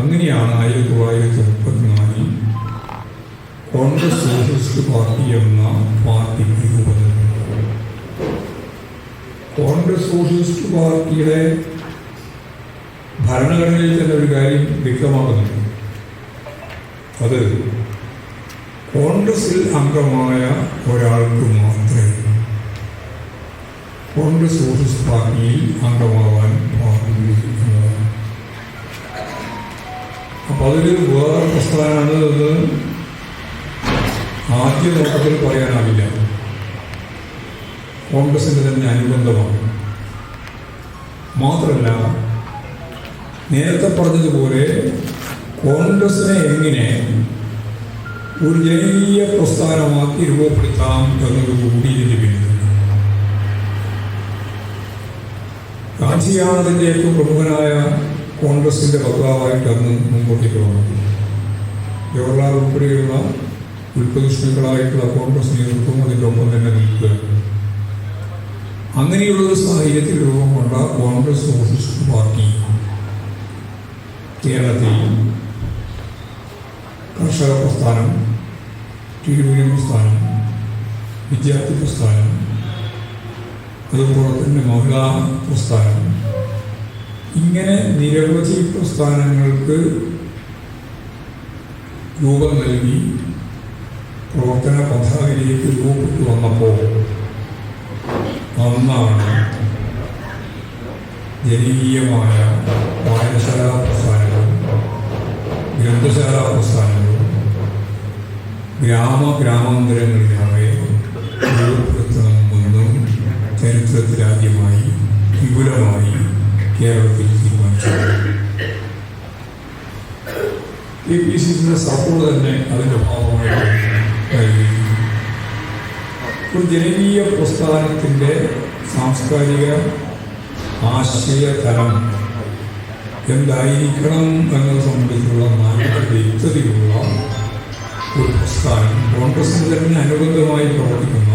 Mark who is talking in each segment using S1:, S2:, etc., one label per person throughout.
S1: അങ്ങനെയാണ് 1934 Congress socialist party എന്ന പാർട്ടിക്ക് രൂപം നൽകുന്നത്. കോൺഗ്രസ് സോഷ്യലിസ്റ്റ് പാർട്ടിയുടെ ഭരണഘടനയിൽ തന്നെ ഒരു കാര്യം വ്യക്തമാക്കുന്നുണ്ട്. അത് കോൺഗ്രസിൽ അംഗമായ ഒരാൾക്ക് മാത്രമേ കോൺഗ്രസ് സോഷ്യലിസ്റ്റ് പാർട്ടിയിൽ അംഗമാവാൻ പാടുള്ളൂ എന്നതാണ്. അപ്പോൾ അതൊരു വേറെ പ്രസ്ഥാനമാണ് എന്ന് ആദ്യ നോട്ടത്തിൽ പറയാനാവില്ല. കോൺഗ്രസിൻ്റെ തന്നെ അനുബന്ധമാണ്. മാത്രമല്ല, നേരത്തെ പറഞ്ഞതുപോലെ കോൺഗ്രസിനെ എങ്ങനെ ഒരു ജനകീയ പ്രസ്ഥാനമാക്കി രൂപപ്പെടുത്താം എന്നതുകൂടി ഇതിന് പിന്നിലുണ്ട്. ഗാന്ധിയാണ് അതിൻ്റെ ഏറ്റവും പ്രമുഖനായ കോൺഗ്രസിൻ്റെ വക്താവായിട്ട് അന്ന് മുമ്പോട്ടേക്ക് വന്നത്. ജവഹർലാൽ ഉൾപ്പെടെയുള്ള ഉൽപ്രതിഷ്ഠികളായിട്ടുള്ള കോൺഗ്രസ് നേതൃത്വം അതിൻ്റെ ഒപ്പം തന്നെ നിൽക്കുക. അങ്ങനെയുള്ളൊരു സാഹചര്യത്തിൽ രൂപം കൊണ്ട കോൺഗ്രസ് സോഷ്യലിസ്റ്റ് പാർട്ടി കേരളത്തിൽ കർഷക പ്രസ്ഥാനം, യൂണിയൻ പ്രസ്ഥാനം, വിദ്യാർത്ഥി പ്രസ്ഥാനം, അതുപോലെ തന്നെ മഹിളാ പ്രസ്ഥാനം, ഇങ്ങനെ നിരവധി പ്രസ്ഥാനങ്ങൾക്ക് രൂപം നൽകി പ്രവർത്തന പദ്ധതിയിലേക്ക് രൂപപ്പെട്ടു വന്നപ്പോൾ അന്നാണ് ജനകീയമായ വായനശാലാ പ്രസ്ഥാനങ്ങളും ഗ്രന്ഥശാലാ പ്രസ്ഥാനങ്ങളും ഗ്രാമാന്തരങ്ങളിലാകെ രൂപപ്പെടുത്തണമെന്നും ചരിത്രത്തിലാദ്യമായി വിപുലമായി കേരളത്തിൽ തീരുമാനിച്ചു. KPCCയുടെ സപ്പോർട്ട് തന്നെ അതിൻ്റെ ഭാഗമായിട്ട് ഒരു ജനകീയ പ്രസ്ഥാനത്തിൻ്റെ സാംസ്കാരിക ആശയതലം എന്തായിരിക്കണം എന്നത് സംബന്ധിച്ചുള്ള നല്ല വ്യക്തതയുള്ള ഒരു പ്രസ്ഥാനം കോൺഗ്രസിന് തന്നെ അനുബന്ധമായി പ്രവർത്തിക്കുന്ന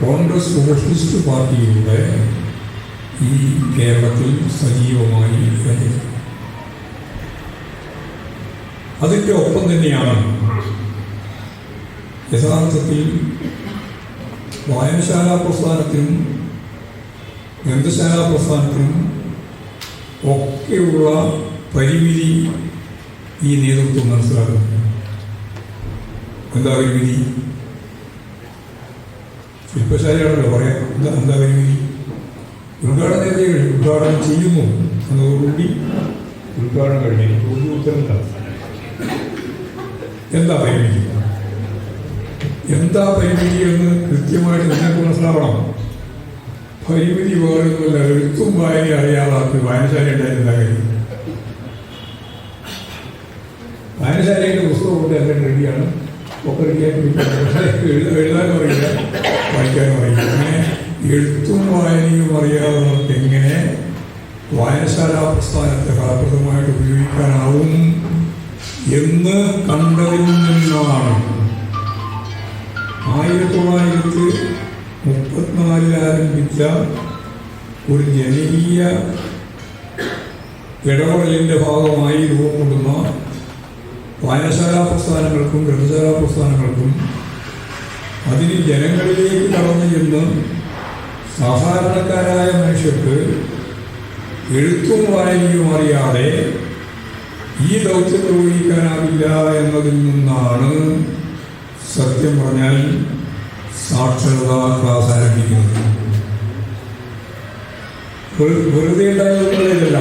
S1: കോൺഗ്രസ് സോഷ്യലിസ്റ്റ് പാർട്ടിയുടെ ഈ കേരളത്തിൽ സജീവമായി രംഗത്ത്. അതിൻ്റെ ഒപ്പം തന്നെയാണ് യഥാർത്ഥത്തിൽ വായനശാലാ പ്രസ്ഥാനത്തിനും ഗ്രന്ഥശാലാ പ്രസ്ഥാനത്തിനും ഒക്കെയുള്ള പരിമിതി ഈ നേതൃത്വം മനസ്സിലാക്കുന്നു. എന്താ പരിമിതി? ശില്പശാലയാണല്ലോ പറയാം. എന്താ പരിമിതി? ഉദ്ഘാടനം ഉദ്ഘാടനം ചെയ്യുന്നു എന്നതോടുകൂടി ഉദ്ഘാടനം കഴിഞ്ഞു ഉത്തരം. എന്താ പരിമിതി? എന്താ പരിമിതി എന്ന് കൃത്യമായിട്ട് നിങ്ങൾക്ക് മനസ്സിലാവണം. പരിമിതി വേറൊന്നുമില്ല, എഴുത്തും വായന അറിയാതാക്കി വായനശാല ഉണ്ടായിരുന്ന കാര്യം. വായനശാലയുടെ പുസ്തകം കൊണ്ട് എല്ലാം റെഡിയാണ്, ഒക്കെ റെഡിയാക്കി എഴുതാനും അറിയില്ല, വായിക്കാനും അറിയില്ല. അങ്ങനെ എഴുത്തും വായനയും അറിയാതെ എങ്ങനെ വായനശാലാ പ്രസ്ഥാനത്തെ ഫലപ്രദമായിട്ട് ഉപയോഗിക്കാനാവും എന്ന് കണ്ടതിൽ നിന്നാണ് 1934 ആരംഭിച്ച ഒരു ജനകീയ ഇടപെടലിൻ്റെ ഭാഗമായി രൂപം കൊള്ളുന്ന വായനശാലാ പ്രസ്ഥാനങ്ങൾക്കും ഗ്രന്ഥശാലാ പ്രസ്ഥാനങ്ങൾക്കും അതിന് ജനങ്ങളിലേക്ക് കടന്നു ചെന്ന് സാധാരണക്കാരായ മനുഷ്യർക്ക് എഴുത്തും വായനയും അറിയാതെ ഈ ദൗത്യം നിർവഹിക്കാനാവില്ല എന്നതിൽ നിന്നാണ് സത്യം പറഞ്ഞാൽ സാക്ഷരതാ ക്ലാസ് ആരംഭിക്കുന്നത്. വെറുതെ ഉണ്ടായതല്ല,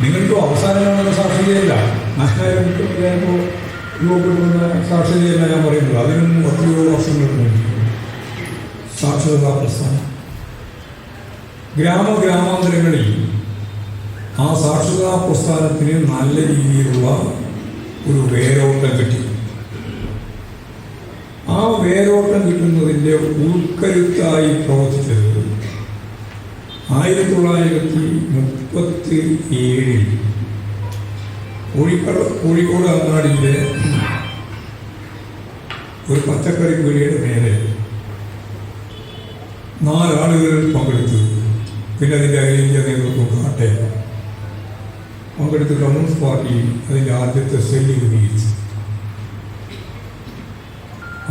S1: നിങ്ങൾക്ക് അവസാനമാണെന്ന സാക്ഷരതയല്ല, നാശായപ്പോൾ രൂപപ്പെടുന്ന സാക്ഷരതയല്ല ഞാൻ പറയുന്നത്. അതിനും 10 വർഷങ്ങൾക്ക് മുമ്പ് സാക്ഷരതാ പ്രസ്ഥാനം ഗ്രാമാന്തരങ്ങളിൽ ആ സാക്ഷരതാ പ്രസ്ഥാനത്തിന് നല്ല രീതിയിലുള്ള ഒരു വേരോട്ടം കിട്ടി. ആ വേരോട്ടം കിട്ടുന്നതിൻ്റെ ഉൾക്കരുത്തായി പ്രവർത്തിച്ചത് 1937 കോഴിക്കോട് അങ്ങാടിയിലെ ഒരു പച്ചക്കറി പീടികയുടെ മേലെ 4 ആളുകൾ പങ്കെടുത്തു. പിന്നെ അതിൻ്റെ അഖിലേന്ത്യാ നേതൃത്വം കാട്ടെ പങ്കെടുത്ത് കമ്മ്യൂണിസ്റ്റ് പാർട്ടി അതിൻ്റെ ആദ്യത്തെ സെല്ല് രൂപീകരിച്ചു.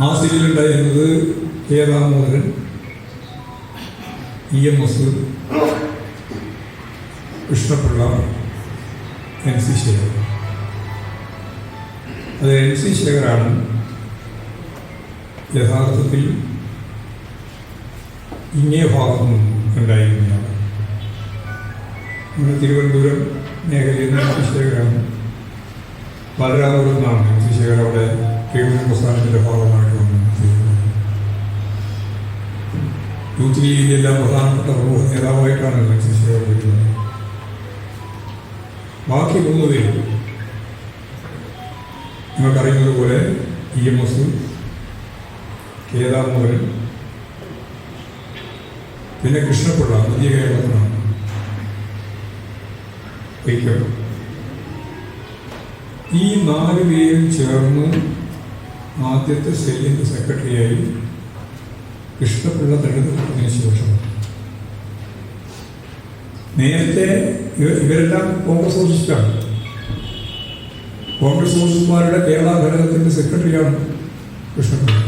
S1: ആ സെല്ലിലുണ്ടായിരുന്നത് K Damodaran, EMS, Krishnapillai, NC Shekhar. അത് NC ശേഖറാണ് യഥാർത്ഥത്തിൽ ഇങ്ങേ ഭാഗം ഉണ്ടായിരുന്നതാണ്. നമ്മുടെ തിരുവനന്തപുരം മേഖലയിൽ നിന്ന് NC ശേഖരാണ്. ബാലരാമപുരം നിന്നാണ് NC ശേഖർ അവിടെ കേരള പ്രസ്ഥാനത്തിൻ്റെ ഭാഗമായിട്ട് വന്നു. യൂത്ത് ലീഗിൻ്റെ എല്ലാം പ്രധാനപ്പെട്ട പ്രമുഖ നേതാവായിട്ടാണ് NC ശേഖർ വരുന്നത്. ബാക്കി 3 പേരും നിങ്ങൾക്കറിയുന്നത് പോലെ EMS, കെ ദാമോദരൻ, പിന്നെ കൃഷ്ണപിള്ള മധ്യ കേരളത്തിനാണ്. ഈ 4 പേരും ചേർന്ന് ആദ്യത്തെ സെല്ലിൻ്റെ സെക്രട്ടറിയായി കൃഷ്ണപിള്ള തെരഞ്ഞെടുക്കപ്പെട്ടതിന് ശേഷം നേരത്തെ ഇവരെല്ലാം കോൺഗ്രസ് സോഷ്യലിസ്റ്റാണ്. കോൺഗ്രസ് സോഷ്യലിസ്റ്റുമാരുടെ കേരള ഘടകത്തിൻ്റെ സെക്രട്ടറിയാണ് കൃഷ്ണപിള്ള.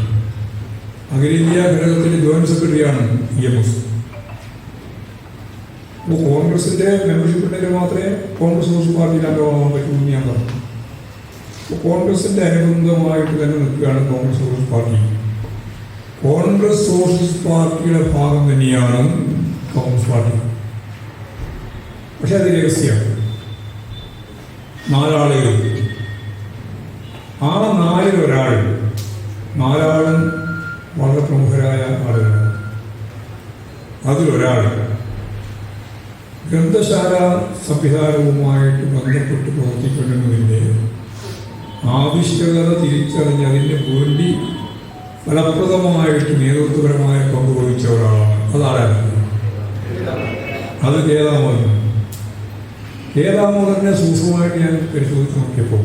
S1: അഖിലേന്ത്യാ ഘടകത്തിൻ്റെ ജോയിന്റ് സെക്രട്ടറിയാണ് EMS. അപ്പോൾ കോൺഗ്രസിൻ്റെ മെമ്പർഷിപ്പ് ഉണ്ടെങ്കിൽ മാത്രമേ കോൺഗ്രസ് സോഷ്യലിസ്റ്റ് പാർട്ടിയിൽ അംഗമാകാൻ പറ്റുമെന്ന് ഞാൻ പറഞ്ഞു. അപ്പോൾ കോൺഗ്രസിൻ്റെ അനുബന്ധമായിട്ട് തന്നെ നിൽക്കുകയാണ് Congress socialist party. Congress socialist പാർട്ടിയുടെ ഭാഗം തന്നെയാണ് കോൺഗ്രസ് പാർട്ടി. പക്ഷെ അത് രഹസ്യമാണ്. 4 ആളുകൾ, ആ 4-ൽ ഒരാൾ, 4 വളരെ പ്രമുഖരായ ആളുകളാണ്. അതിലൊരാൾ ഗ്രന്ഥശാല സംവിധാനവുമായിട്ട് ബന്ധപ്പെട്ട് പ്രവർത്തിക്കുന്നതിൻ്റെ ആവശ്യകത തിരിച്ചറിഞ്ഞ് അതിന് വേണ്ടി ഫലപ്രദമായിട്ട് നേതൃത്വപരമായ പങ്ക് വഹിച്ച ഒരാളാണ്. അതാരാണ്? അത് കെ ദാമോദരൻ. കെ ദാമോദരനെ സൂക്ഷ്മമായിട്ട് ഞാൻ പരിശോധിച്ച് നോക്കിയപ്പോൾ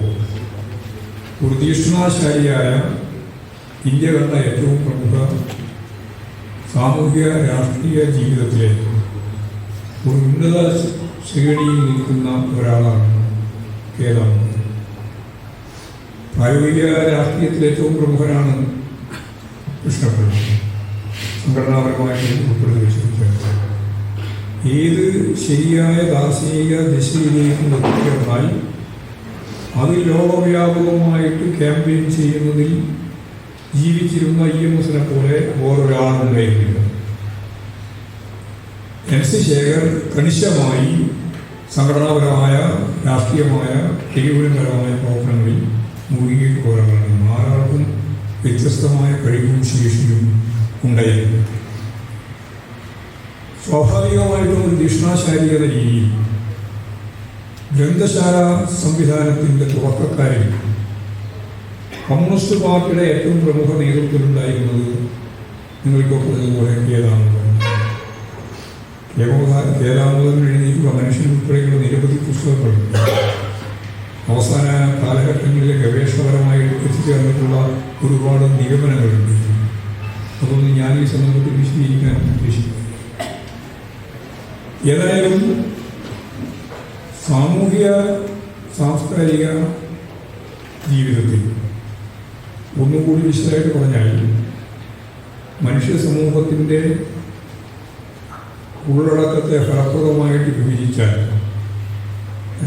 S1: ഒരു തീക്ഷ്ണാശാലിയായ ഇന്ത്യ കണ്ട ഏറ്റവും പ്രമുഖ സാമൂഹിക രാഷ്ട്രീയ ജീവിതത്തിലെ ഒരു ഉന്നത ശ്രേണിയിൽ നിൽക്കുന്ന ഒരാളാണ് കെ ദാമോദരൻ. പ്രായോഗിക രാഷ്ട്രീയത്തിൽ ഏറ്റവും പ്രമുഖനാണ് കൃഷ്ണപിള്ള. സംഘടനാപരമായിട്ട് ഉൾപ്പെടുത്തി വെച്ചിരിക്കുന്നത് ഏത് ശരിയായ ദാർശനിക ദിശയിലേക്ക് എത്തിച്ചേർന്നാൽ അത് ലോകവ്യാപകമായിട്ട് ക്യാമ്പയിൻ ചെയ്യുന്നതിൽ ജീവിച്ചിരുന്ന EMSനെ പോലെ ഓരോരാളുണ്ടായിരുന്നില്ല. NC ശേഖർ കണിശമായി സംഘടനാപരമായ രാഷ്ട്രീയമായ തിരുവനന്തപരമായ പ്രവർത്തനങ്ങളിൽ മുഴുകിയിട്ട് പോരാളാണ്. 4 വ്യത്യസ്തമായ കഴിവും ശേഷിയും ഉണ്ടായിരുന്നു. സ്വാഭാവികമായിട്ടും ഒരു തീക്ഷ്ണാശാലിയുടെ രീതിയിൽ ഗ്രന്ഥശാല സംവിധാനത്തിൻ്റെ തുടക്കക്കാരിൽ കമ്മ്യൂണിസ്റ്റ് പാർട്ടിയുടെ ഏറ്റവും പ്രമുഖ നേതൃത്വത്തിലുണ്ടായിരുന്നത് നിങ്ങൾക്കൊക്കെ ഇതുപോലെ കെ ദാമോദരൻ എഴുതിയിട്ടുള്ള മനുഷ്യൻ ഉൾപ്പെടെയുള്ള നിരവധി പുസ്തകങ്ങളുണ്ട്. അവസാന കാലഘട്ടങ്ങളിലെ ഗവേഷണപരമായി എത്തിച്ചേർന്നിട്ടുള്ള ഒരുപാട് നിഗമനങ്ങളുണ്ട്. അതൊന്നും ഞാൻ ഈ സന്ദർഭത്തിൽ വിശദീകരിക്കാൻ ഉദ്ദേശിക്കുന്നു. ഏതായാലും സാമൂഹിക സാംസ്കാരിക ജീവിതത്തിൽ ഒന്നുകൂടി വിശദമായിട്ട് പറഞ്ഞാൽ മനുഷ്യ സമൂഹത്തിൻ്റെ ഉള്ളടക്കത്തെ ഫലപ്രദമായിട്ട് വിഭജിച്ചാൽ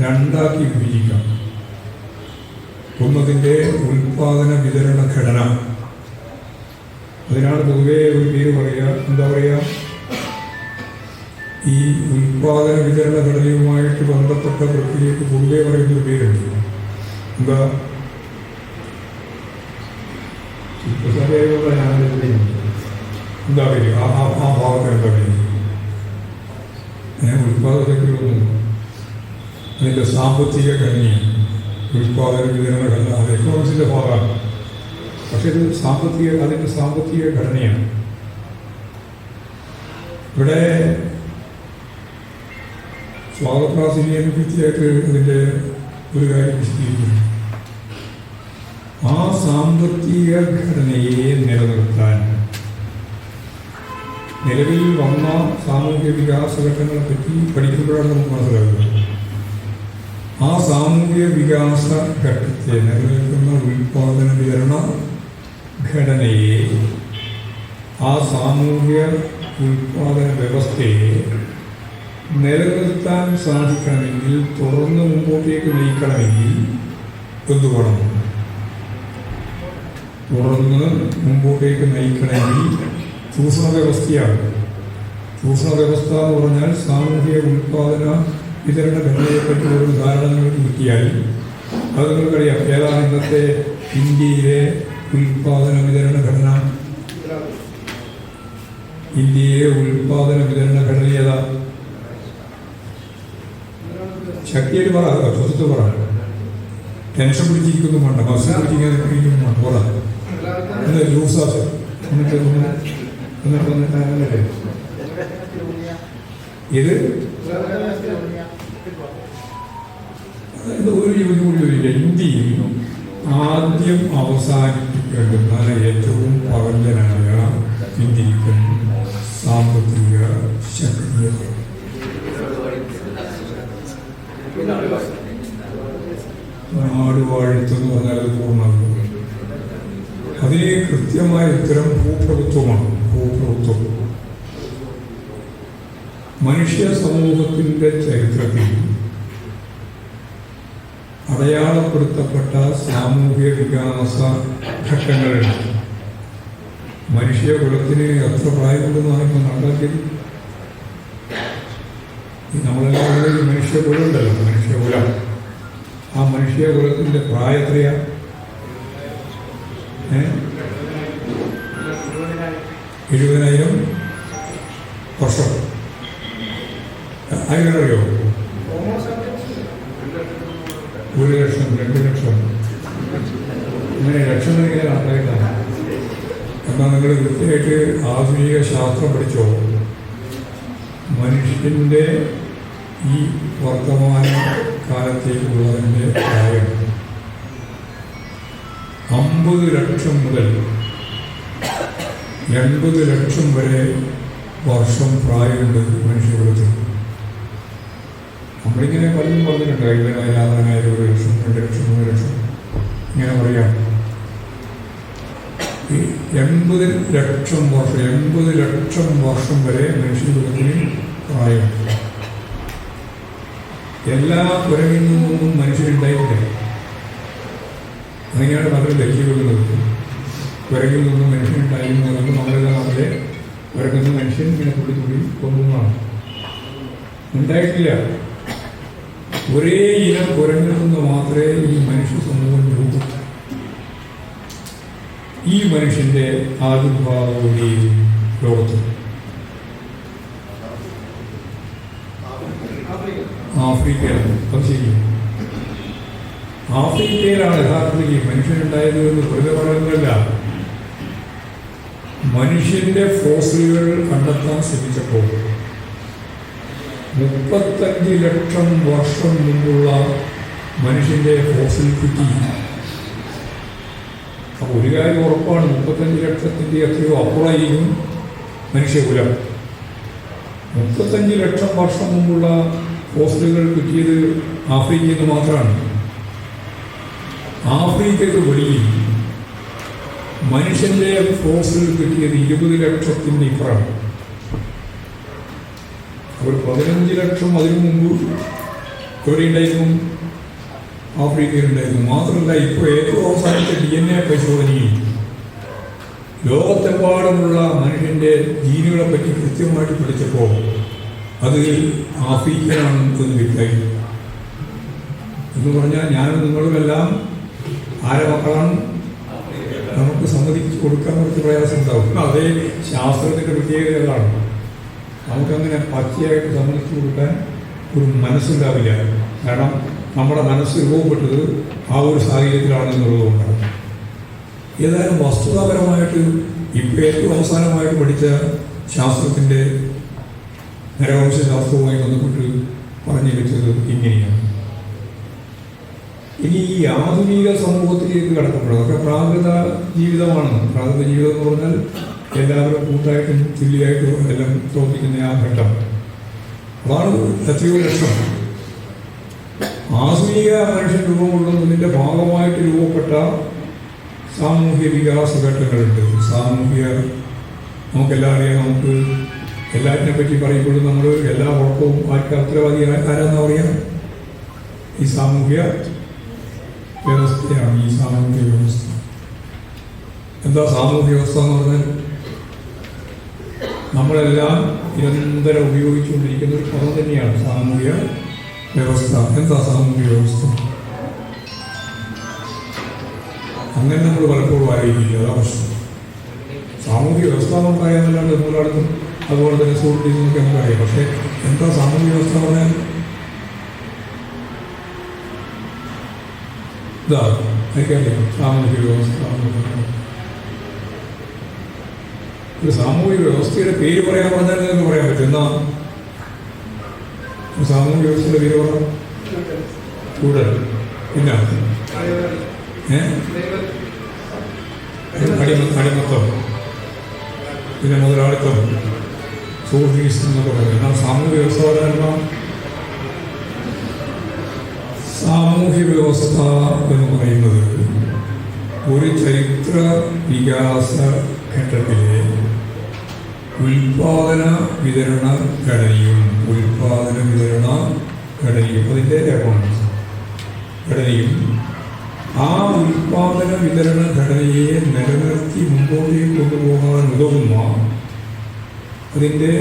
S1: 2 വിഭജിക്കാം. ഒന്നതിൻ്റെ ഉൽപാദന വിതരണ ഘടന. അതിനാണ് പൊതുവേ ഒരു പേര് പറയുക. എന്താ പറയുക? ഈ ഉൽപാദന വിതരണ ഘടനയുമായിട്ട് ബന്ധപ്പെട്ട പ്രക്രിയക്ക് പൊതുവേ പറയുന്നൊരു പേരുണ്ട്. എന്താ? എന്താ പേര്? ആ ഭാഗത്ത് എന്താ പേര്? ഉൽപാദനത്തിലൊന്നും അതിൻ്റെ സാമ്പത്തിക ഘടനയാണ്. ഉൽപാദന വിതരണ ഘടന അത് എക്കണോമിക്സിൻ്റെ ഭാഗമാണ്. പക്ഷെ ഇത് അതിൻ്റെ സാമ്പത്തിക ഘടനയാണ്. ഇവിടെ സ്വാതപ്രാസിനിയെ പറ്റിയായിട്ട് അതിൻ്റെ ഒരു കാര്യം വിശദീകരിക്കുന്നു. ആ സാമ്പത്തിക ഘടനയെ നിലനിർത്താൻ നിലവിൽ വന്ന സാമൂഹിക വികാസ ഘട്ടങ്ങളെ പറ്റി പഠിക്കുമ്പോഴാണ് നമുക്ക് മനസ്സിലാക്കുന്നത്. ആ സാമൂഹിക വികാസ ഘട്ടത്തെ നിലനിൽക്കുന്ന ഉൽപാദന വിതരണ ഘടനയെ, ആ സാമൂഹിക ഉൽപാദന വ്യവസ്ഥയെ നിലനിർത്താൻ സാധിക്കണമെങ്കിൽ, തുടർന്ന് മുമ്പോട്ടേക്ക് നയിക്കണമെങ്കിൽ എന്തു വേണം? തുടർന്ന് മുമ്പോട്ടേക്ക് നയിക്കണമെങ്കിൽ ചൂഷണ വ്യവസ്ഥയാണ്. ചൂഷണ വ്യവസ്ഥ എന്ന് പറഞ്ഞാൽ സാമൂഹിക ഉൽപാദന വിതരണ ഘടനയെപ്പറ്റി ഒരു ധാരണ നിങ്ങൾക്ക് കിട്ടിയാൽ അത് നിങ്ങൾക്കറിയാം. ഏതാണ് ഇന്നത്തെ ഇന്ത്യയിലെ ഉൽപാദന വിതരണ ഘടന? ഇന്ത്യയിലെ ഉൽപാദന വിതരണ ഘടന ഏതാ? ശക്തിയായിട്ട് പറ, സ്വത്ത് പറ. ടെൻഷൻ പിടിച്ചിരിക്കുന്നു വേണ്ട, മത്സരം പിടിച്ചിരിക്കുന്നു വേണ്ട, പറ. എന്നിട്ട് ലൂസാസ് എന്നിട്ട് ഇത് ഒരു ജോലിയില്ല. ഇന്ത്യയിൽ ആദ്യം അവസാനിപ്പിക്കേണ്ടുന്ന ഏറ്റവും പകർന്നനായ ഇന്ത്യൻ സാമ്പത്തിക ശക്തിയെ നാടുവാഴ്ത്തെന്ന് പറഞ്ഞാൽ അത് പൂർണ്ണമാകും. അതിന് കൃത്യമായ ഉത്തരം ഭൂപ്രഭുത്വമാണ്. ഭൂപ്രഭുത്വം മനുഷ്യ സമൂഹത്തിൻ്റെ ചരിത്രത്തിൽ അടയാളപ്പെടുത്തപ്പെട്ട സാമൂഹിക വികാസ ഘട്ടങ്ങളുണ്ട്. മനുഷ്യകുലത്തിന് എത്ര പ്രായമുണ്ടെന്നാണ് ഇപ്പോൾ കണക്കാക്കിയത്? നമ്മളെല്ലാവരും മനുഷ്യകുലമുണ്ടല്ലോ, മനുഷ്യകുലം. ആ മനുഷ്യകുലത്തിൻ്റെ പ്രായം എത്രയാണ്? 70,000 വർഷം. അതിനറിയോ? 1 ലക്ഷം, 2 ലക്ഷം, ഇങ്ങനെ ലക്ഷങ്ങളിങ്ങനെ കണക്കായിട്ടാണ്. എന്നാൽ നിങ്ങൾ കൃത്യമായിട്ട് ആധുനിക ശാസ്ത്രം പഠിച്ചോ? മനുഷ്യൻ്റെ ഈ വർത്തമാന കാലത്തേക്കുള്ളതിൻ്റെ പ്രായം 50 ലക്ഷം മുതൽ 80 ലക്ഷം വരെ വർഷം പ്രായമുണ്ട് മനുഷ്യകുലത്തിൽ. നമ്മളിങ്ങനെ പലരും പറഞ്ഞിട്ടുണ്ട് 50,000, 1 ലക്ഷം, 2 ലക്ഷം, 3 ലക്ഷം ഇങ്ങനെ പറയാം. ഈ 80 ലക്ഷം വർഷം, 80 ലക്ഷം വർഷം വരെ മനുഷ്യകുലത്തിന് പ്രായമുണ്ട്. എല്ലാ കുരങ്ങിൽ നിന്നും മനുഷ്യരുണ്ടായിട്ടില്ല. അങ്ങനെയാണ് പലരും ധരിച്ചുകൊള്ളുന്നത്. കുരങ്ങിൽ നിന്നും മനുഷ്യനുണ്ടായിരുന്നു എന്നത് നമ്മളെല്ലാം നാട്ടിലെ കുരങ്ങുന്ന മനുഷ്യൻ ഇങ്ങനെ തുള്ളി കൊന്നുന്നതാണ്. ഉണ്ടായിട്ടില്ല. ഒരേ ഇനം കുരങ്ങിൽ നിന്ന് മാത്രമേ ഈ മനുഷ്യ സമൂഹം രൂപപ്പെട്ടു. ഈ മനുഷ്യന്റെ ആവിർഭാവോടെ ലോകത്ത് ആഫ്രിക്കയിലാണ്. അത് ശരി, ആഫ്രിക്കയിലാണ് യഥാർത്ഥത്തിൽ മനുഷ്യനുണ്ടായത് എന്ന് വെറുതെ പറയുന്നതല്ല. മനുഷ്യന്റെ ഫോസിലുകൾ കണ്ടെത്താൻ ശ്രമിച്ചപ്പോൾ 35 ലക്ഷം വർഷം മുമ്പുള്ള മനുഷ്യന്റെ ഫോസിൽ കിട്ടി. അപ്പോൾ ഒരു കാര്യം ഉറപ്പാണ്, 35 ലക്ഷത്തിൻ്റെ എത്രയോ അപ്പുറമായിരിക്കും മനുഷ്യകുലം. 35 ലക്ഷം വർഷം മുമ്പുള്ള ഫോസിലുകൾ കിട്ടിയത് ആഫ്രിക്കയിൽ നിന്ന് മാത്രമാണ്. ആഫ്രിക്കയ്ക്ക് വെളിയിൽ മനുഷ്യന്റെ ഫോസിൽ കിട്ടിയത് 20 ലക്ഷത്തിൻ്റെ ഇപ്പുറമാണ്. ഒരു 15 ലക്ഷം അതിനു മുമ്പ് എവിടെയുണ്ടായിരുന്നു? ആഫ്രിക്കയിലുണ്ടായിരുന്നു. മാത്രമല്ല, ഇപ്പോൾ ഏറ്റവും അവസാനത്തെ DNA പരിശോധനയിൽ ലോകത്തെമ്പാടുമുള്ള മനുഷ്യന്റെ ജീനുകളെ പറ്റി കൃത്യമായിട്ട് പഠിച്ചപ്പോൾ അത് ആഫ്രിക്കനാണ് എന്ന് വ്യക്തമായി. എന്ന് പറഞ്ഞാൽ ഞാനും നിങ്ങളുമെല്ലാം ആരെ മക്കളാണ്? നമുക്ക് സമ്മതിച്ച് കൊടുക്കാൻ കുറച്ച് പ്രയാസം ഉണ്ടാവും. അതേ ശാസ്ത്രത്തിൻ്റെ പ്രത്യേകതകളാണ്. നമുക്കങ്ങനെ പച്ചയായിട്ട് സമ്മതിച്ചു കൊടുക്കാൻ ഒരു മനസ്സുണ്ടാവില്ല. കാരണം നമ്മുടെ മനസ്സ് രൂപപ്പെട്ടത് ആ ഒരു സാഹചര്യത്തിലാണെന്നുള്ളതുകൊണ്ടാണ്. ഏതായാലും വസ്തുതാപരമായിട്ട് ഇപ്പോൾ ഏറ്റവും അവസാനമായിട്ട് പഠിച്ച ശാസ്ത്രത്തിൻ്റെ നരവംശ ശാസ്ത്രവുമായി ബന്ധപ്പെട്ട് പറഞ്ഞു വെച്ചത് ഇങ്ങനെയാണ്. ഇനി ഈ ആധുനിക സമൂഹത്തിലേക്ക് കടക്കുമ്പോൾ അതൊക്കെ പ്രാകൃത ജീവിതമാണ്. പ്രാകൃത ജീവിതം എന്ന് പറഞ്ഞാൽ എല്ലാവരും കൂട്ടായിട്ടും തുല്യമായിട്ടും എല്ലാം പ്രവർത്തിക്കുന്ന ആ ഘട്ടം. അതാണ് എത്രയോ ലക്ഷം. ആധുനിക മനുഷ്യൻ രൂപം കൊള്ളുന്നതിൻ്റെ ഭാഗമായിട്ട് രൂപപ്പെട്ട സാമൂഹ്യ വികാസ ഘട്ടങ്ങളുണ്ട്. നമുക്കെല്ലാം അറിയാം. നമുക്ക് എല്ലാറ്റിനെ പറ്റി പറയുമ്പോഴും നമ്മൾ എല്ലാ ഉറക്കവും ആർക്കും ഉത്തരവാദി ആരാന്നാ പറയാം? ഈ സാമൂഹ്യ വ്യവസ്ഥയാണ്. ഈ സാമൂഹ്യ വ്യവസ്ഥ എന്താ? സാമൂഹ്യ വ്യവസ്ഥ എന്ന് പറഞ്ഞാൽ നമ്മളെല്ലാം നിരന്തരം ഉപയോഗിച്ചുകൊണ്ടിരിക്കുന്ന ഒരു പദം തന്നെയാണ് സാമൂഹ്യ വ്യവസ്ഥ. എന്താ സാമൂഹ്യ വ്യവസ്ഥ? അങ്ങനെ നമ്മൾ പലപ്പോഴും ആലോചിക്കില്ല. അതാ പ്രശ്നം. സാമൂഹ്യ വ്യവസ്ഥ നമുക്കറിയാമെന്നല്ലാണ്ട് നമ്മളടുത്തും അതുപോലെ തന്നെ സുഹൃത്തുക്കളിൽ നിന്നൊക്കെ നമുക്കറിയാം. പക്ഷേ എന്താ സാമൂഹ്യ വ്യവസ്ഥ പറഞ്ഞാൽ? ഇതാ എനിക്കറിയാം സാമൂഹ്യ വ്യവസ്ഥ. ഒരു സാമൂഹ്യ വ്യവസ്ഥയുടെ പേര് പറയാൻ പറഞ്ഞാൽ നിങ്ങൾക്ക് പറയാൻ പറ്റും. എന്നാ സാമൂഹ്യ വ്യവസ്ഥയുടെ പേര് പറയാം? ചൂടൽ. പിന്നെ അടിമത്തം, പിന്നെ മുതലാളിത്തം, സോഷ്യലിസം എന്നൊക്കെ പറയും. എന്നാൽ സാമൂഹ്യ വ്യവസ്ഥ പറഞ്ഞാൽ സാമൂഹ്യ വ്യവസ്ഥ എന്ന് പറയുന്നത് ഒരു ചരിത്ര വികാസ ഘട്ടത്തിലെ ഉൽപാദന വിതരണ ഘടനയും അതിൻ്റെ ഘടനയും ആ ഉൽപാദന വിതരണ ഘടനയെ നിലനിർത്തി മുമ്പോട്ടേക്ക് കൊണ്ടുപോകാൻ ഉതകുന്ന അതിൻ്റെ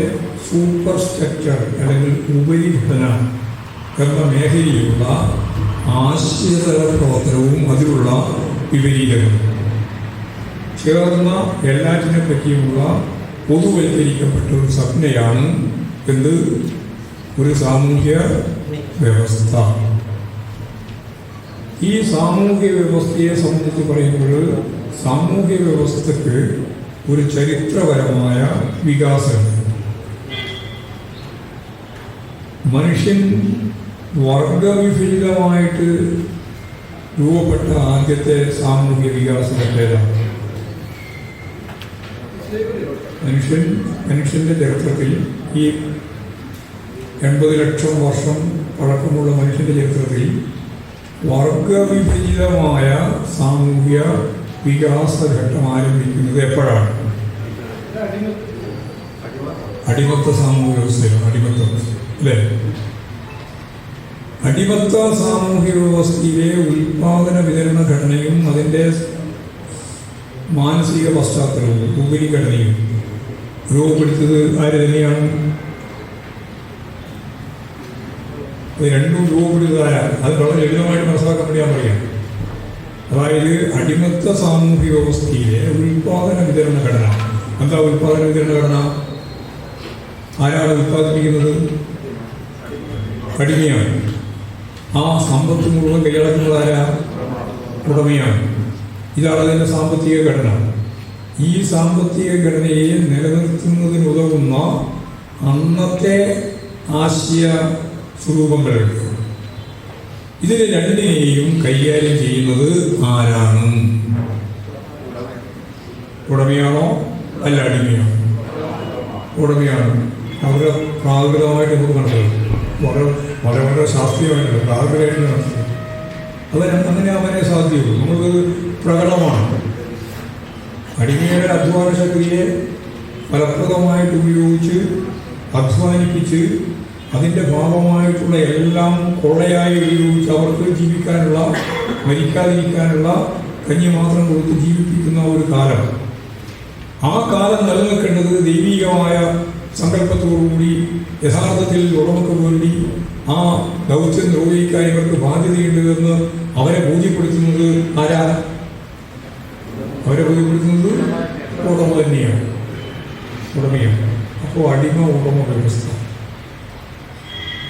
S1: സൂപ്പർ സ്ട്രക്ചർ അല്ലെങ്കിൽ ഉപരിഘടന എന്ന മേഖലയിലുള്ള ആശയതല പ്രവർത്തനവും അതിലുള്ള വിപരീതങ്ങളും ചേർന്ന എല്ലാറ്റിനെ പറ്റിയുമുള്ള പൊതുവൽക്കരിക്കപ്പെട്ട ഒരു സംജ്ഞയാണ് എന്ത്? ഒരു സാമൂഹ്യ വ്യവസ്ഥ. ഈ സാമൂഹ്യ വ്യവസ്ഥയെ സംബന്ധിച്ച് പറയുമ്പോൾ സാമൂഹ്യ വ്യവസ്ഥയ്ക്ക് ഒരു ചരിത്രപരമായ വികാസമുണ്ട്. മനുഷ്യൻ വർഗവിഭജിതമായിട്ട് രൂപപ്പെട്ട ആദ്യത്തെ സാമൂഹ്യ വികാസത്തിലേതാണ്. മനുഷ്യന്റെ ചരിത്രത്തിൽ ഈ 80 ലക്ഷം വർഷം പഴക്കമുള്ള മനുഷ്യന്റെ ചരിത്രത്തിൽ വർഗവിഭജിതമായ സാമൂഹ്യ വികാസഘട്ടം ആരംഭിക്കുന്നത് എപ്പോഴാണ്? അടിമത്ത സാമൂഹ്യ വ്യവസ്ഥയാണ്. അല്ലേ? അടിമത്ത സാമൂഹ്യ വ്യവസ്ഥയിലെ ഉൽപാദന വിതരണ ഘടനയും അതിൻ്റെ മാനസിക പശ്ചാത്തലവും ഉപരിഘടനയും രൂപപ്പെടുത്തിയത് ആര് തന്നെയാണ്? അത് രണ്ടും രൂപപ്പെടുത്തതാരാണ്? അത് വളരെ ലളിതമായിട്ട് മനസ്സിലാക്കാൻ വേണ്ടി ഞാൻ പറയാം. അതായത് അടിമത്ത സാമൂഹ്യ വ്യവസ്ഥയിലെ ഉൽപാദന വിതരണ ഘടന. എന്താ ഉൽപാദന വിതരണ ഘടന? ആരാണ് ഉൽപ്പാദിപ്പിക്കുന്നത്? അടിമയാണ്. ആ സമ്പത്ത് മുഴുവൻ കൈയടക്കുന്നത് ആരാ? ഉടമയാണ്. ഇതാണ് അതിൻ്റെ സാമ്പത്തിക ഘടന. ഈ സാമ്പത്തിക ഘടനയെ നിലനിർത്തുന്നതിനുതകുന്ന അന്നത്തെ ആശയ സ്വരൂപങ്ങളുണ്ട്. ഇതിനെ രണ്ടിനെയും കൈകാര്യം ചെയ്യുന്നത് ആരാണ്? ഉടമയാണോ അല്ല അടിമയാണോ? ഉടമയാണ്. അവരുടെ പ്രാകൃതമായിട്ട് നമുക്ക് മനസ്സിലാക്കും. വളരെ ശാസ്ത്രീയമായിട്ടുണ്ട്, പ്രാകൃതമായിട്ട് മനസ്സിലാക്കും. അങ്ങനെ അവനെ സാധ്യതയുള്ളൂ. നമുക്കത് പ്രകടമാണ്. അടിമയുടെ അധ്വാന ശക്തിയെ ഫലപ്രദമായിട്ട് ഉപയോഗിച്ച് അധ്വാനിപ്പിച്ച് അതിൻ്റെ ഭാഗമായിട്ടുള്ള എല്ലാം കൊള്ളയായി ഉപയോഗിച്ച് അവർക്ക് ജീവിക്കാനുള്ള, മരിക്കാതിരിക്കാനുള്ള കഞ്ഞി മാത്രം കൊടുത്ത് ജീവിപ്പിക്കുന്ന ഒരു കാലം. ആ കാലം നിലനിൽക്കേണ്ടത് ദൈവികമായ സങ്കല്പത്തോടുകൂടി യഥാർത്ഥത്തിൽ ഉടമക്ക് വേണ്ടി ആ ദൗത്യം നിർവഹിക്കാൻ ഇവർക്ക് ബാധ്യതയുണ്ടെന്ന് അവരെ ബോധ്യപ്പെടുത്തുന്നത് ആരാണ്? അവരെ ബോധ്യപ്പെടുത്തുന്നത് ഉടമ തന്നെയാണ്, ഉടമയാണ്. അപ്പോൾ അടിമ ഉടമ വ്യവസ്ഥ.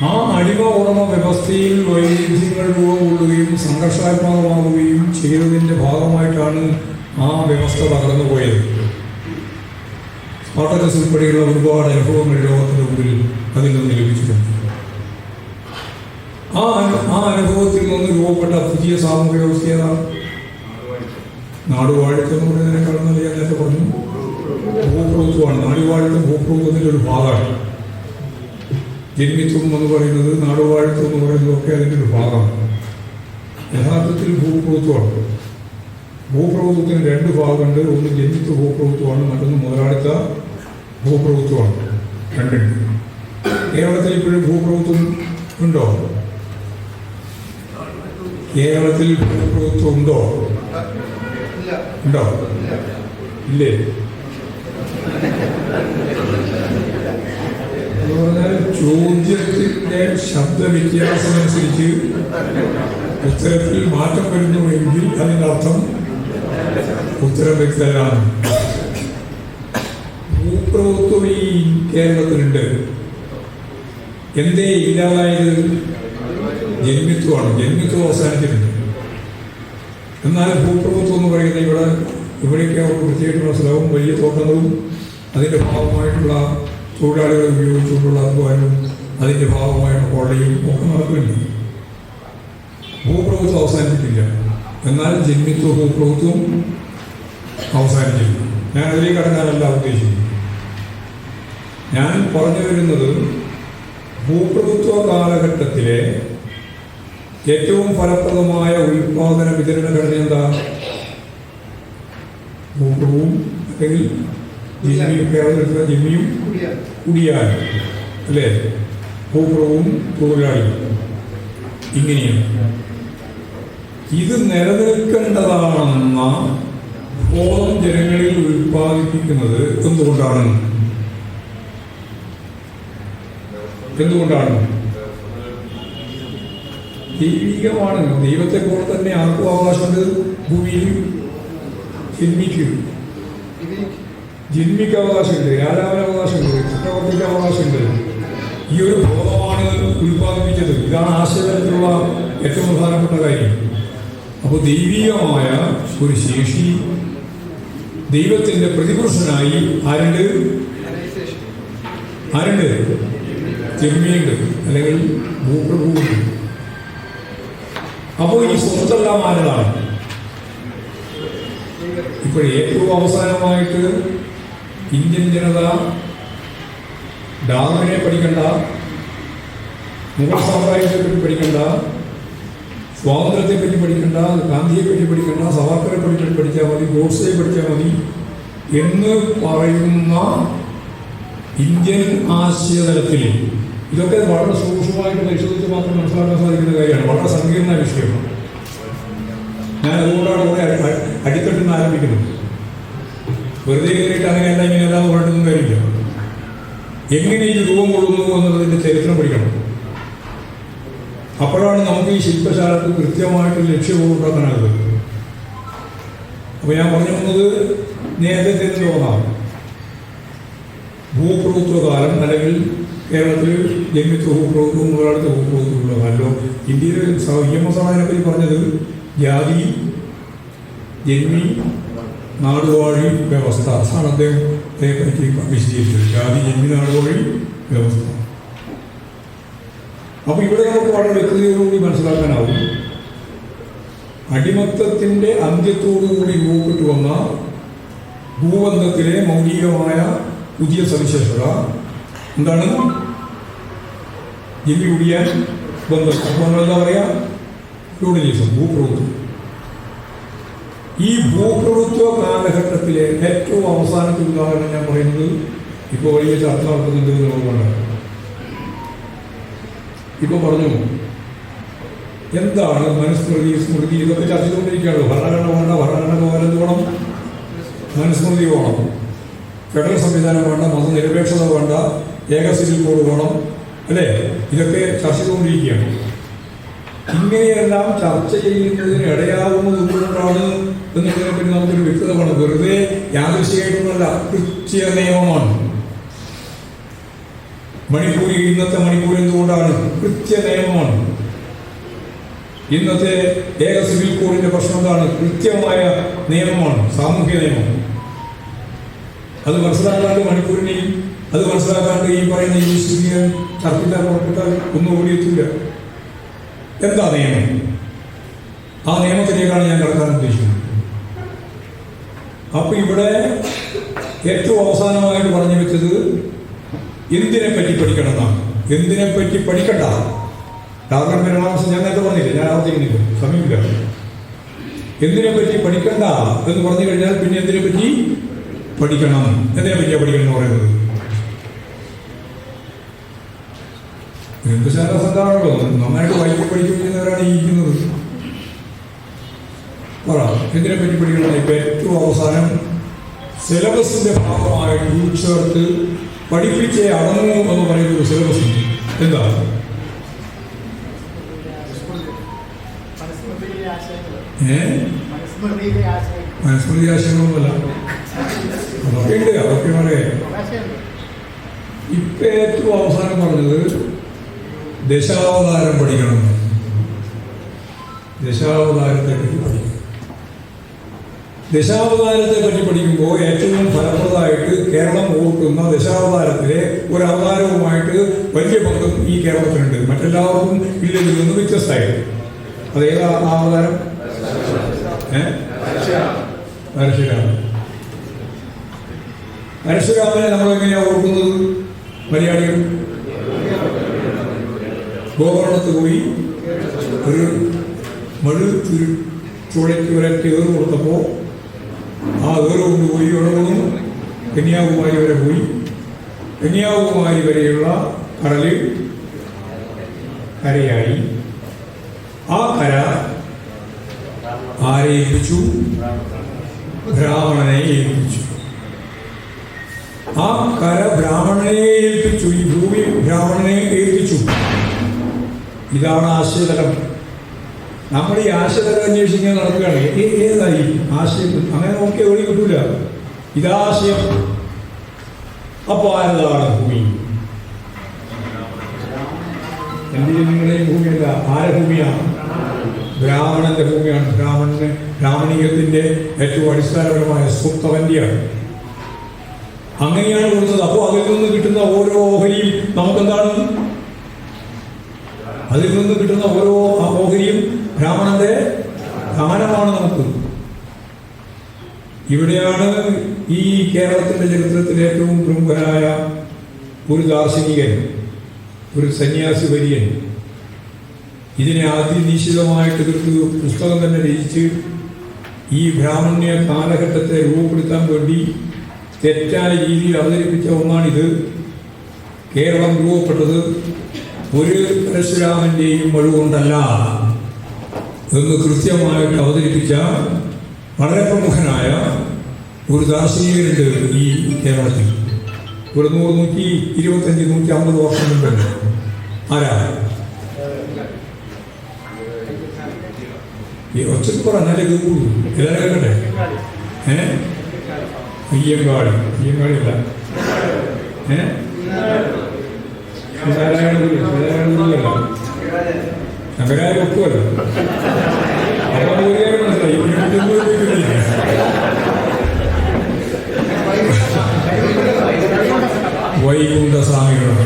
S1: ആ അടിമ ഉടമ വ്യവസ്ഥയിൽ വൈരുദ്ധ്യങ്ങൾ രൂപം കൊള്ളുകയും സംഘർഷാത്മകമാവുകയും ചെയ്തതിൻ്റെ ഭാഗമായിട്ടാണ് ആ വ്യവസ്ഥ തകർന്നു പോയത്. സ്പാർട്ടക്കസ് ഉൾപ്പെടെയുള്ള ഒരുപാട് അനുഭവങ്ങൾ ലോകത്തിൻ്റെ മുമ്പിൽ അതിൽ നിന്ന് ലഭിച്ചിട്ടുണ്ട്. ആ അനുഭവത്തിൽ നിന്ന് രൂപപ്പെട്ട പുതിയ സാമൂഹ്യ വ്യവസ്ഥ ഏതാണ്? നാടുവാഴിത്തം എന്ന് പറയുന്നതിനേക്കാൾ നല്ല ഞാൻ നേരത്തെ പറഞ്ഞു ഭൂപ്രഭുത്വമാണ്. നാടുവാഴിത്തം ഭൂപ്രഭുത്വത്തിൻ്റെ ഒരു ഭാഗമാണ്. ജന്മിത്വം എന്ന് പറയുന്നത്, നാടുവാഴിത്വം എന്ന് പറയുന്നതൊക്കെ അതിൻ്റെ ഒരു ഭാഗമാണ്. യഥാർത്ഥത്തിൽ ഭൂപ്രഭുത്വമാണ്. ഭൂപ്രഭുത്വത്തിന് രണ്ട് ഭാഗമുണ്ട്. ഒന്ന് ജന്മിത്വ ഭൂപ്രഭുത്വമാണ്, മറ്റൊന്ന് മുതലാളിത്ത ഭൂപ്രഭുത്വമാണ്. രണ്ടുണ്ട്. കേരളത്തിൽ ഇപ്പോഴും ഭൂപ്രഭുത്വം ഉണ്ടോ? കേരളത്തിൽ ഭൂപ്രഭുത്വം ഉണ്ടോ? ഉണ്ടോ? ഇല്ലേ? എന്ന് പറഞ്ഞാൽ ചോദ്യത്തിൻ്റെ ശബ്ദ വ്യത്യാസമനുസരിച്ച് ഉത്തരത്തിൽ മാറ്റം വരുന്നുവെങ്കിൽ അതിൻ്റെ അർത്ഥം ഉത്തരം വ്യക്തമാണ്. ഭൂപ്രഭുത്വം ഈ കേരളത്തിലുണ്ട്. എന്തേ ഇല്ലാതായത്? ജന്മിത്വമാണ്. ജന്മിത്വം അവസാനിച്ചിട്ടുണ്ട്. എന്നാൽ ഭൂപ്രഭുത്വം എന്ന് പറയുന്നത് ഇവിടേക്ക് അവർക്ക് പ്രത്യേകിച്ചുള്ള സ്ഥലവും വലിയ തോട്ടങ്ങളും അതിൻ്റെ ഭാഗമായിട്ടുള്ള തൊഴിലാളികളെ ഉപയോഗിച്ചുകൊണ്ടുള്ള അധ്വാനവും അതിൻ്റെ ഭാഗമായിട്ടുള്ള കൊള്ളയും ഒക്കെ നടക്കുന്നുണ്ട്. ഭൂപ്രഭുത്വം അവസാനിച്ചിട്ടില്ല. എന്നാൽ ജന്മിത്വ ഭൂപ്രഭുത്വം അവസാനിച്ചിട്ടുണ്ട്. ഞാൻ അതിലേക്ക് കടക്കാനല്ല ഉദ്ദേശിക്കുന്നത്. ഞാൻ പറഞ്ഞു വരുന്നത് ഭൂപ്രഭുത്വ കാലഘട്ടത്തിലെ ഏറ്റവും ഫലപ്രദമായ ഉൽപാദന വിതരണ ഘടന എന്താ? ഭൂപ്രഭുവും അല്ലെങ്കിൽ ജിമ്മിയും കുടിയാനും അല്ലേ? ഭൂപ്രഭുവും തൊഴിലാളിയും ഇങ്ങനെയാണ്. ഇത് നിലനിൽക്കേണ്ടതാണെന്ന ബോധം ജനങ്ങളിൽ ഉൽപ്പാദിപ്പിക്കുന്നത് എന്തുകൊണ്ടാണ്? ദൈവികമാണ്. ദൈവത്തെ പോലെ തന്നെ ആർക്കും അവകാശമുണ്ട് ഭൂമിയിൽ. ജന്മിക്ക് അവകാശമുണ്ട്, രാജാവിന് അവകാശമുണ്ട്, ചക്രവർത്തിക്ക് അവകാശമുണ്ട്. ഈ ഒരു ബോധമാണ് ഉൽപ്പാദിപ്പിച്ചത്. ഇതാണ് ആശയതലത്തിലുള്ള ഏറ്റവും പ്രധാനപ്പെട്ട കാര്യം. അപ്പോൾ ദൈവികമായ ഒരു ശേഷി ദൈവത്തിൻ്റെ പ്രതിപുരുഷനായി ആരുണ്ട്? ജന്മിയുണ്ട്, അല്ലെങ്കിൽ ഭൂപ്രഭുവുണ്ട്. അപ്പോൾ ഈ സ്വത്തെല്ലാം ആരതാണ്? ഇപ്പോൾ ഏറ്റവും അവസാനമായിട്ട് ഇന്ത്യൻ ജനത ഡാർവിനെ പഠിക്കണ്ട, മുഗൾ സാമ്രാജ്യത്തെപ്പറ്റി പഠിക്കണ്ട, സ്വാതന്ത്ര്യത്തെപ്പറ്റി പഠിക്കണ്ട, ഗാന്ധിയെപ്പറ്റി പഠിക്കണ്ട, സവാക്കറെ പഠിച്ചാൽ മതി, ഗോഡ്സയെ പഠിച്ചാൽ മതി എന്ന് പറയുന്ന ഇന്ത്യൻ ആശയതലത്തിൽ ഇതൊക്കെ വളരെ സൂക്ഷ്മമായിട്ട് പരിശോധിച്ച് മാത്രം മനസ്സിലാക്കാൻ സാധിക്കുന്ന കാര്യമാണ്. വളരെ സങ്കീർണ വിഷയമാണ്. ഞാൻ അതുകൊണ്ടാണ് ഇവിടെ അടിത്തട്ടിൽ നിന്ന് ആരംഭിക്കുന്നത്. വെറുതെ കയറിയിട്ട് അങ്ങനെയല്ല ഇങ്ങനെയല്ല പറഞ്ഞിട്ടൊന്നും കാര്യമില്ല. എങ്ങനെ ഇത് രൂപം കൊള്ളുന്നു എന്നുള്ളതിൻ്റെ ചരിത്രം പഠിക്കണം. അപ്പോഴാണ് നമുക്ക് ഈ ശില്പശാലക്ക് കൃത്യമായിട്ട് ലക്ഷ്യബോധമുണ്ടാക്കാനാകുന്നത്. അപ്പോൾ ഞാൻ പറഞ്ഞു വന്നത് നേരത്തെ തോന്നാം. ഭൂപ്രഭുത്വകാലം അല്ലെങ്കിൽ കേരളത്തിൽ ജന്മിത്വ ഭൂപ്രഭുത്വവും മുതലാളിത്ത ഭൂപ്രഭുത്വമുള്ള കാലം. ഇന്ത്യയിൽ EMS അതിനെപ്പറ്റി പറഞ്ഞത് ജാതി, ജന്മി, നാടുവാഴി വ്യവസ്ഥ ആണ് അദ്ദേഹത്തെപ്പറ്റി വിശദീകരിച്ചത്. ജാതി, ജന്മി, നാടുവാഴി വ്യവസ്ഥ. അപ്പോൾ ഇവിടെ നമുക്ക് വളരെ വ്യക്തതയോടുകൂടി മനസ്സിലാക്കാനാവും അടിമത്തത്തിൻ്റെ അന്ത്യത്തോടുകൂടി രൂപപ്പെട്ടു വന്ന ഭൂബന്ധത്തിലെ മൗലികമായ പുതിയ സവിശേഷത എന്താണ്? ജന്മി കുടിയാൻ ബന്ധം. അപ്പോൾ എന്താ പറയുക? ഫ്യൂഡലിസം, ഭൂപ്രഭുത്വം. ഈ ഭൂപ്രഭുത്വ കാലഘട്ടത്തിലെ ഏറ്റവും അവസാനത്തെ ഉദാഹരണം ഞാൻ പറയുന്നത് ഇപ്പോൾ വലിയ ചർച്ച നടത്തുന്നുണ്ട് എന്നുള്ളതുകൊണ്ടാണ്. ഇപ്പോൾ പറഞ്ഞു എന്താണ് മനുസ്മൃതി, സ്മൃതി, ഇതൊക്കെ ചർച്ച ചെയ്തുകൊണ്ടിരിക്കുകയാണല്ലോ. ഭരണഘടന വേണ്ട, ഭരണഘടന പോലെ വേണം, മനുസ്മൃതി വേണം, ഫെഡറൽ സംവിധാനം വേണ്ട, മതനിരപേക്ഷത വേണ്ട, ഏക സിവിൽ കോഡ് വേണം, അല്ലേ? ഇതൊക്കെ ചർച്ച ചെയ്തുകൊണ്ടിരിക്കുകയാണ്. ഇങ്ങനെയെല്ലാം ചർച്ച ചെയ്യുന്നതിന് ഇടയാകുന്നത് എന്തുകൊണ്ടാണ് എന്നതിനെപ്പറ്റി നമുക്കൊരു വ്യക്തത വേണം. വെറുതെ യാദൃശ്ചികമായിട്ടൊന്നുമല്ല, കൃത്യ നിയമമാണ്. മണിപ്പൂരിൽ ഇന്നത്തെ മണിപ്പൂർ എന്തുകൊണ്ടാണ്? കൃത്യ നിയമമാണ്. ഇന്നത്തെ ഏക സിവിൽ കോഡിന്റെ പ്രശ്നം എന്താണ്? കൃത്യമായ നിയമമാണ്, സാമൂഹ്യ നിയമം. അത് മനസ്സിലാക്കാണ്ട് മണിപ്പൂരിനെയും അത് മനസ്സിലാക്കാണ്ട് ഈ പറയുന്ന ഈ സ്ഥിതിയെ ചർച്ചിട്ടാൽ പുറപ്പെട്ടാൽ ഒന്നും ഓടിയെത്തില്ല. എന്താ നിയമം? ആ നിയമത്തിലേക്കാണ് ഞാൻ കടക്കാൻ ഉദ്ദേശിക്കുന്നത്. അപ്പൊ ഇവിടെ ഏറ്റവും അവസാനമായിട്ട് പറഞ്ഞു വെച്ചത് എന്തിനെ പറ്റി പഠിക്കണം എന്നാണ്. എന്തിനെപ്പറ്റി പഠിക്കണ്ട? ഡാർവിൻ പരിണാമം ഞാൻ നേരത്തെ പറഞ്ഞില്ല, ഞാൻ ആവർത്തിക്കുന്നില്ല, സമയമില്ല. എന്തിനെപ്പറ്റി പഠിക്കണ്ട എന്ന് പറഞ്ഞു കഴിഞ്ഞാൽ പിന്നെ എന്തിനെപ്പറ്റി പഠിക്കണം? എന്തിനെ പറ്റിയാ പഠിക്കണം എന്ന് പറയുന്നത്? ഗ്രന്ഥശാല സംഘാണല്ലോ, നന്നായിട്ട് വായിക്കാൻ പഠിക്കുന്നവരാണ് ഈ ഇരിക്കുന്നത്. പറ, എന്തിനെപ്പറ്റി പഠിക്കണം? ഇപ്പം ഏറ്റവും അവസാനം സിലബസിന്റെ ഭാഗമായിട്ട് ഉൾച്ചേർത്ത് പഠിപ്പിച്ചേ അടങ്ങൂ എന്ന് പറയുന്ന ഒരു സിലബസ് ഉണ്ട്. എന്താ? മനുസ്മൃതി ആശയങ്ങളൊന്നുമല്ല, അതൊക്കെ ഉണ്ട്, അതൊക്കെ പറയാം. ഇപ്പൊ ഏറ്റവും അവസാനം പറഞ്ഞത് ദശാവതാരം പഠിക്കണം. ദശാവതാരത്തെ പറ്റി പഠിക്കണം. ദശാവതാരത്തെ പറ്റി പഠിക്കുമ്പോൾ ഏറ്റവും ഫലപ്രദമായിട്ട് കേരളം ഓർക്കുന്ന ദശാവതാരത്തിലെ ഒരു അവതാരവുമായിട്ട് വലിയ ബന്ധം ഈ കേരളത്തിലുണ്ട്. മറ്റെല്ലാവർക്കും ഇതിൽ നിന്ന് വ്യത്യസ്തമായിട്ട്. അതേതാ ആ അവതാരം? പരശുരാമൻ. പരശുരാമനെ നമ്മൾ എങ്ങനെയാണ് ഓർക്കുന്നത്? മലയാളികൾ ഗോകർണത്ത് പോയി ഒരു ചുഴയ്ക്ക് ഒരൊറ്റ ഏറ് കൊടുത്തപ്പോൾ ആ ഏറ് കൊണ്ടുപോയി ഉടമൊന്നും കന്യാകുമാരി വരെ പോയി. കന്യാകുമാരി വരെയുള്ള കടലിൽ കരയായി. ആ കര ആരെ ഏൽപ്പിച്ചു? ബ്രാഹ്മണനെ ഏൽപ്പിച്ചു. ആ കര ബ്രാഹ്മണനെ ഏൽപ്പിച്ചു. ഈ ഭൂമി ബ്രാഹ്മണനെ ഏൽപ്പിച്ചു. ഇതാണ് ആശയതലം. നമ്മൾ ഈ ആശയതലം അന്വേഷിക്കാൻ നടക്കുകയാണ്. ഏതായി ആശയം? അങ്ങനെ നോക്കിയാൽ ഒഴി കിട്ടൂല. ഇതാശയം. അപ്പൊ ആരതാണ് ഭൂമി? എന്തിനും ഭൂമിയല്ല. ആരെ ഭൂമിയാണ്? ബ്രാഹ്മണന്റെ ഭൂമിയാണ്. ബ്രാഹ്മണീയത്തിന്റെ ഏറ്റവും അടിസ്ഥാനപരമായ സ്വത്ത് അവന്റെയാണ്. അങ്ങനെയാണ് കൊടുത്തത്. അപ്പോൾ അതിൽ നിന്ന് കിട്ടുന്ന ഓരോ ഓഹരിയും നമുക്കെന്താണ്? അതിൽ നിന്ന് കിട്ടുന്ന ഓരോ ഓഹരിയും ബ്രാഹ്മണന്റെ ദാനമാണ് നമുക്ക്. ഇവിടെയാണ് ഈ കേരളത്തിന്റെ ചരിത്രത്തിലെ ഏറ്റവും പ്രമുഖനായ ഒരു ദാർശനികൻ, ഒരു സന്യാസി വര്യൻ ഇതിനെ അതിനിശ്ചിതമായിട്ട് എതിർത്ത് പുസ്തകം തന്നെ രചിച്ച് ഈ ബ്രാഹ്മണ്യ കാലഘട്ടത്തെ രൂപപ്പെടുത്താൻ വേണ്ടി തെറ്റായ രീതിയിൽ അവതരിപ്പിച്ച ഒന്നാണിത്. കേരളം രൂപപ്പെട്ടത് ഒരു പരശുരാമന്റെയും വഴുകൊണ്ടല്ല എന്ന് കൃത്യമായിട്ട് അവതരിപ്പിച്ച വളരെ പ്രമുഖനായ ഒരു ദാർശനികനുണ്ട് ഈ കേരളത്തിൽ. ഒരു 125-150 വർഷം മുമ്പ്. ആരാ? ഈ ഒച്ചക്ക് പറഞ്ഞാലേ ഇത് കൂടും. എല്ലാവരും കേട്ടെ. അയ്യങ്കാളി അല്ല, ശങ്കരായ ഒക്കുമല്ല. അപ്പൊ ഒരു കാര്യം മനസ്സിലായി, വൈകുണ്ഠസ്വാമികളാണ്.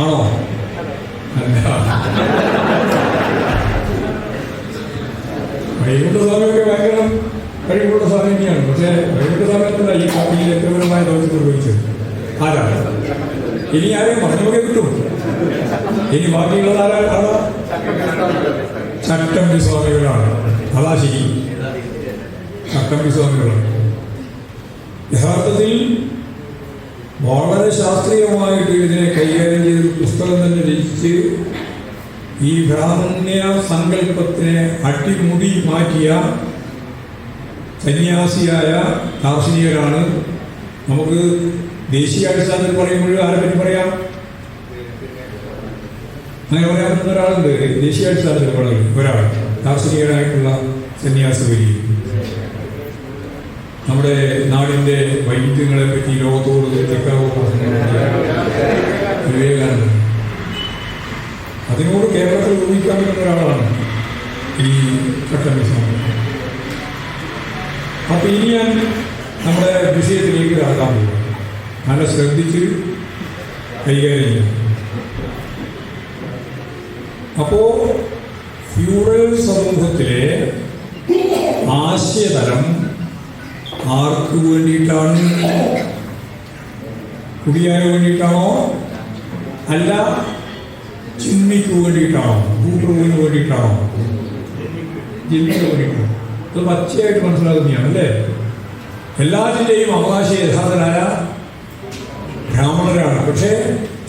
S1: ആണോ? വൈകുണ്ഠസ്വാമിയൊക്കെ ഭയങ്കര വൈകുണ്ഠസ്വാമി തന്നെയാണ്. പക്ഷേ വൈകുണ്ഠസ്വാമിയല്ല ഈ പാർട്ടിയിൽ ഏറ്റവുമായ ദൗത്യം നിർവഹിച്ചത്. ആരാണ്? ഇനി ആരെയും പറഞ്ഞൊക്കെ കിട്ടും. ഇനി ബാക്കിയുള്ളത് ആരാ? ചട്ടമ്പി സ്വാമികളാണ്. അതാ ശരി, ചട്ടമ്പി സ്വാമികളാണ്. യഥാർത്ഥത്തിൽ വളരെ ശാസ്ത്രീയമായിട്ട് ഇതിനെ കൈകാര്യം ചെയ്ത് പുസ്തകം തന്നെ രചിച്ച് ഈ ബ്രാഹ്മണ്യ സങ്കല്പത്തിനെ അടിമുടി മാറ്റിയ സന്യാസിയായ ദാർശനികരാണ്. നമുക്ക് ദേശീയാടിസ്ഥാനത്തിൽ പറയുമ്പോൾ ആരെ പറ്റി പറയാം? അങ്ങനെ പറയാൻ പറ്റുന്ന ഒരാളുണ്ട്. ദേശീയാടിസ്ഥാനത്തിൽ പറയും ഒരാൾ ദാർശനികനായിട്ടുള്ള സന്യാസി വരി. നമ്മുടെ നാടിൻ്റെ വൈവിധ്യങ്ങളെ പറ്റി ലോകത്തോട് വിവേകാനന്ദൻ. അതിനോട് കേരളത്തിൽ ഊഹിക്കാൻ പറ്റുന്ന ഒരാളാണ് ഈ ചട്ടമ്പി സ്വാമി. അപ്പൊ ഇനി ഞാൻ നമ്മുടെ വിഷയത്തിലേക്ക് കടക്കാൻ പോകും. നല്ല ശ്രദ്ധിച്ച് കൈകാര്യം ചെയ്യും. അപ്പോ ഫ്യൂഡൽ സമൂഹത്തിലെ ആശയതലം ആർക്ക് വേണ്ടിയിട്ടാണ്? കുടിയാന് വേണ്ടിയിട്ടാണോ? അല്ല, ചിമ്മിക്ക് വേണ്ടിയിട്ടാണോ? കൂട്ടുറവിന് വേണ്ടിയിട്ടാണോ? ജിമ്മിക്ക് വേണ്ടിയിട്ടാണോ? അത് പച്ചയായിട്ട് മനസ്സിലാകുന്നതാണ് അല്ലേ? എല്ലാത്തിൻ്റെയും അവകാശി യഥാർത്ഥനായ ബ്രാഹ്മണരാണ്. പക്ഷേ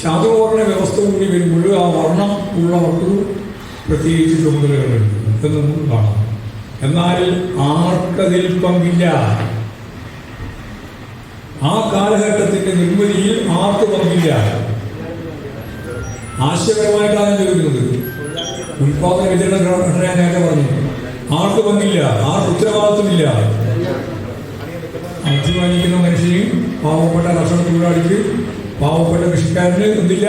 S1: ചാതുർവർണ്ണ വ്യവസ്ഥ കൂടി വരുമ്പോൾ ആ വർണ്ണം ഉള്ളവർക്ക് പ്രത്യേകിച്ച് ചുമതലകളുണ്ട് എന്നൊന്നും കാണാം. എന്നാൽ ആർക്കതിൽ പങ്കില്ല. ആ കാലഘട്ടത്തിന്റെ നിർമ്മിതിയിൽ ആർക്ക് പങ്കില്ല? ആശയപരമായിട്ടാണ് ചോദിക്കുന്നത്. ഉൽപാദന വിതരണ ഘടന ഞാൻ നേരത്തെ പറഞ്ഞു. ആർക്ക് പങ്കില്ല, ആർക്ക് ഉത്തരവാദിത്വമില്ല. അധ്വാനിക്കുന്ന മനുഷ്യന്, പാവപ്പെട്ട കർഷക തൊഴിലാളിക്ക്, പാവപ്പെട്ട കൃഷിക്കാരന് എന്തില്ല?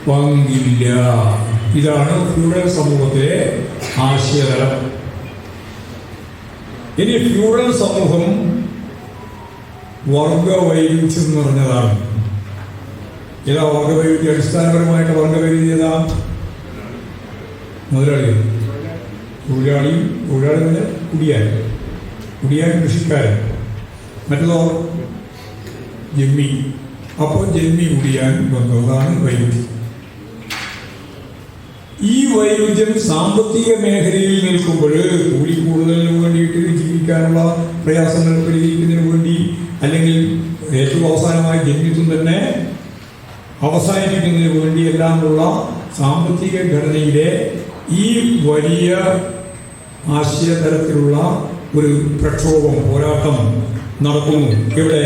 S1: പങ്കില്ല. ഇതാണ് ഫ്യൂഡൽ സമൂഹത്തിലെ ആശയതലം. ഇനി ഫ്യൂഡൽ സമൂഹം വർഗവൈരുദ്ധ്യം നിറഞ്ഞതാണ്. ഏതാ വർഗവൈരുദ്ധ്യം? അടിസ്ഥാനപരമായിട്ട് വർഗവൈരുദ്ധ്യത മുതലാളി, തൊഴിലാളി പറഞ്ഞാൽ കുടിയാൻ കൃഷിക്കാരൻ, മറ്റതോ ജന്മി. അപ്പോൾ ജന്മി കുടിയാൻ ബന്ധം. അതാണ് വൈരുദ്ധ്യം. ഈ വൈരുദ്ധ്യം സാമ്പത്തിക മേഖലയിൽ നിൽക്കുമ്പോൾ കൂലി കൂടുതലിന് വേണ്ടിയിട്ട് ജീവിക്കാനുള്ള പ്രയാസങ്ങൾ പരിഹരിക്കുന്നതിന് വേണ്ടി, അല്ലെങ്കിൽ ഏറ്റവും അവസാനമായി ജന്മിത്വം തന്നെ അവസാനിപ്പിക്കുന്നതിന് വേണ്ടി എല്ലാമുള്ള സാമ്പത്തിക ഘടനയിലെ ഈ വലിയ ആശയതലത്തിലുള്ള ഒരു പ്രക്ഷോഭം, പോരാട്ടം നടക്കുന്നു ഇവിടെ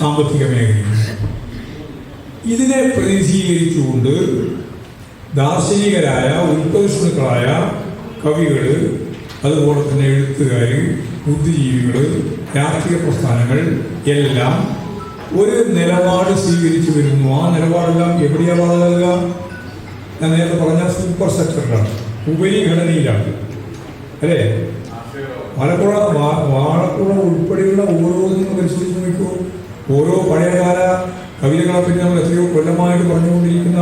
S1: സാമ്പത്തിക മേഖലയിൽ. ഇതിനെ പ്രതിനിധീകരിച്ചുകൊണ്ട് ദാർശനികരായ ഉത്കർഷണങ്ങളായ കവികൾ, അതുപോലെ തന്നെ എഴുത്തുകാർ, ബുദ്ധിജീവികൾ, രാഷ്ട്രീയ പ്രസ്ഥാനങ്ങൾ എല്ലാം ഒരു നിലപാട് സ്വീകരിച്ചു വരുന്നു. ആ നിലപാടെല്ലാം എവിടെയാണ് വളരുക? ഞാൻ നേരത്തെ പറഞ്ഞ സൂപ്പർ സെക്ടറിലാണ്, ഉപരിഘടനയിലാണ് അല്ലേ? വാഴക്കുള ഉൾപ്പെടെയുള്ള ഓരോന്നും പരിശോധിച്ച് നോക്കൂ. ഓരോ പഴയകാല കവിതകളെപ്പറ്റി നമ്മൾ എത്രയോ കൊല്ലമായിട്ട് പറഞ്ഞുകൊണ്ടിരിക്കുന്ന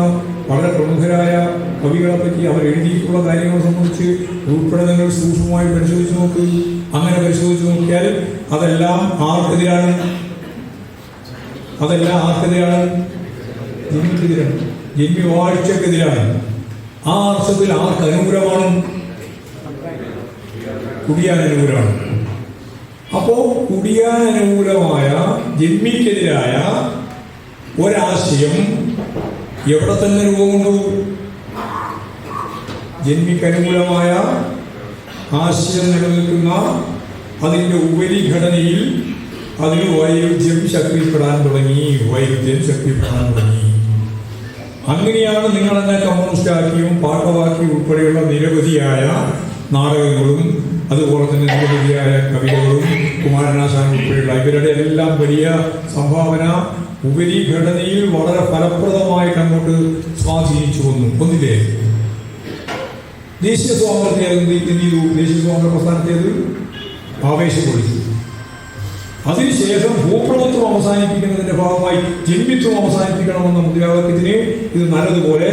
S1: വളരെ പ്രമുഖരായ കവികളെപ്പറ്റി അവർ എഴുതിയിട്ടുള്ള കാര്യങ്ങളെ സംബന്ധിച്ച് ഉൾപ്പെടെ നിങ്ങൾ സൂക്ഷ്മമായി പരിശോധിച്ച് നോക്കൂ. അങ്ങനെ പരിശോധിച്ച് നോക്കിയാൽ അതെല്ലാം ആർക്കെതിരാണ്? ജന്മിക്കെതിരാണ്, ജന്മിവാഴ്ചക്കെതിരാണ്. ആ അർത്ഥത്തിൽ ആർക്ക് അനുകൂലമാണ്? കുടിയാൻ അനുകൂലമാണ്. അപ്പോ കുടിയാൻ അനുകൂലമായ, ജന്മിക്കെതിരായ ഒരാശയം എവിടെ തന്നെ രൂപം കൊണ്ടു? ജന്മിക്കനുകൂലമായ ആശയം നിലനിൽക്കുന്ന അതിൻ്റെ ഉപരിഘടനയിൽ അതിന് വൈരുദ്ധ്യം ശക്തിപ്പെടാൻ തുടങ്ങി. അങ്ങനെയാണ് നിങ്ങളെന്നെ കമ്മ്യൂണിസ്റ്റാക്കിയും പാഠവാക്കിയും ഉൾപ്പെടെയുള്ള നിരവധിയായ നാടകങ്ങളും അതുപോലെ തന്നെ നിരവധിയായ കവിതകളും കുമാരനാശാൻ ഉൾപ്പെടെയുള്ള ഇവരുടെ എല്ലാം വലിയ സംഭാവന ഉപരിഘടനയിൽ വളരെ ഫലപ്രദമായിട്ട് അങ്ങോട്ട് സ്വാധീനിച്ചു വന്നു. ഒന്നില്ലേ ദേശീയ സ്വാതന്ത്ര്യം എന്ത് ചെയ്തു? ദേശീയ സ്വാതന്ത്ര്യ പ്രസ്ഥാനത്തേത് ആവേശപ്പെടുത്തി. അതിനുശേഷം ഭൂപ്രഭുത്വം അവസാനിപ്പിക്കുന്നതിന്റെ ഭാഗമായി ജന്മിത്വം അവസാനിപ്പിക്കണമെന്ന മുദ്രാവാക്യത്തിന് ഇത് നല്ലതുപോലെ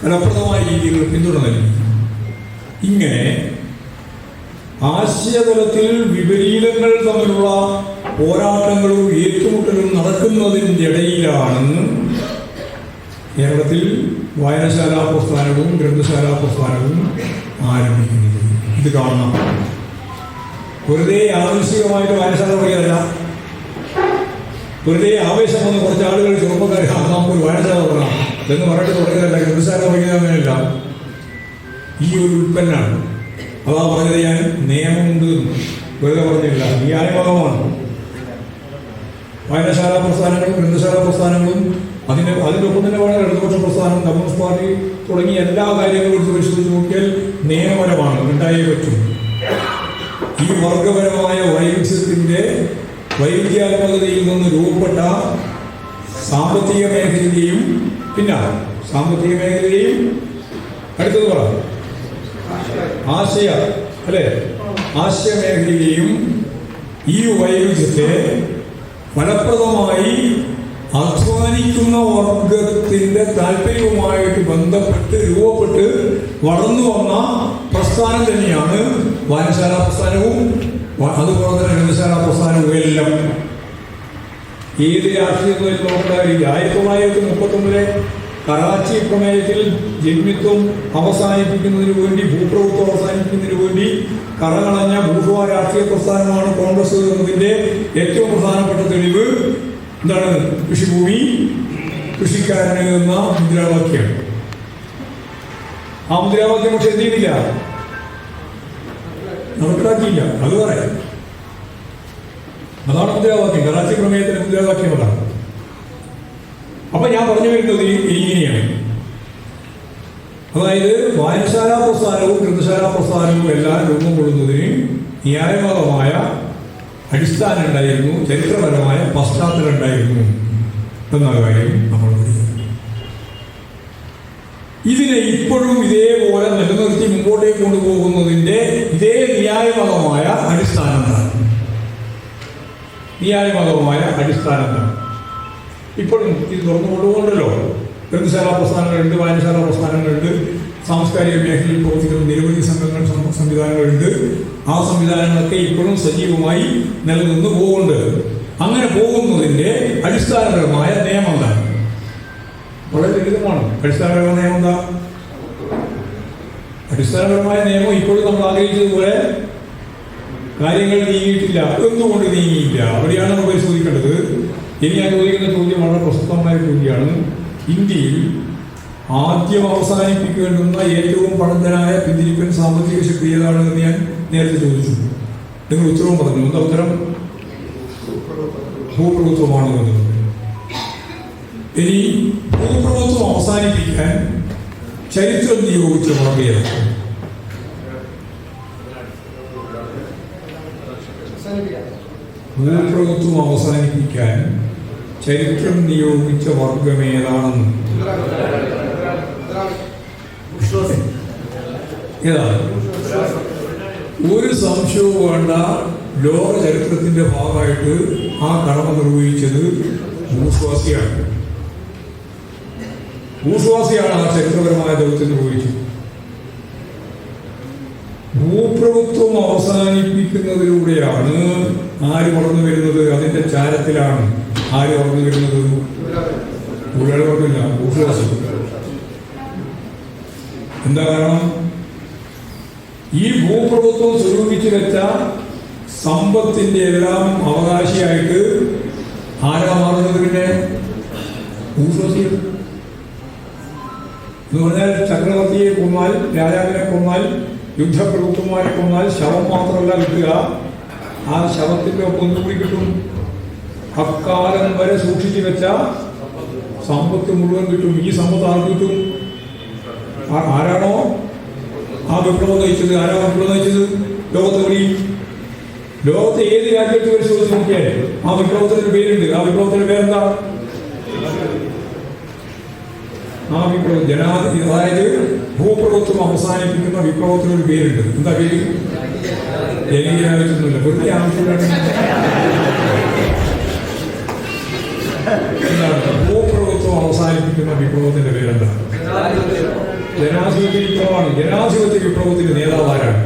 S1: ഫലപ്രദമായ രീതിയിൽ പിന്തുണ നൽകി. ഇങ്ങനെ ആശയതലത്തിൽ വിപരീതങ്ങൾ തമ്മിലുള്ള പോരാട്ടങ്ങളും ഏറ്റുമുട്ടലും നടക്കുന്നതിൻ്റെ ഇടയിലാണ് കേരളത്തിൽ വായനശാലാ പ്രസ്ഥാനവും ഗ്രന്ഥശാലാ പ്രസ്ഥാനവും ആരംഭിക്കുന്നത്. ഇത് കാണണം. വെറുതെ ആവശ്യമായിട്ട് വായനശാല തുടങ്ങിയതല്ല. വെറുതെ ആവേശം വന്ന് കുറച്ച് ആളുകൾ ചെറുപ്പക്കാർ നമുക്കൊരു വായനശാല തുടങ്ങാം എന്ന് പറഞ്ഞിട്ട് തുടങ്ങിയതല്ല. ഗ്രന്ഥശാല തുടങ്ങിയത് അങ്ങനെയല്ല. ഈ ഒരു ഉൽപ്പന്നമാണ്. അതാ പറഞ്ഞത് ഞാൻ നിയമമുണ്ട് വെറുതെ പറഞ്ഞില്ല. ന്യായഭാഗമാണ്. വായനശാല പ്രസ്ഥാനങ്ങളും ഗ്രന്ഥശാല പ്രസ്ഥാനങ്ങളും അതിനൊപ്പം തന്നെ വളരെ ഇടതുപക്ഷ പ്രസ്ഥാനം, കമ്മ്യൂണിസ്റ്റ് പാർട്ടി തുടങ്ങിയ എല്ലാ കാര്യങ്ങളും എടുത്ത് പരിശോധിച്ച് നോക്കിയാൽ നിയമപരമാണ്, ഉണ്ടായേ പറ്റും. ഈ വർഗപരമായ വൈരുദ്ധ്യാത്മകതയിൽ നിന്ന് രൂപപ്പെട്ട സാമ്പത്തിക മേഖലയെയും അടുത്തത് പറ ആശയമേഖലയെയും ഈ വൈരുദ്ധ്യത്തെ ഫലപ്രദമായി അധ്വാനിക്കുന്ന വർഗത്തിന്റെ താല്പര്യവുമായിട്ട് ബന്ധപ്പെട്ട് രൂപപ്പെട്ട് വളർന്നു വന്ന പ്രസ്ഥാനം തന്നെയാണ് വായനശാല പ്രസ്ഥാനവും അതുപോലെ തന്നെ ഗ്രന്ഥശാല പ്രസ്ഥാനവും എല്ലാം. ഏത് രാഷ്ട്രീയത്തിൽ നോക്കേണ്ടതില്ല. 1939 കറാച്ചി പ്രമേയത്തിൽ ജന്മിത്വം അവസാനിപ്പിക്കുന്നതിന് വേണ്ടി, ഭൂപ്രഭുത്വം അവസാനിപ്പിക്കുന്നതിന് വേണ്ടി കറകളഞ്ഞ ബൂർഷ്വാ രാഷ്ട്രീയ പ്രസ്ഥാനമാണ് കോൺഗ്രസ് എന്നതിൻ്റെ ഏറ്റവും പ്രധാനപ്പെട്ട തെളിവ് എന്താണ്? കൃഷിഭൂമി കൃഷിക്കാരന് എന്ന മുദ്രാവാക്യം. ആ മുദ്രാവാക്യം പക്ഷെ എന്ത് ചെയ്തില്ല, നടപ്പിലാക്കിയില്ല. അത് പറയാം. അതാണ് മുദ്രാവാക്യം. കറാച്ചി പ്രമേയത്തിന്റെ മുദ്രാവാക്യം അതാണ്. അപ്പൊ ഞാൻ പറഞ്ഞു വരുന്നത് ഇങ്ങനെയാണ്. അതായത് വായനശാല പ്രസ്ഥാനവും ഗ്രന്ഥശാല പ്രസ്ഥാനവും എല്ലാം രൂപം കൊള്ളുന്നതിന് ന്യായമായ അടിസ്ഥാനം ഉണ്ടായിരുന്നു, ചരിത്രപരമായ പശ്ചാത്തലം ഉണ്ടായിരുന്നു എന്ന കാര്യം നമ്മൾ പഠിക്കുന്നു. ഇതിനെ ഇപ്പോഴും ഇതേപോലെ നിലനിർത്തി മുമ്പോട്ടേക്ക് കൊണ്ടുപോകുന്നതിൻ്റെ ഇതേ ന്യായമായ അടിസ്ഥാനമാണ്. ന്യായമായ അടിസ്ഥാനമാണ്. ഇപ്പോഴും ഇത് തുറന്നു കൊണ്ടുപോകണ്ടല്ലോ. ഗ്രന്ഥശാല പ്രസ്ഥാനങ്ങളുണ്ട്, വായനശാല പ്രസ്ഥാനങ്ങളുണ്ട്, സാംസ്കാരിക മേഖലയിൽ പ്രവർത്തിക്കുന്ന നിരവധി സംഘങ്ങൾ, സംവിധാനങ്ങളുണ്ട്. ആ സംവിധാനങ്ങളൊക്കെ ഇപ്പോഴും സജീവമായി നിലനിന്ന് പോകുന്നുണ്ട്. അങ്ങനെ പോകുന്നതിൻ്റെ അടിസ്ഥാനപരമായ നിയമം എന്താണ്? വളരെ ലളിതമാണ്. അടിസ്ഥാനപരമായ നിയമം എന്താ? അടിസ്ഥാനപരമായ നിയമം ഇപ്പോഴും നമ്മൾ ആഗ്രഹിച്ചതുപോലെ കാര്യങ്ങൾ നീങ്ങിയിട്ടില്ല. എന്തുകൊണ്ട് നീങ്ങിയില്ല? അവിടെയാണ് നമ്മൾ പരിശോധിക്കേണ്ടത്. ഇനി ഞാൻ ചോദിക്കുന്ന ചോദ്യം വളരെ പ്രസക്തമായ ചോദ്യമാണ്. ഇന്ത്യയിൽ ആദ്യം അവസാനിപ്പിക്കേണ്ടുന്ന ഏറ്റവും പഴഞ്ചനായ പിന്തിരിപ്പൻ സാമ്പത്തിക ശക്തി ഏതാണെന്ന് ഞാൻ നേരത്തെ ചോദിച്ചു. നിങ്ങൾ ഉത്തരവും പറഞ്ഞു. എന്താ ഉത്തരം? ഭൂപ്രഭുത്വമാണ് എന്നത്. ഇനി ഭൂപ്രഭുത്വം അവസാനിപ്പിക്കാൻ ചരിത്രം നിയോഗിച്ച മാർഗീയത. ഭൂപ്രഭുത്വം അവസാനിപ്പിക്കാൻ ചരിത്രം നിയോഗിച്ച വർഗമേതാണെന്ന് ഏതാണ്? ഒരു സംശയവും വേണ്ട. ലോക ചരിത്രത്തിന്റെ ഭാഗമായിട്ട് ആ കടമ നിർവഹിച്ചത് ഭൂസ്വാസിയാണ്. ഭൂസ്വാസിയാണ് ആ ചരിത്രപരമായ ദൗത്യം നിർവഹിച്ചത്. ഭൂപ്രഭുത്വം അവസാനിപ്പിക്കുന്നതിലൂടെയാണ് ആര് വളർന്നു വരുന്നത്? അതിന്റെ ചാരത്തിലാണ് ആര് വളർന്നു വരുന്നത്? തൊഴിലാളികൾക്കില്ല, ഭൂസ്വാസി. എന്താ കാരണം? ഈ ഭൂപ്രഭുത്വം സ്വരൂപിച്ചു വെച്ച സമ്പത്തിന്റെ എല്ലാം അവകാശിയായിട്ട് ആരാ മാറുന്നത്? പിന്നെ ഭൂസ്വാസി എന്ന് പറഞ്ഞാൽ ചക്രവർത്തിയെ കൊന്നാൽ, രാജാവിനെ കൊന്നാൽ, യുദ്ധപ്രഭുത്വന്മാരെ കൊന്നാൽ ശവം മാത്രമല്ല കിട്ടുക, ആ ശവത്തിന്റെ ഒപ്പം കൂടി കിട്ടും. അക്കാലം വരെ സൂക്ഷിച്ചു വെച്ച സമ്പത്ത് മുഴുവൻ കിട്ടും. ഈ സമ്പത്ത് ആർക്ക് കിട്ടും? ആരാണോ ആ വിപ്ലവം നയിച്ചത്? ആരാ വിപ്ലവം നയിച്ചത്? ലോകത്തെ ഏത് രാജ്യത്ത് പരിശോധിച്ച് നോക്കിയാൽ ആ വിപ്ലവത്തിന് പേരുണ്ട്. ആ വിപ്ലവത്തിന്റെ പേരെന്താ? ആ വിപ്ലവം അതായത് ഭൂപ്രഭുത്വം അവസാനിപ്പിക്കുന്ന വിപ്ലവത്തിനൊരു പേരുണ്ട്. എന്താ പേര്? ജനകീയതൊന്നുമില്ല, വെറുതെ ആവശ്യമില്ല. ഭൂപ്രഭുത്വം അവസാനിപ്പിക്കുന്ന വിപ്ലവത്തിന്റെ പേരെന്താ? ജനാധിപത്യ വിപ്ലവമാണ്. ജനാധിപത്യ വിപ്ലവത്തിന്റെ നേതാവാരാണ്?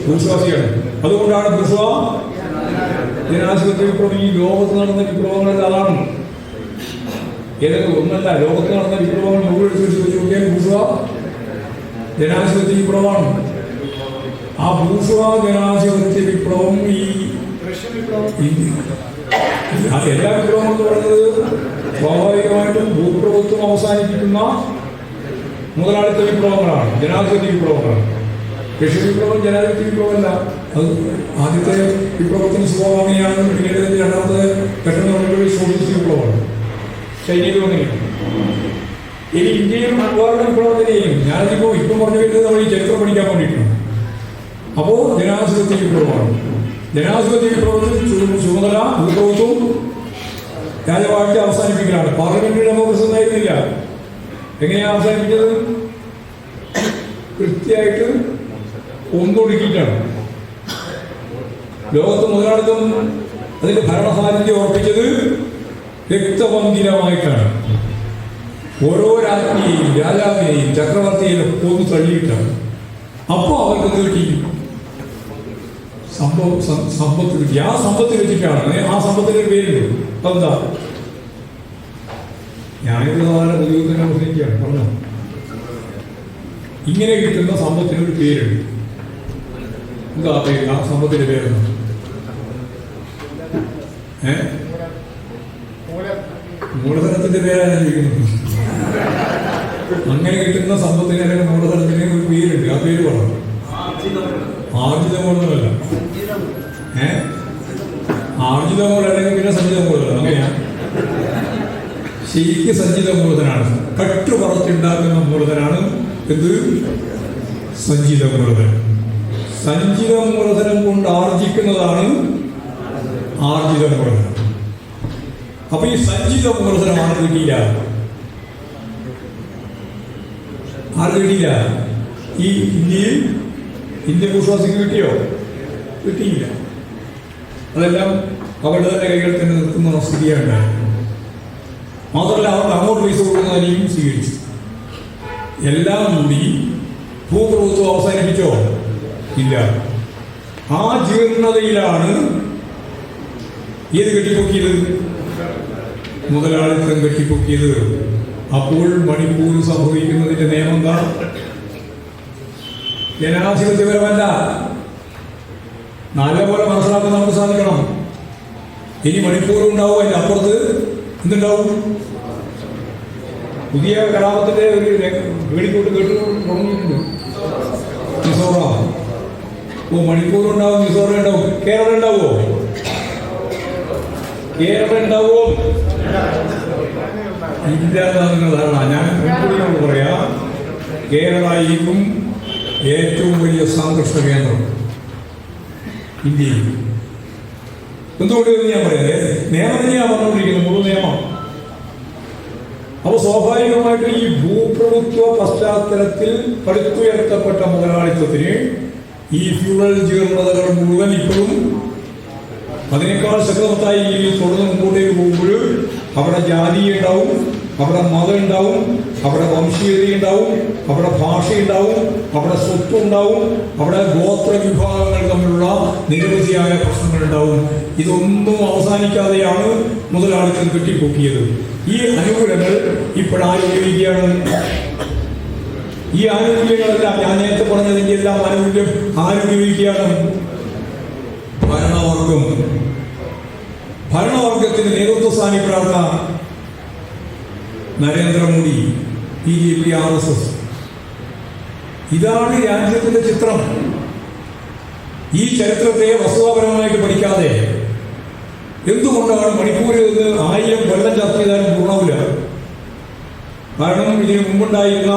S1: ഭൂസ്വാസിയാണ്. അതുകൊണ്ടാണ് ബൂർഷ്വാ ജനാധിപത്യ വിപ്ലവം. ഈ ലോകത്ത് നടന്ന വിപ്ലവങ്ങളിൽ അതാണ്. ഏതൊക്കെ ഒന്നല്ല, ലോകത്ത് നടന്ന വിപ്ലവങ്ങൾ മുഴുവൻ വെച്ച് നോക്കിയാൽ ബൂർഷ്വാ ജനാധിപത്യ വിപ്ലവമാണ്. ആ ബൂർഷ്വാ ജനാധിപത്യ വിപ്ലവം ഈ എല്ലാ വിപ്ലവങ്ങളും എന്ന് പറയുന്നത് സ്വാഭാവികമായിട്ടും ഭൂപ്രഭുത്വം അവസാനിപ്പിക്കുന്ന മുതലാളിത്ത വിപ്ലവങ്ങളാണ്, ജനാധിപത്യ വിപ്ലവങ്ങളാണ്. കൃഷി വിപ്ലവം ജനാധിപത്യ വിപ്ലവമല്ല. അത് ആദ്യത്തെ വിപ്ലവത്തിന് സ്വഭാവമാണ്. പിന്നീട് രണ്ടാമത്തെ പെട്ടെന്ന് സോഷ്യലിസ്റ്റ് വിപ്ലവമാണ്. ചൈനയിലും അങ്ങനെയാണ്. ഇനി ഇന്ത്യയിലും വേറെ വിപ്ലവത്തിനെയും ഞാനിപ്പോൾ ഇപ്പം പറഞ്ഞു വരുന്നത് നമ്മൾ ഈ ചരിത്രം പഠിക്കാൻ വേണ്ടിയിട്ടാണ്. അപ്പോൾ ജനാധിപത്യ വിപ്ലവമാണ്. ജനാധിപത്യ വിപ്ലവത്തിൽ ചുമതല ഭൂപ്രഭുത്വം രാജവാഴ്ച അവസാനിപ്പിക്കലാണ്. Parliamentary democracy ഒന്നായിരുന്നില്ല. എങ്ങനെയാണ് അവസാനിപ്പിച്ചത്? കൃത്യമായിട്ട് ഒന്നൊടുക്കിയിട്ടാണ്. ലോകത്ത് മുതലാളിത്തം അതിന്റെ ഭരണസാന്നിധ്യം ഉറപ്പിച്ചത് രക്തപങ്കിലമായിട്ടാണ്. ഓരോ രാജ്ഞിയെയും രാജാവിനെയും ചക്രവർത്തിയെയും ഒന്ന് തള്ളിയിട്ടാണ്. അപ്പോൾ അവർക്ക് കിട്ടി സമ്പത്ത് കിട്ടി. ആ സമ്പത്ത് വെച്ചിട്ടാണ് ആ സമ്പത്തിന്റെ ഒരു പേരുണ്ട്. അതെന്താ? ഞാനിവിടെ സാധാരണ പൊതുവെ പ്രസംഗിക്കുകയാണ്. പറഞ്ഞോ, ഇങ്ങനെ കിട്ടുന്ന സമ്പത്തിനൊരു പേരുണ്ട്. എന്താ പേര്? ആ സമ്പത്തിന്റെ പേരെന്താ? മൂലധനത്തിന്റെ പേരാണ് ചോദിക്കുന്നത്. അങ്ങനെ കിട്ടുന്ന സമ്പത്തിന് അല്ലെങ്കിൽ മൂലധനത്തിന് ഒരു പേരുണ്ട്. ആ പേര് പറഞ്ഞു. ആർജിത മൂലധനമല്ല. ആർജിത മൂലം അല്ലെങ്കിൽ പിന്നെ സഞ്ചിത മൂലധനം. അങ്ങനെയാ? ശരിക്ക് സഞ്ചിത മൂലധനാണ്. കട്ടു പറച്ചുണ്ടാക്കുന്ന മൂലധനാണ് ഇത് സഞ്ചിത മൂലധനം. സഞ്ചിത മൂലധനം കൊണ്ട് ആർജിക്കുന്നതാണ് ആർജിത മൂലധനം. അപ്പൊ ഈ സഞ്ചിത മൂലധനം ആർക്ക് കിട്ടിയില്ല? ആർക്ക് കിട്ടിയില്ല? ഈ ഇന്ത്യൻ വിശ്വാസിക്ക് കിട്ടിയോ? കിട്ടിയില്ല. അതെല്ലാം അവരുടെ തന്നെ കൈകൾ തന്നെ നിൽക്കുന്ന സ്ഥിതിയാണ്. മാത്രമല്ല അവർക്ക് അങ്ങോട്ട് പൈസ കൊടുക്കുന്നതിനെയും സ്വീകരിച്ചു. എല്ലാം കൂടി ഭൂപ്രഭുത്വം അവസാനിപ്പിച്ചോ? ഇല്ല. ആ ജീർണതയിലാണ് ഏത് കെട്ടിപ്പൊക്കിയത്? മുതലാളിത്തം കെട്ടിപ്പൊക്കിയത്. അപ്പോൾ മണിപ്പൂരിൽ സംഭവിക്കുന്നതിന്റെ നിയമം എന്താ? ജനാധിപത്യപരമല്ല. നല്ലപോലെ മനസ്സിലാക്കാൻ നമുക്ക് സാധിക്കണം. ഇനി മണിപ്പൂർ ഉണ്ടാവും, അതിന്റെ അപ്പുറത്ത് എന്തുണ്ടാവും? പുതിയ കലാപത്തിന്റെ ഒരു വെടിക്കൂട്ട് കേട്ടു തുടങ്ങിയിട്ടുണ്ട്. മിസോറാം. മണിപ്പൂർ ഉണ്ടാവും, മിസോറാം ഉണ്ടാവും. കേരളം ഉണ്ടാവോ? കേരളം ഉണ്ടാവോ? ഇല്ലാതാണ്. ഞാൻ മുൻകൂടിയോട് പറയാം, കേരളമായിരിക്കും ഏറ്റവും വലിയ സംഘർഷ കേന്ദ്രം ഇന്ത്യയിൽ. എന്തുകൊണ്ട് ഞാൻ പറയാതെ നിയമം തന്നെയാണ് പറഞ്ഞുകൊണ്ടിരിക്കുന്നത്, മുഴു നിയമം. അപ്പൊ സ്വാഭാവികമായിട്ടും ഈ ഭൂപ്രഭുത്വ പശ്ചാത്തലത്തിൽ പടുത്തുയർത്തപ്പെട്ട മുതലാളിത്തത്തിന് ഈ ഫ്യൂഡൽ ജീർണതകൾ മുഴുവൻ ഇപ്പോഴും അതിനേക്കാൾ ശക്തമായി തുടർന്ന് മുമ്പോട്ടേക്ക് പോകുമ്പോൾ അവിടെ ജാതി ഉണ്ടാവും, അവിടെ മതം ഉണ്ടാവും, അവിടെ വംശീയത ഉണ്ടാവും, അവിടെ ഭാഷ ഉണ്ടാവും, അവിടെ സ്വത്ത് ഉണ്ടാവും, അവിടെ ഗോത്ര വിഭാഗങ്ങൾ തമ്മിലുള്ള നിരവധിയായ പ്രശ്നങ്ങൾ ഉണ്ടാവും. ഇതൊന്നും അവസാനിക്കാതെയാണ് മുതലാളിത്തം കെട്ടിപ്പൊക്കിയത്. ഈ അനുകൂലങ്ങൾ ഇപ്പോഴാരോപിക്കുകയാണ്. ഈ ആനുകൂല്യങ്ങളെല്ലാം ഞാൻ നേരത്തെ പറഞ്ഞതിൻ്റെ എല്ലാം ആനുകൂല്യം ആരോപിക്കുകയാണ് ഭരണവർഗം. ഭരണവർഗത്തിന് നേതൃത്വ സ്ഥാനിക്കാർന്ന നരേന്ദ്രമോദി, BJP, RSS. ഇതാണ് രാജ്യത്തിന്റെ ചിത്രം. ഈ ചരിത്രത്തെ വസ്തുതാപരമായിട്ട് പഠിക്കാതെ എന്തുകൊണ്ടാണ് മണിപ്പൂരിൽ നിന്ന് 1000 കൊല്ലം ചർച്ച ചെയ്താലും പൂർണ്ണമില്ല? കാരണം ഇതിനു മുമ്പുണ്ടായിരുന്ന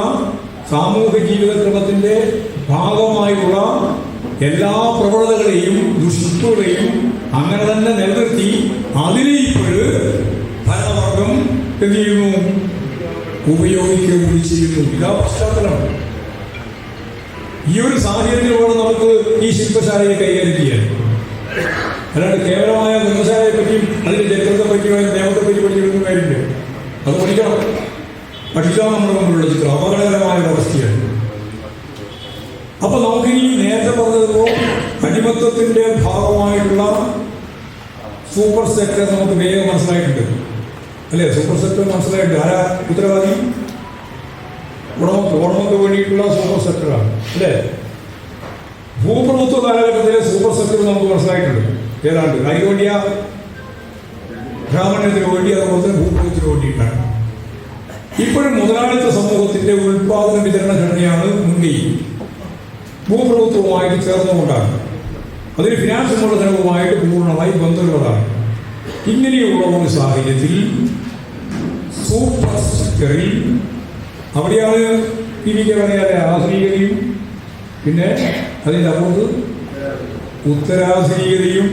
S1: സാമൂഹ്യ ജീവിതക്രമത്തിന്റെ ഭാഗമായുള്ള എല്ലാ പ്രവണതകളെയും ദുഷിപ്പുകളെയും അങ്ങനെ തന്നെ നിലനിർത്തി അതിനെ ഇപ്പോഴ് ഭരണവർഗം എന്ത് ചെയ്യുന്നു? ഉപയോഗിക്കുക കൂടി ചെയ്യുന്നു. ഇതാ പശ്ചാത്തലം. ഈ ഒരു സാഹചര്യത്തിൽ വേണം നമുക്ക് ഈ ശില്പശാലയെ കൈകാര്യം ചെയ്യാൻ. അല്ലാണ്ട് കേവലമായ നിർമ്മശാലയെ പറ്റിയും അതിന്റെ ചരിത്രത്തെ പറ്റിയും അതിന്റെ നിയമത്തെ പറ്റി പഠിക്കുന്ന കാര്യമില്ല. അത് പഠിക്കണം. പഠിക്കാൻ നമ്മുടെ മുമ്പിലുള്ള ചിത്രം അപകടകരമായ ഒരു അവസ്ഥയാണ്. അപ്പൊ നമുക്കിനി നേരത്തെ പറഞ്ഞതുപോലെ അടിമത്തത്തിന്റെ ഭാഗമായിട്ടുള്ള സൂപ്പർ സെക്ടർ നമുക്ക് വേഗം മനസ്സിലായിട്ടുണ്ട്, അല്ലേ? സൂപ്പർ സെക്ടർ മനസ്സിലായിട്ടുണ്ട്. ആരാ ഉത്തരവാദി? ഉടമക്ക് വേണ്ടിയിട്ടുള്ള സൂപ്പർ സെക്ടറാണ്, അല്ലേ? ഭൂപ്രഭുത്വ കാലഘട്ടത്തിലെ സൂപ്പർ സെക്ടർ നമുക്ക് മനസ്സിലായിട്ടുണ്ട്. ഏതാണ്ട് അതിന് വേണ്ടിയാ? ബ്രാഹ്മണ്യത്തിന് വേണ്ടി, അതുപോലെ തന്നെ ഭൂപ്രഭുത്വത്തിന് വേണ്ടിയിട്ടാണ്. ഇപ്പോഴും മുതലാളിത്ത സമൂഹത്തിന്റെ ഉൽപാദന വിതരണ ഘടനയാണ് മുൻകൈ. ഭൂപ്രഭുത്വവുമായിട്ട് ചേർന്നുകൊണ്ടാണ്. അതിന് ഫിനാൻസ് മൂലധനവുമായിട്ട് പൂർണ്ണമായി ബന്ധമുള്ളതാണ്. ഇങ്ങനെയുള്ള ഒരു സാഹചര്യത്തിൽ സൂപ്പർ സെക്ടറിൽ അവിടെയാണ് പറയാതെ ആധുനികതയും പിന്നെ അതിൻ്റെ അപ്പുറത്ത് ഉത്തരാധുനികതയും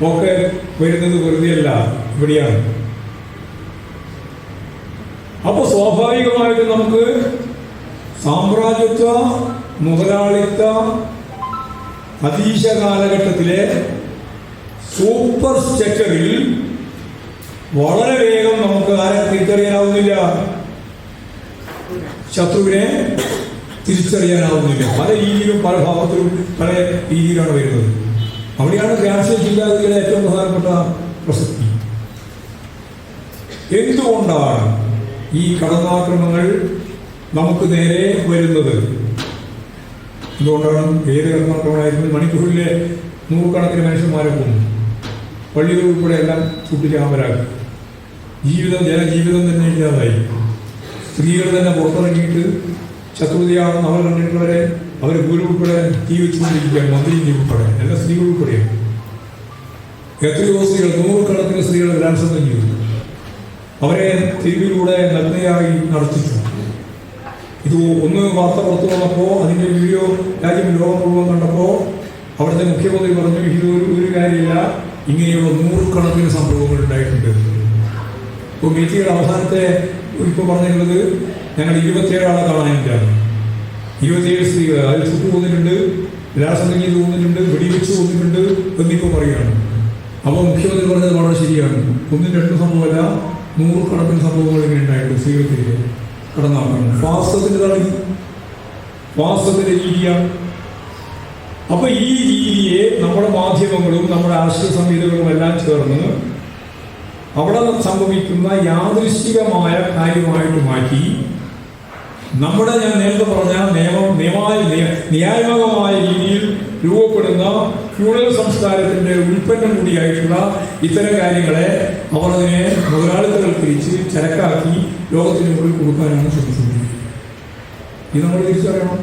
S1: ഒക്കെ വരുന്നത് വെറുതെയല്ല, ഇവിടെയാണ്. അപ്പൊ സ്വാഭാവികമായിട്ടും നമുക്ക് സാമ്രാജ്യത്വ മുതലാളിത്ത അതീശ കാലഘട്ടത്തിലെ സൂപ്പർ സെക്ടറിൽ വളരെ വേഗം നമുക്ക് ആരെ തിരിച്ചറിയാനാവുന്നില്ല? ശത്രുവിനെ തിരിച്ചറിയാനാവുന്നില്ല. പല രീതിയിലും പല ഭാവത്തിലും പല രീതിയിലാണ് വരുന്നത്. അവിടെയാണ് രാഷ്ട്രീയ ചിന്താഗതിയുടെ ഏറ്റവും പ്രധാനപ്പെട്ട പ്രസക്തി. എന്തുകൊണ്ടാണ് ഈ കടന്നാക്രമണങ്ങൾ നമുക്ക് നേരെ വരുന്നത്? എന്തുകൊണ്ടാണ്? ഏത് കടന്നാക്രമണമായിരുന്നു? മണിപ്പൂരിലെ നൂറുകണക്കിന് മനുഷ്യന്മാരെ കൊന്നു, പള്ളികൾ ഉൾപ്പെടെ എല്ലാം ചുട്ടിച്ചാമരാക്കി, ജനജീവിതം തന്നെ ഇല്ലാതായി. സ്ത്രീകൾ തന്നെ പുറത്തിറങ്ങിയിട്ട് ശത്രുതയാണെന്ന് അവർ കണ്ടിട്ടുള്ളവരെ അവർ വീട് ഉൾപ്പെടെ തീ വെച്ചുകൊണ്ടിരിക്കുകയാണ്, മന്ത്രി ഉൾപ്പെടെ എല്ലാ സ്ത്രീകൾ ഉൾപ്പെടെയാണ്. എത്രയോ സ്ത്രീകൾ, നൂറുകണക്കിന് സ്ത്രീകൾ ബലാത്സംഗം ചെയ്തു, അവരെ തെരുവിലൂടെ നഗ്നയായി നടത്തിച്ചു. ഇത് ഒന്ന് വാർത്ത പുറത്തു വന്നപ്പോൾ അതിൻ്റെ വീഡിയോ ലോകം മുഴുവൻ കണ്ടപ്പോൾ അവിടുത്തെ മുഖ്യമന്ത്രി പറഞ്ഞു, ഒരു കാര്യമില്ല, ഇങ്ങനെയുള്ള നൂറുകണക്കിന് സംഭവങ്ങൾ ഉണ്ടായിട്ടുണ്ട്. ഇപ്പോൾ മീറ്റിയുടെ അവസാനത്തെ ഇപ്പോൾ പറഞ്ഞിട്ടുള്ളത് ഞങ്ങൾ 27 ആളെ കാണാനിട്ടാണ്. 27 സ്ത്രീകൾ അതിൽ ചുട്ടു കൊന്നിട്ടുണ്ട്, ബലാത്സംഗം ചെയ്ത് കൊന്നിട്ടുണ്ട്, വെടിവെച്ച് കൊന്നിട്ടുണ്ട് എന്നിപ്പോൾ പറയുകയാണ്. അപ്പോൾ മുഖ്യമന്ത്രി പറഞ്ഞത് വളരെ ശരിയാണ്. ഒന്നും രണ്ടും സംഭവമല്ല, നൂറുകണക്കിന് സംഭവങ്ങൾ ഇങ്ങനെ ഉണ്ടായിട്ടുണ്ട്. സ്ത്രീകൾക്കെതിരെ കടന്നാക്കണം. ഫാസിസത്തിന്റെ രീതിയാണ്. അപ്പൊ ഈ രീതിയെ നമ്മുടെ മാധ്യമങ്ങളും നമ്മുടെ രാഷ്ട്രീയ സംഹിതകളും എല്ലാം ചേർന്ന് അവിടെ സംഭവിക്കുന്ന യാദൃശ്ചികമായ കാര്യമായിട്ട് മാറ്റി നമ്മുടെ, ഞാൻ നേരത്തെ പറഞ്ഞ ന്യായാത്മകമായ രീതിയിൽ രൂപപ്പെടുന്ന ഫ്യൂഡൽ സംസ്കാരത്തിന്റെ ഉൽപ്പന്നം കൂടിയായിട്ടുള്ള ഇത്തരം കാര്യങ്ങളെ അവർ അതിനെ മുതലാളിത്തവൽക്കരിച്ച് ചരക്കാക്കി ലോകത്തിന് മുകളിൽ കൊടുക്കാനാണ് ശ്രമിച്ചുകൊണ്ടിരിക്കുന്നത്. ഇത് നമ്മൾ തിരിച്ചറിയണം.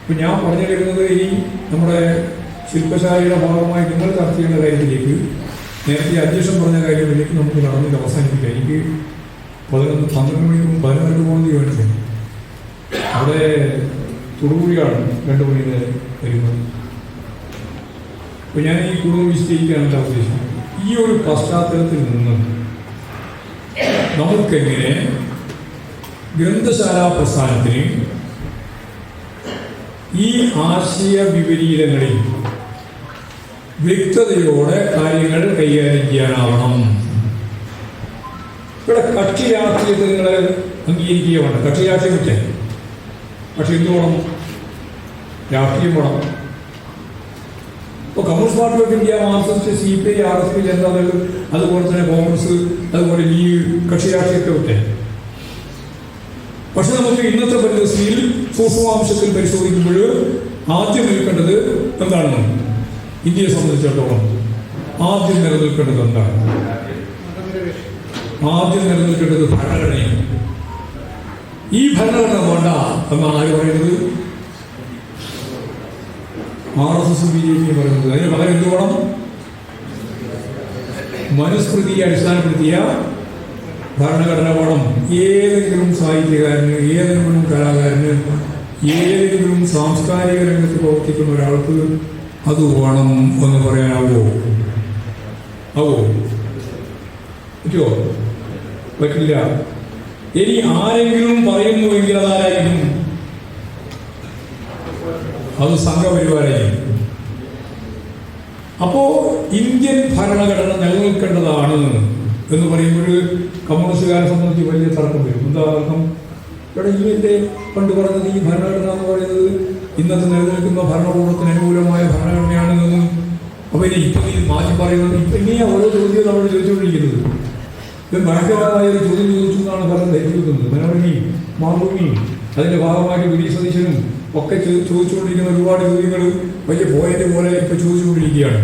S1: ഇപ്പം ഞാൻ പറഞ്ഞു വരുന്നത് ഈ നമ്മുടെ ശില്പശാലയുടെ ഭാഗമായി നിങ്ങൾ ചർച്ച ചെയ്യുന്ന കാര്യത്തിലേക്ക്, നേരത്തെ അധ്യക്ഷൻ പറഞ്ഞ കാര്യത്തിലേക്ക് നമുക്ക് നടന്നിട്ട് അവസാനിപ്പിക്കാം. എനിക്ക് 12 മണിക്കും 14 പോകുന്നത് ചോദിച്ചത് അവിടെ തൊടുപുഴയാണ് 2 മണി വരെ വരുന്നത്. അപ്പോൾ ഞാൻ ഈ കൂടുതൽ വിശദീകരിക്കാനുള്ള ഉദ്ദേശം, ഈ ഒരു പശ്ചാത്തലത്തിൽ നിന്ന് നമുക്കെങ്ങനെ ഗ്രന്ഥശാല പ്രസ്ഥാനത്തിന് ഈ ആശയ വിപരീതങ്ങളിൽ വ്യക്തതയോടെ കാര്യങ്ങൾ കൈകാര്യം ചെയ്യാനാവണം. ഇവിടെ കക്ഷി രാഷ്ട്രീയത്തെ നിങ്ങൾ അംഗീകരിക്കുക വേണ്ട. കക്ഷി രാഷ്ട്രീയം കുറ്റം, പക്ഷെ എന്ത് വേണം? രാഷ്ട്രീയം വേണം. ഇപ്പോൾ communist party of India, Marxist, CPI, RSP, Janata Dal, അതുപോലെ തന്നെ കോൺഗ്രസ്, അതുപോലെ ഈ കക്ഷി രാഷ്ട്രീയത്തെ കുറ്റം. പക്ഷെ നമുക്ക് ഇന്നത്തെ പരിസ്ഥിതിയിൽ സൂക്ഷ്മാംശത്തിൽ പരിശോധിക്കുമ്പോൾ ആദ്യം നിൽക്കേണ്ടത് എന്താണ്? ഇന്ത്യയെ സംബന്ധിച്ചിടത്തോളം ആദ്യം നിലനിൽക്കേണ്ടത് എന്താണ്? ആദ്യം നിലനിൽക്കേണ്ടത് ഭരണഘടനയാണ്. ഈ ഭരണഘടന വേണ്ട എന്നാണ് ആര് പറയുന്നത്? RSS, BJP പറയുന്നത്. അതിന് പകരം എന്ത് വേണം? മനുസ്മൃതിയെ അടിസ്ഥാനപ്പെടുത്തിയ ഭരണഘടന വേണം. ഏതെങ്കിലും സാഹിത്യകാരന്, ഏതെങ്കിലും കലാകാരന്, ഏതെങ്കിലും സാംസ്കാരിക രംഗത്ത് പ്രവർത്തിക്കുന്ന ഒരാൾക്ക് അത് വേണം എന്ന് പറയാനാവോ? പറ്റുമോ? പറ്റില്ല. ഇനി ആരെങ്കിലും പറയുന്നുവെങ്കിൽ അതാരായിരിക്കും? അത് സംഘപരിവാരായിരിക്കും. അപ്പോ ഇന്ത്യൻ ഭരണഘടന നിലനിൽക്കേണ്ടതാണ് എന്ന് പറയുമ്പോൾ കമ്മ്യൂണിസ്റ്റുകാരെ സംബന്ധിച്ച് വലിയ തർക്കം വരും. എന്താ തർക്കം? ഇവിടെ ഇന്ത്യൻ്റെ പണ്ട് പറഞ്ഞത് ഈ ഭരണഘടന എന്ന് പറയുന്നത് ഇന്നത്തെ നിലനിൽക്കുന്ന ഭരണകൂടത്തിന് അനുകൂലമായ ഭരണഘടനയാണെന്നും, അപ്പോൾ ഇനി ഇപ്പം ഈ മാറ്റി പറയുന്നത് ഇപ്പം ഇനിയാണ് ഓരോ ചോദ്യം നമ്മൾ ചോദിച്ചുകൊണ്ടിരിക്കുന്നത്. ഇത് ഭയങ്കരമായ ഒരു ചോദ്യം ചോദിച്ചു എന്നാണ് പലരും ധരിക്കുന്നത്. മനോരമയും മാതൃഭൂമിയും അതിൻ്റെ ഭാഗമായിട്ട് വി. ഡി. സതീശനും ഒക്കെ ചോദിച്ചുകൊണ്ടിരിക്കുന്ന ഒരുപാട് ചോദ്യങ്ങൾ വലിയ പോയിന്റ് പോലെ ഇപ്പം ചോദിച്ചുകൊണ്ടിരിക്കുകയാണ്.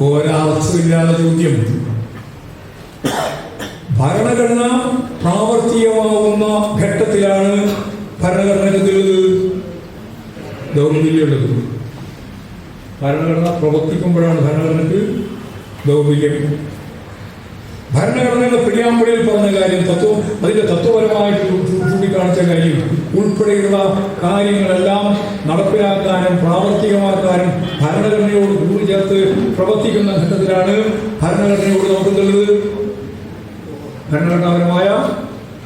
S1: ഒരർത്ഥമില്ലാത്ത ചോദ്യം. ഭരണഘടന പ്രാവർത്തികമാവുന്ന ഘട്ടത്തിലാണ് ഭരണഘടനയ്ക്കുള്ളത് ദൗർബല്യമുള്ളത്. ഭരണഘടന പ്രവർത്തിക്കുമ്പോഴാണ് ഭരണഘടനയ്ക്ക് ദൗർബല്യം. ഭരണഘടനയുടെ പ്രിയാമ്പിളിൽ പറഞ്ഞ കാര്യം, അതിന്റെ തത്വപരമായിട്ട് ചൂണ്ടിക്കാണിച്ച കാര്യം ഉൾപ്പെടെയുള്ള കാര്യങ്ങളെല്ലാം നടപ്പിലാക്കാനും പ്രാവർത്തികമാക്കാനും ഭരണഘടനയോട് കൂടി ചേർത്ത് പ്രവർത്തിക്കുന്ന ഘട്ടത്തിലാണ് ഭരണഘടനയോട് നമുക്കുള്ളത് ഭരണഘടനാപരമായ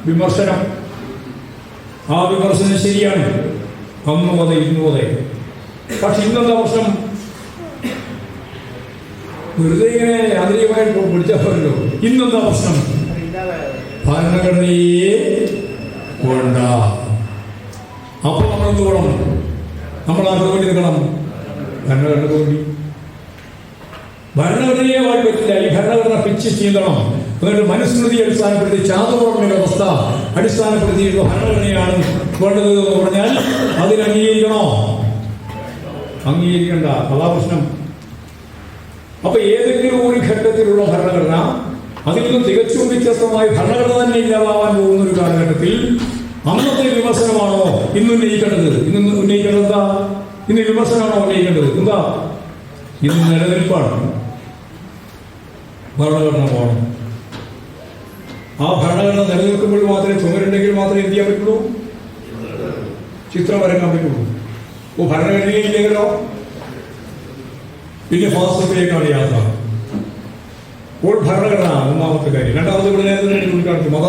S1: വിമർശനം. ആ വിമർശനം ശരിയാണ്, അന്നും അതെ ഇന്നും അതെ. പക്ഷെ ഇന്നെന്താ പ്രശ്നം? വെറുതെ ഇങ്ങനെ യാന്ത്രികമായിട്ട് പിടിച്ചാൽ പോരല്ലോ. ഇന്നെന്താ പ്രശ്നം? ഭരണഘടനയെ വേണ്ട. അപ്പോൾ നമ്മൾ എന്ത് വേണം? നമ്മൾ ആർക്ക് വേണ്ടി നിൽക്കണം? ഭരണഘടനക്ക് വേണ്ടി. ഭരണഘടനയെ വായി പറ്റില്ല. ഈ ഭരണഘടന പിച്ച് ചീന്തണം. എന്നിട്ട് മനുസ്മൃതി അടിസ്ഥാനപ്പെടുത്തി ചാതുർവർണ്ണ വ്യവസ്ഥ അടിസ്ഥാനപ്പെടുത്തിയിട്ടുള്ള ഭരണഘടനയാണ് വേണ്ടത് എന്ന് പറഞ്ഞാൽ അതിന് അംഗീകരിക്കണോ? അംഗീകരിക്കണ്ട. അതാ പ്രശ്നം. അപ്പൊ ഏതെങ്കിലും ഒരു ഘട്ടത്തിലുള്ള ഭരണഘടന അതിൽ നിന്നും തികച്ചും വ്യത്യസ്തമായി ഭരണഘടന തന്നെ ഇല്ലാതാവാൻ പോകുന്ന ഒരു കാലഘട്ടത്തിൽ അന്നത്തെ വിമർശനമാണോ ഇന്ന് ഉന്നയിക്കേണ്ടത്? ഇന്ന് ഉന്നയിക്കേണ്ടത് എന്താ? ഇന്ന് വിമർശനമാണോ ഉന്നയിക്കേണ്ടത്? എന്താ? ഇന്ന് നിലനിൽപ്പാണ്. ഭരണഘടന പോകണം. ആ ഭരണഘടന നിലനിൽക്കുമ്പോൾ മാത്രമേ, ചുമരുണ്ടെങ്കിൽ മാത്രമേ എന്ത് ചെയ്യാൻ പറ്റുള്ളൂ? ചിത്രം വരയ്ക്കാൻ പറ്റുള്ളൂ. ഓ, ഭരണഘടനയില്ലെങ്കിലോ പിന്നെ ഫാസിസത്തിലേക്കാണ് യാത്ര. അപ്പോൾ ഭരണഘടന ഒന്നാമത്തെ കാര്യം. രണ്ടാമത്തെ ഇവിടെ ചൂണ്ടിക്കാണിച്ചു മത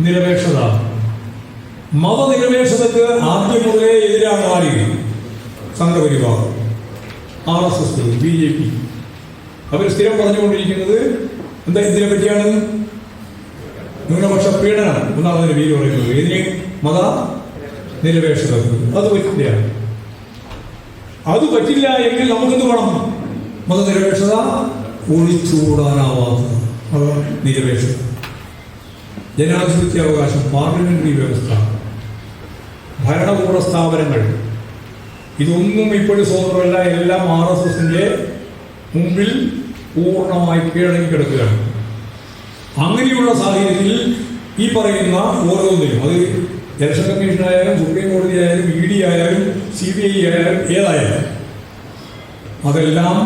S1: നിരപേക്ഷത. മതനിരപേക്ഷതക്ക് ആദ്യം മുതലേ എതിരാണ് ആര്? Sangh Parivar, RSS, BJP. അവർ സ്ഥിരം പറഞ്ഞുകൊണ്ടിരിക്കുന്നത് എന്താ? ഇതിനെ പറ്റിയാണ് ന്യൂനപക്ഷ പീഡനം എന്നാണ് അതിന് പേര് പറയുന്നത്. ഇതിന് മത നിരപേക്ഷത. അത് പറ്റില്ല. അത് പറ്റില്ല എങ്കിൽ നമുക്കെന്ത് വേണം? മതനിരപേക്ഷത ഒഴിച്ചുകൂടാനാവാത്ത നിരപേക്ഷത, ജനാധിപത്യ അവകാശം, പാർലമെന്ററി വ്യവസ്ഥ, ഭരണകൂട സ്ഥാപനങ്ങൾ, ഇതൊന്നും ഇപ്പോഴും സ്വതന്ത്രമല്ല. എല്ലാം RSSന്റെ മുമ്പിൽ പൂർണ്ണമായി കീഴടങ്ങി കിടക്കുകയാണ്. അങ്ങനെയുള്ള സാഹചര്യത്തിൽ ഈ പറയുന്ന ഓരോന്നിനും, അത് ഇലക്ഷൻ കമ്മീഷൻ ആയാലും സുപ്രീം കോടതി ആയാലും ED ആയാലും CBI ആയാലും ഏതായാലും അതെല്ലാം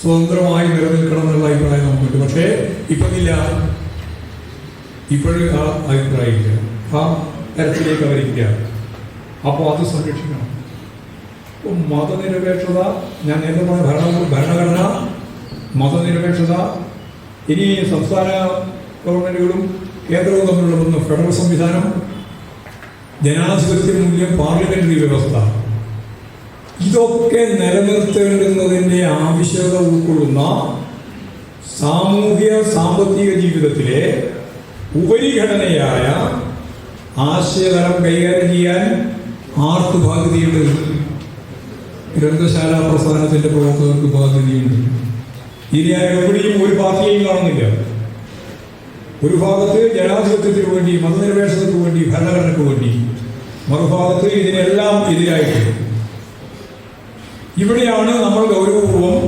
S1: സ്വതന്ത്രമായി നിലനിൽക്കണം എന്നുള്ള അഭിപ്രായം നമുക്കുണ്ട്. പക്ഷേ ഇപ്പോഴില്ല. ഇപ്പോഴും ആ അഭിപ്രായമില്ല. ആ തരത്തിലേക്ക് അവരില്ല. അപ്പോൾ അത് സംരക്ഷിക്കണം. അപ്പോൾ മതനിരപേക്ഷത, ഞാൻ നേരത്തെ പറഞ്ഞ ഭരണഘടന, മതനിരപേക്ഷത, ഇനി സംസ്ഥാന ഗവൺമെന്റുകളും കേന്ദ്രവും തമ്മിലുള്ള ഫെഡറൽ സംവിധാനം, ജനാധിപത്യ മൂല്യം, പാർലമെന്ററി വ്യവസ്ഥ, ഇതൊക്കെ നിലനിർത്തേണ്ടുന്നതിൻ്റെ ആവശ്യകത ഉൾക്കൊള്ളുന്ന സാമൂഹ്യ സാമ്പത്തിക ജീവിതത്തിലെ ഉപരിഘടനയായ ആശയതലം കൈകാര്യം ചെയ്യാൻ ആർക്ക് ബാധ്യതയുണ്ട്? ഗ്രന്ഥശാല പ്രസ്ഥാനത്തിന്റെ പ്രവർത്തകർക്ക് ബാധ്യതയുണ്ട്. ഇനി എവിടെയും ഒരു പാർട്ടിയെയും കാണുന്നില്ല. ഒരു ഭാഗത്ത് ജനാധിപത്യത്തിന് വേണ്ടി, മതനിരപേക്ഷതയ്ക്ക് വേണ്ടി, ഭരണഘടനയ്ക്ക് വേണ്ടി, മറുഭാഗത്ത് ഇതിനെല്ലാം എതിരായിട്ട്. ഇവിടെയാണ് നമ്മൾ ഗൗരവപൂർവം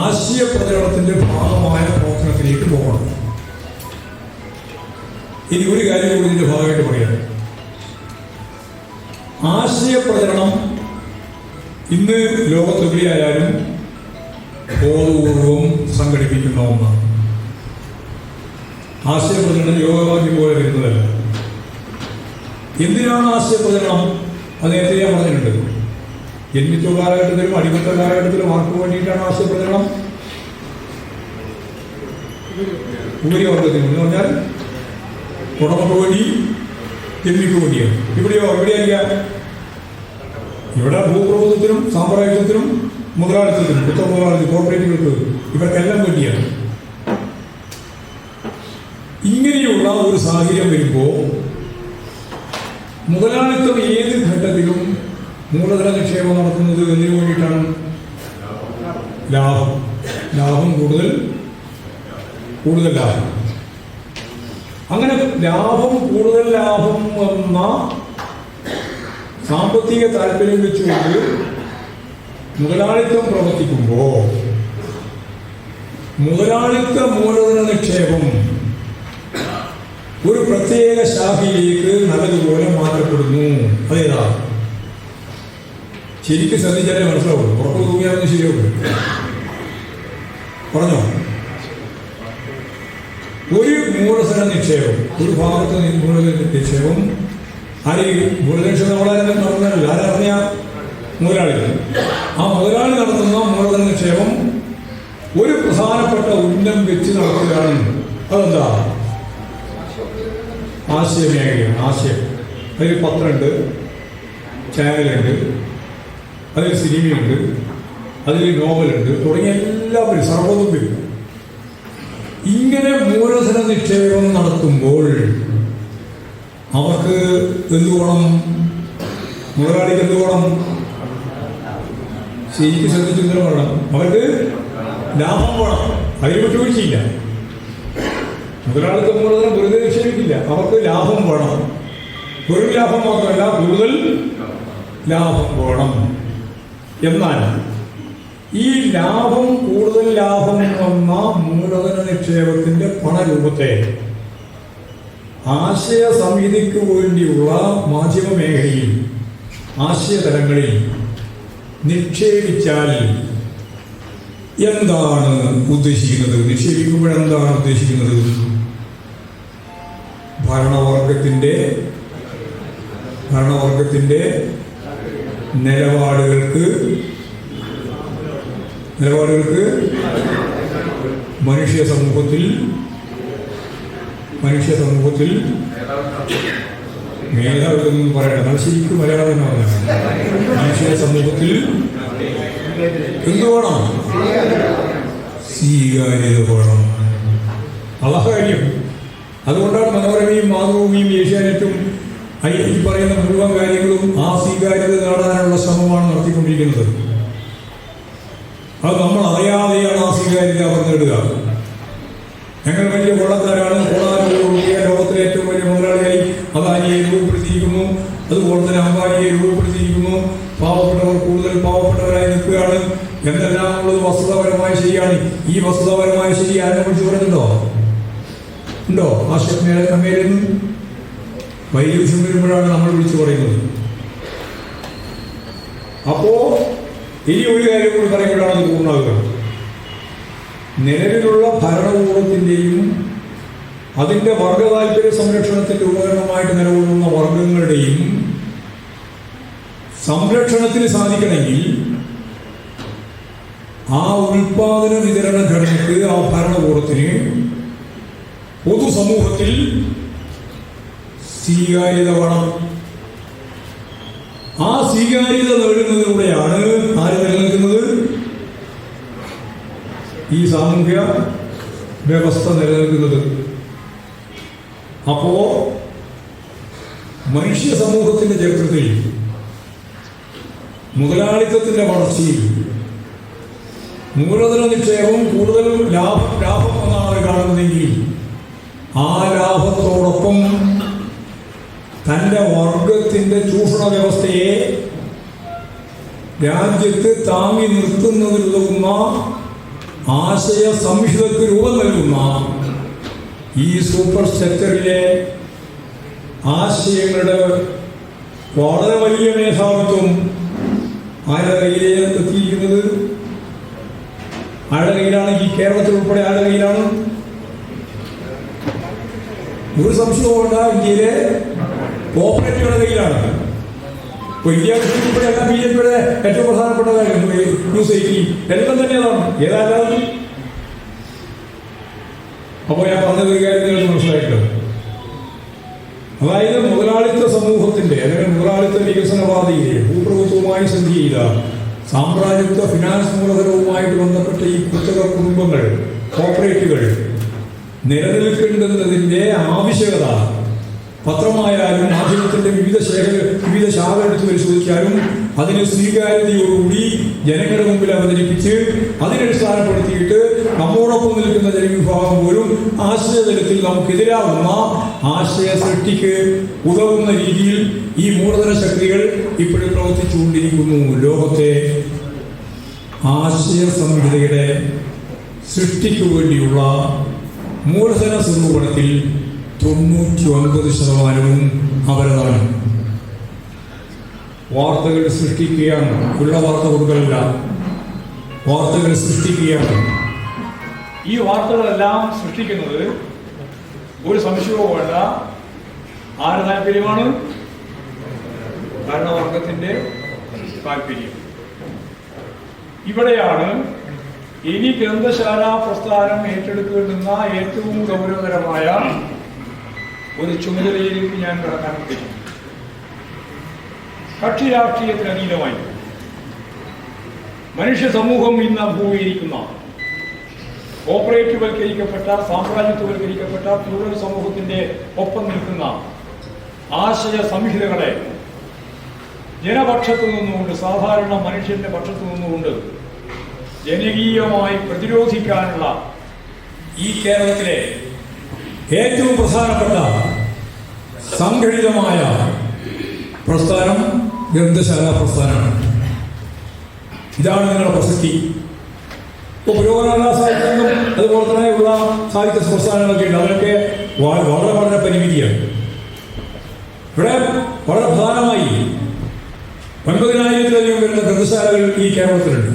S1: ആശയപ്രചരണത്തിന്റെ ഭാഗമായ പ്രവർത്തനത്തിലേക്ക് പോകണം. ഇനി ഒരു കാര്യം കൂടി ഇതിന്റെ ഭാഗമായിട്ട് പറയാം. ആശയപ്രചരണം ഇന്ന് ലോകത്തെവിടെയായാലും ബോധപൂർവം സംഘടിപ്പിക്കുന്ന ഒന്നാണ്. ആശയപ്രചരണം യോഗവാക്യം പോലെ വരുന്നതല്ല. എന്തിനാണ് ആശയപ്രചരണം? അത് നേരത്തെ ഞാൻ പറഞ്ഞിട്ടുണ്ട്. ജന്മിത്വ കാലഘട്ടത്തിലും അടിമത്ത കാലഘട്ടത്തിലും ആർക്ക് വേണ്ടിയിട്ടാണ് ആശയപ്രചരണം? ഉപരിവർഗത്തിന് എന്ന് പറഞ്ഞാൽ ഉടമക്ക് വേണ്ടി, ജന്മിക്ക് വേണ്ടിയാണ്. എവിടെയായിരിക്കാം? ഇവിടെ ഭൂപ്രഭുത്വത്തിനും സാമ്രാജ്യത്തിനും മുതലാളിത്തത്തിനും, പുത്ര മുതലാളിത്തം, കോർപ്പറേറ്റുകൾക്ക്, ഇവർക്കെല്ലാം വേണ്ടിയാണ്. ഇങ്ങനെയുള്ള ഒരു സാഹചര്യം വരുമ്പോൾ മുതലാളിത്തം ഏത് ഘട്ടത്തിലും മൂലധന നിക്ഷേപം നടത്തുന്നത് എന്തിനു വേണ്ടിയിട്ടാണ്? ലാഭം. കൂടുതൽ ലാഭം. അങ്ങനെ കൂടുതൽ ലാഭം എന്ന സാമ്പത്തിക താല്പര്യം വെച്ചുകൊണ്ട് മുതലാളിത്തം പ്രവർത്തിക്കുമ്പോൾ മുതലാളിത്ത മൂലധന നിക്ഷേപം ഒരു പ്രത്യേക ശാഖയിലേക്ക് നല്ലതുപോലെ മാറ്റപ്പെടുന്നു. അതേതാ? ശരിക്കും ശ്രദ്ധിച്ചാലേ മനസ്സിലാവുള്ളൂ. ഉറപ്പ് തൂങ്ങിയാണെന്ന് ശരിയാവും. പറഞ്ഞോ? ഒരു മൂലധന നിക്ഷേപം, ഒരു ഭാഗത്ത് മൂലധന നിക്ഷേപം, മൂലധന നിക്ഷേപം നടത്തുന്നതല്ല, ആരറിഞ്ഞ മുതലാളികൾ. ആ മുതലാളി നടത്തുന്ന മൂലധന നിക്ഷേപം ഒരു പ്രധാനപ്പെട്ട ഉന്നം വെച്ച് നടത്തുകയാണ്. അതെന്താ? ആശയമേഖലയാണ്. ആശയം. അതിൽ പത്രമുണ്ട്, ചാനലുണ്ട്, അതിൽ സിനിമയുണ്ട്, അതിൽ നോവലുണ്ട്, തുടങ്ങിയ എല്ലാവരും സർവ്വതും വരും. ഇങ്ങനെ മൂലധന നിക്ഷേപം നടത്തുമ്പോൾ അവർക്ക് എന്ത് വേണം? മുതലാളിക്ക് എന്ത് വേണം? ശരിക്കും ശ്രദ്ധിച്ചു പറയണം. അവർക്ക് ലാഭം വേണം, അതിൽ വിട്ടുവീഴ്ചയില്ല. മുതലാളിത്ത മൂലധനം വെറുതെ നിക്ഷേപിക്കില്ല, അവർക്ക് ലാഭം വേണം. വെറും ലാഭം മാത്രമല്ല, കൂടുതൽ ലാഭം വേണം. എന്നാൽ ഈ ലാഭം, കൂടുതൽ ലാഭം വന്ന മൂലധന നിക്ഷേപത്തിന്റെ പണരൂപത്തെ ആശയ സംഹിതയ്ക്ക് വേണ്ടിയുള്ള മാധ്യമ മേഖലയിൽ, ആശയതലങ്ങളിൽ നിക്ഷേപിച്ചാൽ എന്താണ് ഉദ്ദേശിക്കുന്നത്? നിക്ഷേപിക്കുമ്പോഴെന്താണ് ഉദ്ദേശിക്കുന്നത്? ഭരണവർഗത്തിന്റെ നിലപാടുകൾക്ക് മനുഷ്യ സമൂഹത്തിൽ മേധാവികളൊന്നും പറയണം, അത് ശരിക്കും മലയാളമാണ്. മനുഷ്യ സമൂഹത്തിൽ എന്ത് വേണം? സ്വീകാര്യത വേണം. അളകാര്യം. അതുകൊണ്ടാണ് മനോരമയും മാതൃഭൂമിയും ഏഷ്യാനെറ്റും ഈ പറയുന്ന മുഴുവൻ കാര്യങ്ങളും ആ സ്വീകാര്യത നേടാനുള്ള ശ്രമമാണ് നടത്തിക്കൊണ്ടിരിക്കുന്നത്. അത് നമ്മൾ അറിയാതെയാണ് ആ സ്വീകാര്യത അവർ നേടുക. ഞങ്ങൾ വലിയ കൊള്ളക്കാരാണ്, കോടാനുകൂടിയ ലോകത്തിലെ ഏറ്റവും വലിയ മുതലാളിയായി അദാനിയെ രൂപപ്പെടുത്തിയിരിക്കുന്നു, അതുപോലെ തന്നെ അംബാനിയെ രൂപപ്പെടുത്തിയിരിക്കുന്നു, പാവപ്പെട്ടവർ കൂടുതൽ പാവപ്പെട്ടവരായി നിൽക്കുകയാണ് എന്നെല്ലാം ഉള്ളത് വസ്തുതാപരമായ ശരിയാണ്. ഈ വസ്തുതാപരമായ ശരി ആരെ വിളിച്ചു പറഞ്ഞിട്ടുണ്ടോ? ഉണ്ടോ? ആശയമേലും വൈരുദ്ധ്യം വരുമ്പോഴാണ് നമ്മൾ വിളിച്ചു പറയുന്നത്. അപ്പോ ഇനി ഒരു കാര്യം കൂടി പറയുമ്പോഴാണ് ഇത് പൂർണ്ണമാകുക. നിലവിലുള്ള ഭരണകൂടത്തിൻ്റെയും അതിൻ്റെ വർഗ താല്പര്യ സംരക്ഷണത്തിൻ്റെ ഉപകരണമായിട്ട് നിലകൊള്ളുന്ന വർഗങ്ങളുടെയും സംരക്ഷണത്തിന് സാധിക്കണമെങ്കിൽ ആ ഉൽപാദന വിതരണ ഘടനയ്ക്ക്, ആ ഭരണകൂടത്തിന് പൊതുസമൂഹത്തിൽ സ്വീകാര്യത വേണം. ആ സ്വീകാര്യത നേടുന്നതിലൂടെയാണ് ആര് നിലനിൽക്കുന്നത്? ഈ സാമൂഹ്യ വ്യവസ്ഥ നിലനിൽക്കുന്നത്. അപ്പോ മനുഷ്യ സമൂഹത്തിന്റെ ചരിത്രത്തിൽ മുതലാളിത്തത്തിന്റെ വളർച്ചയിൽ മൂലധന നിക്ഷേപം കൂടുതൽ ലാഭം എന്നാണ് കാണുന്നതെങ്കിൽ ആ ലാഭത്തോടൊപ്പം തൻ്റെ വർഗത്തിന്റെ ചൂഷണ വ്യവസ്ഥയെ രാജ്യത്ത് താങ്ങി നിർത്തുന്നതിലുതകുന്ന ആശയ സംഹിതയ്ക്ക് രൂപം നൽകുന്ന ഈ സൂപ്പർ സ്ട്രക്ചറിലെ ആശയങ്ങളുടെ വളരെ വലിയ മേധാവിത്വം ആരുടെ കയ്യിലേക്ക് എത്തിയിരിക്കുന്നത്? ആരുടെ കയ്യിലാണ്? ഈ കേരളത്തിൽ ഉൾപ്പെടെ ആരുടെ കയ്യിലാണ്? ഒരു സംശയവുമുണ്ട, ഇന്ത്യയിലെ കോപ്പറേറ്റുകളുടെ കയ്യിലാണ്. ഇപ്പോൾ ഇന്ത്യ ഉൾപ്പെടെയല്ല ബി ജെ പിയുടെ ഏറ്റവും പ്രധാനപ്പെട്ട കാര്യം ന്യൂസ് 18 എല്ലാം തന്നെ അതാണ്. ഏതായാലും അപ്പോൾ ഞാൻ പറഞ്ഞത് ഒരു കാര്യം നിങ്ങൾക്ക് മനസ്സിലായിട്ട്, അതായത് മുതലാളിത്ത സമൂഹത്തിന്റെ അല്ലെങ്കിൽ മുതലാളിത്ത വികസനവാദിയെ ഭൂപ്രഭുത്വവുമായി സന്ധി ചെയ്ത സാമ്രാജ്യത്വ ഫിനാൻസ് മൂലധനവുമായിട്ട് ബന്ധപ്പെട്ട ഈ കുത്തക കുടുംബങ്ങൾ, കോർപ്പറേറ്റുകൾ നിലനിൽക്കേണ്ടുന്നതിൻ്റെ ആവശ്യകത പത്രമായാലും മാധ്യമത്തിന്റെ വിവിധ ശാഖകൾ എടുത്ത് പരിശോധിച്ചാലും അതിന് സ്വീകാര്യതയോടുകൂടി ജനങ്ങളുടെ മുമ്പിൽ അവതരിപ്പിച്ച് അതിനടിസ്ഥാനപ്പെടുത്തിയിട്ട് നമ്മോടൊപ്പം നിൽക്കുന്ന ജനവിഭാഗം പോലും ആശയതലത്തിൽ നമുക്കെതിരാകുന്ന ആശയ സൃഷ്ടിക്ക് ഉതകുന്ന രീതിയിൽ ഈ മൂലധന ശക്തികൾ ഇപ്പോഴും പ്രവർത്തിച്ചുകൊണ്ടിരിക്കുന്നു. ലോകത്തെ ആശയ സംഹിതയുടെ സൃഷ്ടിക്കു വേണ്ടിയുള്ള മൂലധന സ്വരൂപണത്തിൽ 99% അവരതാണ്. വാർത്തകൾ സൃഷ്ടിക്കുകയാണ്, ഉള്ള വാർത്ത കൊടുക്കലല്ല, വാർത്തകൾ സൃഷ്ടിക്കുകയാണ്. ഈ വാർത്തകളെല്ലാം സൃഷ്ടിക്കുന്നത് ഒരു സംശയവും വേണ്ട ആരുടെ താല്പര്യമാണ്? ഭരണവർഗത്തിന്റെ താല്പര്യം. ഇവിടെയാണ് ഇനി ഗ്രന്ഥശാല പ്രസ്ഥാനം ഏറ്റെടുക്കേണ്ടുന്ന ഏറ്റവും ഗൗരവകരമായ ഒരു ചുമതലയിലേക്ക് ഞാൻ കടക്കാൻ ഉദ്ദേശിക്കുന്നു. കക്ഷി രാഷ്ട്രീയത്തിന് അതീതമായി മനുഷ്യ സമൂഹം ഇന്ന് അഭിമുഖീകരിക്കുന്ന കോർപ്പറേറ്റുവൽക്കരിക്കപ്പെട്ട, സാമ്രാജ്യത്വവൽക്കരിക്കപ്പെട്ട പ്ലൂറൽ സമൂഹത്തിന്റെ ഒപ്പം നിൽക്കുന്ന ആശയ സംഹിതകളെ
S2: ജനപക്ഷത്തു നിന്നുകൊണ്ട്, സാധാരണ മനുഷ്യന്റെ പക്ഷത്തു നിന്നുകൊണ്ട് ജനകീയമായി പ്രതിരോധിക്കാനുള്ള ഈ കേരളത്തിലെ
S1: ഏറ്റവും പ്രധാനപ്പെട്ട സംഘടിതമായ പ്രസ്ഥാനം ഗ്രന്ഥശാല പ്രസ്ഥാനമാണ്. ഇതാണ് നിങ്ങളുടെ പ്രസക്തി. ഇപ്പോൾ പുരോഗമന സാഹിത്യങ്ങളും അതുപോലെ തന്നെയുള്ള സാഹിത്യ പ്രസ്ഥാനങ്ങളൊക്കെ ഉണ്ട്. അതിനൊക്കെ വളരെ വളരെ പരിമിതിയാണ്. ഇവിടെ വളരെ പ്രധാനമായി 9,000-ലധികം വരുന്ന ഗ്രന്ഥശാലകൾ ഈ കേരളത്തിലുണ്ട്.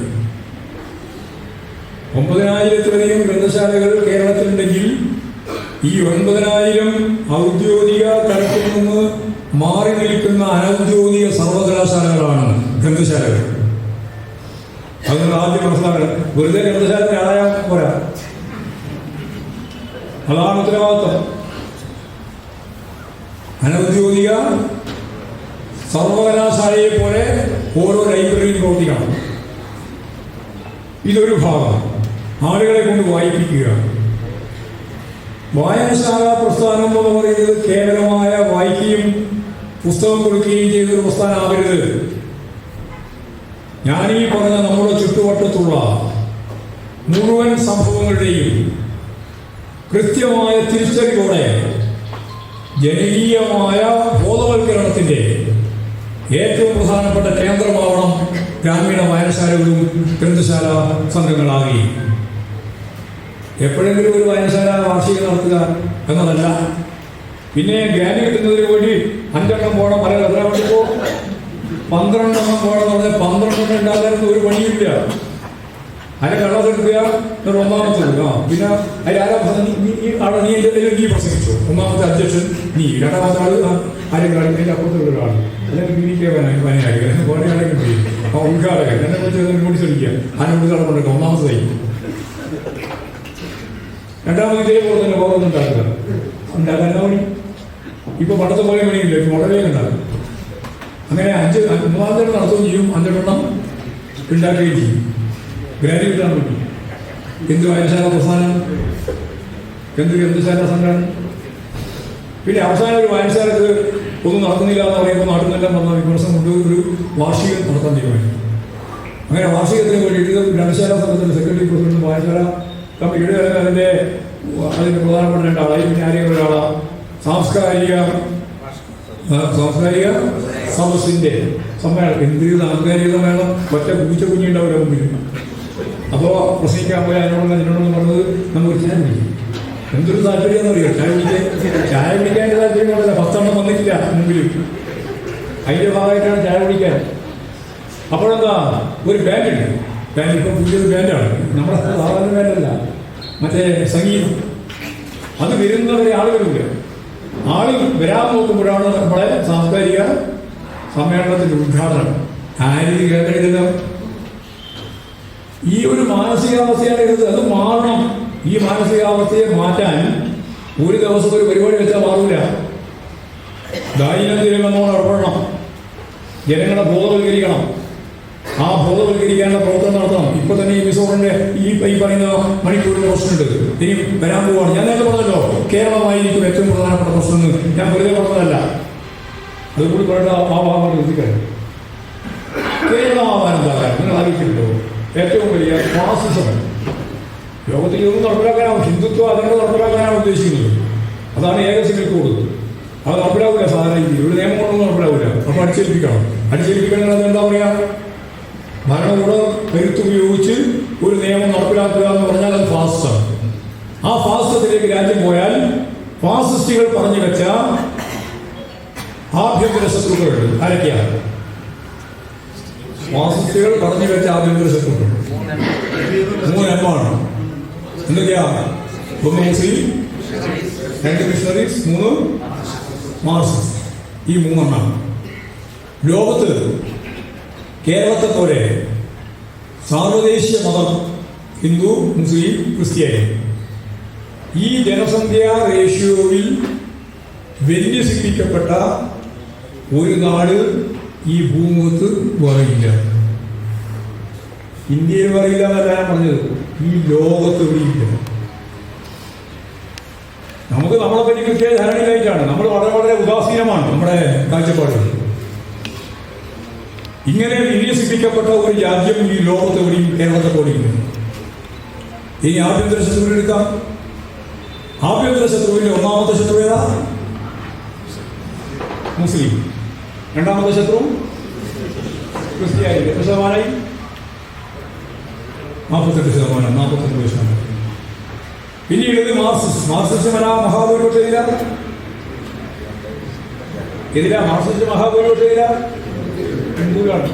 S1: 9,000-ലധികം ഗ്രന്ഥശാലകൾ കേരളത്തിലുണ്ടെങ്കിൽ ഈ 9,000 ഔദ്യോഗിക തലത്തിൽ നിന്ന് മാറി നിൽക്കുന്ന അനൗദ്യോഗിക സർവകലാശാലകളാണ് ഗ്രന്ഥശാലകൾ. അത് നിങ്ങൾ ആദ്യം മനസ്സിലാക്കണം. വെറുതെ ഗ്രന്ഥശാലയ്ക്ക് ആളായാൽ പോരാ, അതാണ് ഉത്തരവാദിത്വം. അനൗദ്യോഗിക സർവകലാശാലയെ പോലെ ഓരോ ലൈബ്രറിയും പ്രവർത്തിക്കണം. ഇതൊരു ഭാഗം. ആളുകളെ കൊണ്ട് വായിപ്പിക്കുക. വായനശാല പ്രസ്ഥാനം എന്ന് പറയുന്നത് കേവലമായ വായിക്കുകയും പുസ്തകം കൊടുക്കുകയും ചെയ്തൊരു പ്രസ്ഥാനമാകരുത്. ഞാനീ പറഞ്ഞ നമ്മുടെ ചുറ്റുവട്ടത്തുള്ള മുഴുവൻ സംഭവങ്ങളുടെയും കൃത്യമായ തിരിച്ചറിവോടെ ജനകീയമായ ബോധവൽക്കരണത്തിന്റെ ഏറ്റവും പ്രധാനപ്പെട്ട കേന്ദ്രമാവണം ഗ്രാമീണ വായനശാലകളും ഗ്രന്ഥശാല സംഘങ്ങളാകി. എപ്പോഴെങ്കിലും ഒരു വായനശാല വാർഷികം നടത്തുക എന്നതല്ല. പിന്നെ ഗ്രാൻഡ് കിട്ടുന്നതിന് വേണ്ടി 5 എണ്ണം പോകണം, പല എത്ര വേണ്ടിപ്പോ 12 എണ്ണം പോകണം എന്ന് പറഞ്ഞാൽ 12 എണ്ണം ഉണ്ടാകാനൊന്നും ഒരു പണിയില്ല. അതിനെ കള്ളതെടുക്കുക എന്നൊരു ഒന്നാമത്തെ. പിന്നെ അതിലാരാ അവിടെ നീ പ്രസംഗിച്ചു. ഒന്നാമത്തെ അധ്യക്ഷൻ നീ, രണ്ടാമത്തെ ആള് ആരെങ്കിലും അതിൻ്റെ അപ്പുറത്തുള്ള ഒരാൾ, അല്ലെങ്കിൽ പനിയായി കോടതിയാണെങ്കിൽ പോയി ഉദ്ഘാടകൻ എന്നെ കുറിച്ച് നോട്ടീസ് അടിക്കുക. അതിനെ കുറിച്ച് നടന്നുണ്ട് ഒന്നാമതായി. രണ്ടാമത് ഇതേപോലെ തന്നെ ബോധം ഉണ്ടാക്കുക. ഉണ്ടാക്കാൻ എന്താ പണി? ഇപ്പൊ പണ്ടത്തെ പോലെ പണിയില്ല, ഇപ്പൊ വളരെ ഉണ്ടാകും. അങ്ങനെ 3 നടത്തുകയും ചെയ്യും, 5 ഉണ്ടാക്കുകയും ചെയ്യും. ഗ്രാൻഡ് കിട്ടാൻ വേണ്ടി. എന്ത് വായനശാല പ്രസ്ഥാനം, എന്ത് ഗ്രന്ഥശാല സംഘടന. പിന്നെ അവസാനം ഒരു വായനശാലക്ക് ഒന്നും നടത്തുന്നില്ല എന്ന് പറയുമ്പോൾ നാട്ടിൽ നിന്നെല്ലാം വന്ന വിമർശനം കൊണ്ട് ഒരു വാർഷികം നടത്താൻ തീരുമാനിക്കും. അങ്ങനെ വാർഷികത്തിന് വേണ്ടിയിട്ട് ഗ്രന്ഥശാല സംഘത്തിന്റെ സെക്രട്ടറി പ്രസിഡന്റ് വായനശാല കമ്മിറ്റിയുടെ അതിന്റെ പ്രധാനപ്പെട്ട 2 ആളായി. പിന്നെ ആരെയും ഒരാളാ സാംസ്കാരിക സദസ്സിന്റെ സമ്മേളനം. എന്ത് സാംസ്കാരിക സമ്മേളനം? ഒറ്റ പൂച്ച കുഞ്ഞുണ്ടാവില്ല മുമ്പിൽ. അപ്പോൾ പ്രസംഗിക്കാൻ പോയാൽ എന്നോടൊന്നും പറഞ്ഞത് നമുക്ക് ചായ കുടിക്കും. എന്തൊരു താല്പര്യം എന്ന് അറിയാം. ചായ കുടിക്കാൻ്റെ താല്പര്യം കൊണ്ടല്ല, 10 എണ്ണം വന്നിട്ടില്ല മുമ്പിൽ. അതിൻ്റെ ഭാഗമായിട്ടാണ് ചായ കുടിക്കാൻ. അപ്പോഴെന്താ, ഒരു ബാൻഡുണ്ട്. ബാൻഡ് ഇപ്പം പുതിയൊരു ബാൻഡാണ്, നമ്മുടെ സാധാരണ ബാൻഡല്ല, മറ്റേ സംഗീതം. അത് വരുന്നവരെ ആളുകളില്ല. ആളുകൾ വരാൻ നോക്കുമ്പോഴാണ് നമ്മളെ സാംസ്കാരിക സമ്മേളനത്തിന്റെ ഉദ്ഘാടനം. ആരും കേട്ടില്ല. ഈ ഒരു മാനസികാവസ്ഥയാണ് ഇരുന്നത്. അത് മാറണം. ഈ മാനസികാവസ്ഥയെ മാറ്റാൻ ഒരു ദിവസം ഒരു പരിപാടി വെച്ചാൽ മാറില്ല. ദൈനംദിനം നമ്മൾ ഇടപെടണം. ജനങ്ങളെ ബോധവൽക്കരിക്കണം. ആ ബോധവൽക്കരിക്കാനുള്ള പ്രവർത്തനം നടത്തണം. ഇപ്പൊ തന്നെ ഈ മിസോറിന്റെ ഈ പറയുന്ന മണിക്കൂറിന്റെ പ്രശ്നമുണ്ട്. ഇനി വരാൻ പോവാണ്. ഞാൻ നേരത്തെ പറഞ്ഞല്ലോ, കേരളമായിരിക്കും ഏറ്റവും പ്രധാനപ്പെട്ട പ്രശ്നം എന്ന്. ഞാൻ വെറുതെ പറഞ്ഞതല്ല, അതുകൂടി പറയേണ്ട ആ ഭാഗം എത്തിക്കാൻ. കേരളമാവാൻ എന്താ കാര്യം നിങ്ങൾ ആലോചിച്ചിട്ടുണ്ടോ? ഏറ്റവും വലിയ ഫാസിസം ലോകത്തിൽ ഇതൊന്നും നടപ്പിലാക്കാനാവും. ഹിന്ദുത്വം അതുകൊണ്ട് നടപ്പിലാക്കാനാണ് ഉദ്ദേശിക്കുന്നത്. അതാണ് ഏക സിവിൽ കോഡ്. അത് നടപ്പിലാവില്ല സാധാരണ രീതിയിൽ. ഒരു നിയമം കൊണ്ടൊന്നും നടപ്പിലാവില്ല. അപ്പോൾ അടിച്ചേൽപ്പിക്കണം. അടിച്ചേൽപ്പിക്കണമെന്ന് എന്താ പറയാ? ഭരണകൂടം കരുത്തുപയോഗിച്ച് ഒരു നിയമം നടപ്പിലാക്കുക എന്ന് പറഞ്ഞാൽ അത് ഫാസിസമാണ്. ആ ഫാസിസത്തിലേക്ക് രാജ്യം പോയാൽ ഫാസിസ്റ്റുകൾ പറഞ്ഞു വെച്ച ആഭ്യന്തര ശത്രുക്കളുണ്ട്. ആരൊക്കെയാണ് ഫാസിസ്റ്റുകൾ പറഞ്ഞു വെച്ച ആഭ്യന്തര ശത്രുക്കൾ? 3 എണ്ണമാണ്. എന്തൊക്കെയാ? 1 മുസ്ലിം, 2 മിഷണറീസ്, 3 മാർക്സിസ്റ്റ്. ഈ 3 എണ്ണമാണ് ലോകത്ത്. കേരളത്തെ പോലെ സാർവദേശീയ മതം ഹിന്ദു, മുസ്ലിം, ക്രിസ്ത്യാനി ഈ ജനസംഖ്യാ റേഷ്യോയിൽ വിന്യസിപ്പിക്കപ്പെട്ട ഒരു നാട് ഈ ഭൂമുഖത്ത് പറയില്ല. ഇന്ത്യയിൽ പറയില്ല എന്നല്ല ഞാൻ പറഞ്ഞത്, ഈ ലോകത്ത് ഇല്ല. നമുക്ക് നമ്മളെ പറ്റി കൃത്യമായ ധാരണയിലായിട്ടാണ്. നമ്മൾ വളരെ വളരെ ഉദാസീനമാണ് നമ്മുടെ കാഴ്ചപ്പാടുകൾ. ഇങ്ങനെ വിന്യസിപ്പിക്കപ്പെട്ട ഒരു രാജ്യം ഈ ലോകത്ത് എവിടെയും കേരളത്തെ പോലെയില്ല. ഇനി ആഭ്യന്തര ശത്രു എടുക്കാം. ആഭ്യന്തര ശത്രുവിന്റെ ഒന്നാമത്തെ ശത്രു ഏതാ? മുസ്ലിം. രണ്ടാമത്തെ ശത്രു ക്രിസ്ത്യാനി. എത്ര ശതമാനമായി? 48%, 49%. പിന്നീട് മാർക്സിസ്റ്റ് മഹാഭൂരിപക്ഷം എതിരാ മാർക്സിസ്റ്റ് മഹാഭൂരിപക്ഷം എതിരാ ഹിന്ദുക്കളാണ്.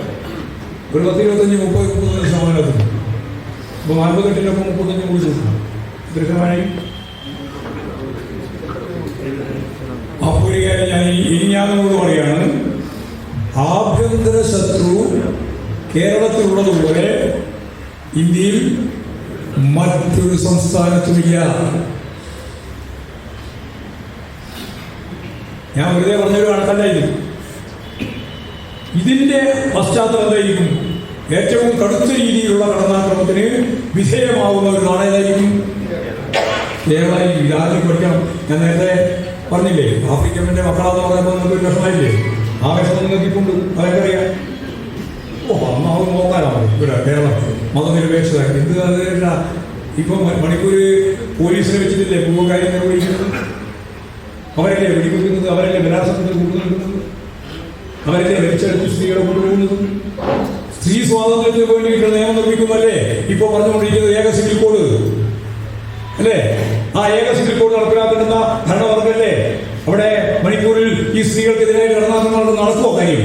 S1: ഒരു 10-25-30-40% ഇപ്പൊ 48-35 കൂടി ചോദിച്ചു. എത്ര ശതമാനമായി? അപ്പോൾ ഒരു കാര്യം ഞാൻ നിങ്ങളോട് പറയാണ്, ആഭ്യന്തര ശത്രു കേരളത്തിലുള്ളതുപോലെ ഇന്ത്യയിൽ മറ്റൊരു സംസ്ഥാനത്തുമില്ല. ഞാൻ വെറുതെ പറഞ്ഞൊരു കണക്കല്ലായിരുന്നു. ഇതിന്റെ പശ്ചാത്തലം എന്തായിരിക്കും? ഏറ്റവും കടുത്ത രീതിയിലുള്ള കടന്നാക്രമണത്തിന് വിധേയമാകുന്ന ഒരു നാടേതായിരിക്കും? കേരളയിൽ. ആദ്യം പഠിക്കണം. ഞാൻ നേരത്തെ പറഞ്ഞില്ലേ, ആഫ്രിക്കൻ്റെ മക്കളാന്ന് പറയുമ്പോൾ നമുക്ക് ഒരു വിഷമമായില്ലേ? ആ വിഷമം നിങ്ങൾക്ക് ഇപ്പോണ്ട് അതൊക്കെ അറിയാം. അന്നാവും നോക്കാനാണ് ഇവിടെ കേരളം മതനിരപേക്ഷത. എന്ത് അതല്ല, ഇപ്പം മണിപ്പൂര് പോലീസിനെ വെച്ചിട്ടില്ലേ പൂവകാര്യം നിർവഹിക്കുന്നത്? അവരല്ലേ വെടിവെക്കുന്നത്? അവരല്ലേ ബലാത്സംഗത്തിന് കൂട്ടുനിൽക്കുന്നത്? അവരല്ലേ വലിച്ചെടുത്ത് സ്ത്രീകളെ കൊണ്ടുപോകുന്നത്? സ്ത്രീ സ്വാതന്ത്ര്യത്തിന് വേണ്ടിയിട്ട് നിയമം നിർമ്മിക്കുമല്ലേ ഇപ്പൊ പറഞ്ഞുകൊണ്ടിരിക്കുന്നത്? ഏക സിവിൽ കോഡ് അല്ലേ? ആ ഏക സിവിൽ കോഡ് നടപ്പിലാക്കുന്ന ഭരണവർഗല്ലേ അവിടെ മണിപ്പൂരിൽ ഈ സ്ത്രീകൾക്കെതിരായി കടന്നാക്രമണം നടത്തുമോ? കാര്യം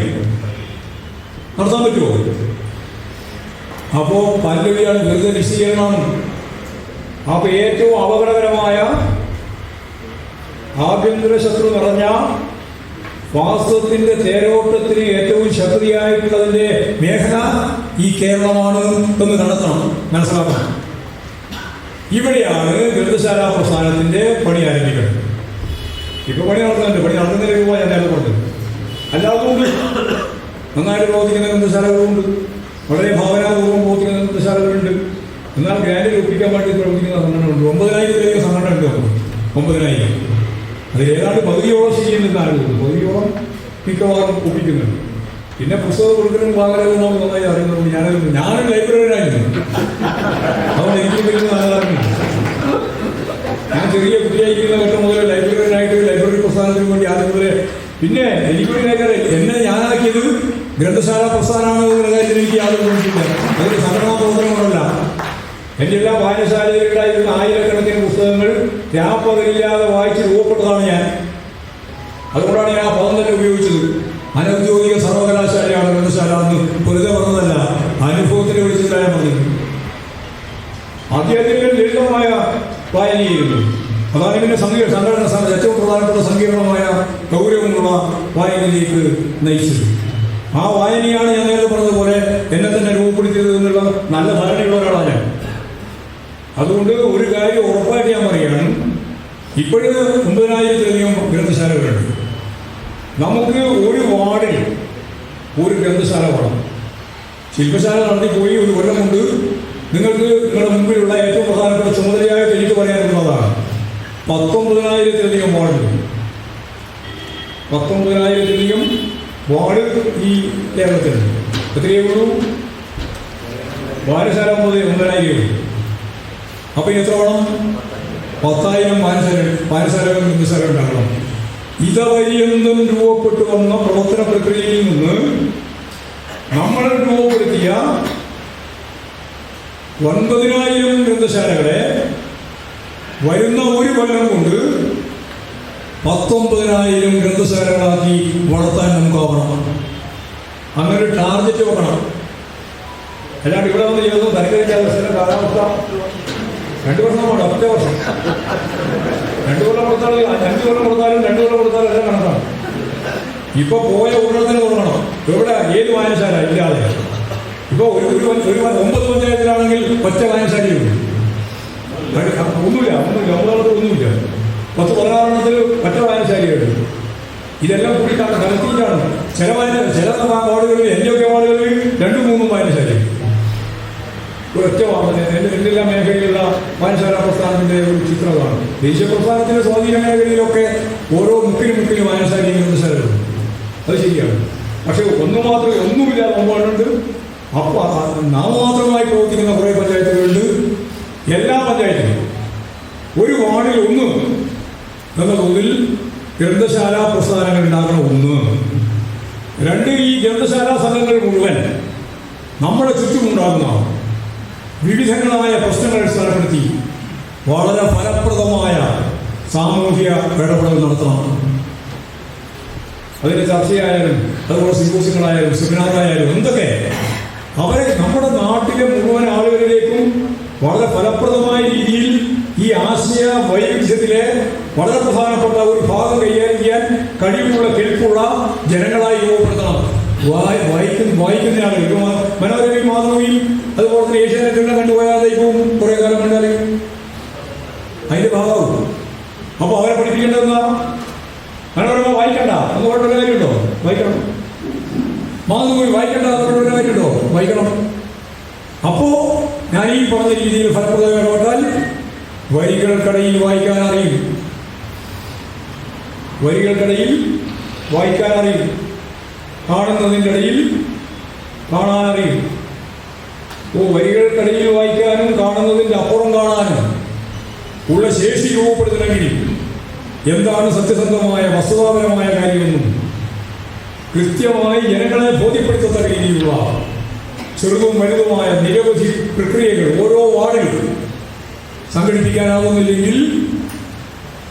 S1: നടത്താൻ പറ്റുമോ? അപ്പോ പല്ലവിയാണ് വെറുതെ വിശദീകരണമാണ്. അപ്പൊ ഏറ്റവും അപകടകരമായ ആഭ്യന്തര ശത്രു നിറഞ്ഞ ഫാസിസത്തിന്റെ തേരോട്ടത്തിന് ഏറ്റവും ശക്തിയായിട്ടുള്ളതിന്റെ മേഖല ഈ കേരളമാണ് എന്ന് കണ്ടെത്തണം, മനസ്സിലാക്കണം. ഇവിടെയാണ് ഗ്രന്ഥശാല പ്രസ്ഥാനത്തിന്റെ പണി ആരംഭിക്കുന്നത്. ഇപ്പൊ പണി നടക്കുന്നുണ്ട്. പണി നടക്കുന്നതിന് രൂപ ഞാൻ നേരത്തെ പറഞ്ഞത്. അല്ലാതുകൊണ്ട് നന്നായിട്ട് പ്രവർത്തിക്കുന്ന ഗ്രന്ഥശാലകളുണ്ട്, വളരെ ഭാവനാപൂർവ്വം പ്രവർത്തിക്കുന്ന ഗ്രന്ഥശാലകളുണ്ട്. എന്നാൽ ഗ്രാൻഡിൽ ഒപ്പിക്കാൻ വേണ്ടി പ്രവർത്തിക്കുന്ന സംഘടനകളുണ്ട്. 9,000 സംഘടന ഉണ്ട്. 9,000 അതിൽ ഏതാണ്ട് പകുതിയോളം ചെയ്യുന്നതാണ്. പകുതിയോളം മിക്കവാറും ഒപ്പിക്കുന്നുണ്ട്. പിന്നെ പുസ്തകം കൊടുക്കലും വാങ്ങലും നമുക്ക് നന്നായി അറിയുന്നുണ്ട്. ഞാനും ലൈബ്രറിയിലായിരുന്നു. അതുകൊണ്ട് എനിക്ക് വരുന്ന നല്ലതാണ്. ഞാൻ ചെറിയ കുട്ടിയായിരിക്കുന്ന ഘട്ടം മുതൽ ലൈബ്രറിയിലായിട്ട് ലൈബ്രറി പ്രസ്ഥാനത്തിന് വേണ്ടി ആദ്യം മുതലേ. പിന്നെ എനിക്കൊരു കാര്യം, എന്നെ ഞാനാക്കിയത് ഗ്രന്ഥശാല പ്രസ്ഥാനമാണ് എന്നുള്ള കാര്യത്തിൽ എനിക്ക് യാതൊരു തോന്നിയില്ല. അതൊരു സംഘടനാ പ്രവർത്തനങ്ങളല്ല. എൻ്റെ എല്ലാ വായനശാലയിലുണ്ടായിരുന്ന ആയിരക്കണക്കിന് പുസ്തകങ്ങൾ രാപ്പകലില്ലാതെ വായിച്ച് രൂപപ്പെട്ടതാണ് ഞാൻ. അതുകൊണ്ടാണ് ഞാൻ ആ പദം തന്നെ ഉപയോഗിച്ചത്. അനൗദ്യോഗിക സർവകലാശാലയാണ് ഗ്രന്ഥശാല എന്ന് വെറുതെ പറഞ്ഞതല്ല, അനുഭവത്തിൽ വിളിച്ചിട്ടാണ് പറഞ്ഞത്. അദ്ദേഹത്തിന്റെ ലളിതമായ വായനയായിരുന്നു. അതാണ് പിന്നെ സംഘടന ഏറ്റവും പ്രധാനപ്പെട്ട സങ്കീർണമായ ഗൗരവമുള്ള വായനയിലേക്ക് നയിച്ചത്. ആ വായനയാണ് ഞാൻ നേരത്തെ പറഞ്ഞതുപോലെ എന്നെ തന്നെ രൂപപ്പെടുത്തിയത് എന്നുള്ള നല്ല ധാരണയുള്ള ഒരാളാണ് ഞാൻ. അതുകൊണ്ട് ഒരു കാര്യം ഉറപ്പായിട്ട് ഞാൻ പറയുകയാണ്, ഇപ്പോഴും 9,000-ലധികം ഗ്രന്ഥശാലകളുണ്ട്. നമുക്ക് ഒരു വാർഡിൽ ഒരു ഗ്രന്ഥശാല വേണം. ശില്പശാല നടത്തിപ്പോയി ഒരു കൊല്ലം കൊണ്ട് നിങ്ങൾക്ക് നിങ്ങളുടെ മുമ്പിലുള്ള ഏറ്റവും പ്രധാനപ്പെട്ട ചുമതലയായിട്ട് എനിക്ക് പറയാനുള്ളതാണ്. 19,000-ലധികം വാർഡുണ്ട്. 19,000-ലധികം വാർഡ് ഈ കേരളത്തിലുണ്ട്. എത്രയേ ഉള്ളൂ? വായനശാല മുതൽ 1,000. അപ്പൊ ഇനി എത്ര വേണം? 10,000 വായനശാലകൾ ഗ്രന്ഥശാല ഉണ്ടാകണം. ഇതപര്യന്തം രൂപപ്പെട്ടു വന്ന പ്രവർത്തന പ്രക്രിയയിൽ നിന്ന് നമ്മൾ രൂപപ്പെടുത്തിയ 9,000 ഗ്രന്ഥശാലകളെ വരുന്ന ഒരു കൊല്ലം കൊണ്ട് 19,000 ഗ്രന്ഥശാലകളാക്കി വളർത്താൻ നമുക്കാവണം. അങ്ങനെ ഒരു ടാർഗറ്റ് വെക്കണം. അല്ലാണ്ട് ഇവിടെ വന്ന് ജീവിതം തരക്കേണ്ട കാലാവസ്ഥ 2 വർഷമാണ്, ഒറ്റ വർഷം. 2 കൊല്ലം കൊടുത്താലും 5 കൊല്ലം കൊടുത്താലും 2 കൊല്ലം കൊടുത്താലും എല്ലാം കണക്കാണ്. ഇപ്പൊ പോയ ഉടനെ തുടങ്ങണം. എവിടെ ഏത് വായനശാല ഇല്ലാതെ? ഇപ്പൊ ഒരു 9 പഞ്ചായത്തിലാണെങ്കിൽ ഒറ്റ വായനശാലയുണ്ട്. ഒന്നുമില്ല. ഒന്നുമില്ല. 10-16 ഒറ്റ വായനശാലയുണ്ട്. ഇതെല്ലാം കൂടി കലർത്തിയിട്ടാണ്. ചില വാർഡുകളിൽ, എന്റെയൊക്കെ വാർഡുകളിൽ 2-3 വായനശാലയുണ്ട്. ഒരൊറ്റ എല്ലാ മേഖലയിലുള്ള വായനശാല പ്രസ്ഥാനത്തിന്റെ ഒരു ചിത്രമാണ്. ദേശീയ പ്രസ്ഥാനത്തിന്റെ സ്വാധീന മേഖലയിലൊക്കെ ഓരോ മുക്കിലും വായനശാലയും ഗ്രന്ഥശാലകളും. അത് ശരിയാണ്. പക്ഷെ ഒന്നുമില്ല നോമ്പാടുണ്ട്. അപ്പോൾ നാമമാത്രമായി പ്രവർത്തിക്കുന്ന കുറേ പഞ്ചായത്തുകളുണ്ട്. എല്ലാ പഞ്ചായത്തിലും ഒരു വാർഡിൽ ഒന്ന് എന്ന തോതിൽ ഗ്രന്ഥശാല പ്രസ്ഥാനങ്ങൾ ഉണ്ടാകണം. ഒന്ന്. രണ്ട്, ഈ ഗ്രന്ഥശാല സംഘങ്ങൾ മുഴുവൻ നമ്മുടെ ചുറ്റുമുണ്ടാകുന്ന വിവിധങ്ങളായ പ്രശ്നങ്ങൾ അടിസ്ഥാനപ്പെടുത്തി വളരെ ഫലപ്രദമായ സാമൂഹിക ഇടപെടൽ നടത്തണം. അതിൻ്റെ ചർച്ചയായാലും അതുപോലെ സിമ്പോസിയങ്ങളായാലും സെമിനാറായാലും എന്തൊക്കെ അവരെ നമ്മുടെ നാട്ടിലെ മുഴുവൻ ആളുകളിലേക്കും വളരെ ഫലപ്രദമായ രീതിയിൽ ഈ ആശയ വൈവിധ്യത്തിലെ വളരെ പ്രധാനപ്പെട്ട ഒരു ഭാഗം കൈകാര്യം ചെയ്യാൻ കഴിവുള്ള കെൽപ്പുള്ള ജനങ്ങളായി രൂപപ്പെടുത്തണം. വായിക്കുന്ന ആളുകൾ മനോരമയും മാതൃഭൂമിയും അതുപോലെ തന്നെ ഏഷ്യാനെറ്റെല്ലാം കണ്ടുപോയാലും കുറേ കാലം കണ്ടാലും അതിന്റെ ഭാഗമാവും. അപ്പോൾ അവരെ പഠിപ്പിക്കേണ്ടതെന്നാ മനോരമ വായിക്കണ്ട എന്ന് പറഞ്ഞൊരു കാര്യമുണ്ടോ? വായിക്കണം. മാതൃഭൂമി വായിക്കണ്ട എന്ന് പറഞ്ഞൊരു കാര്യമുണ്ടോ? വായിക്കണം. അപ്പോ ഞാൻ ഈ പറഞ്ഞ രീതിയിൽ ഫലപ്രദമായി ഇടപെട്ടാൽ വരികൾക്കിടയിൽ വായിക്കാൻ അറിയും. വരികൾക്കിടയിൽ വായിക്കാൻ അറിയും. കാണുന്നതിൻ്റെ ഇടയിൽ കാണാനറിയും. വരികൾക്കിടയിൽ വായിക്കാനും കാണുന്നതിൻ്റെ അപ്പുറം കാണാനും ഉള്ള ശേഷി രൂപപ്പെടുത്തണമെങ്കിൽ എന്താണ് സത്യസന്ധമായ വസ്തുതാപരമായ കാര്യമെന്നും കൃത്യമായി ജനങ്ങളെ ബോധ്യപ്പെടുത്തത്തക്ക രീതിയിലുള്ള ചെറുതും വലുതുമായ നിരവധി പ്രക്രിയകൾ ഓരോ വാർഡിലും സംഘടിപ്പിക്കാനാവുന്നില്ലെങ്കിൽ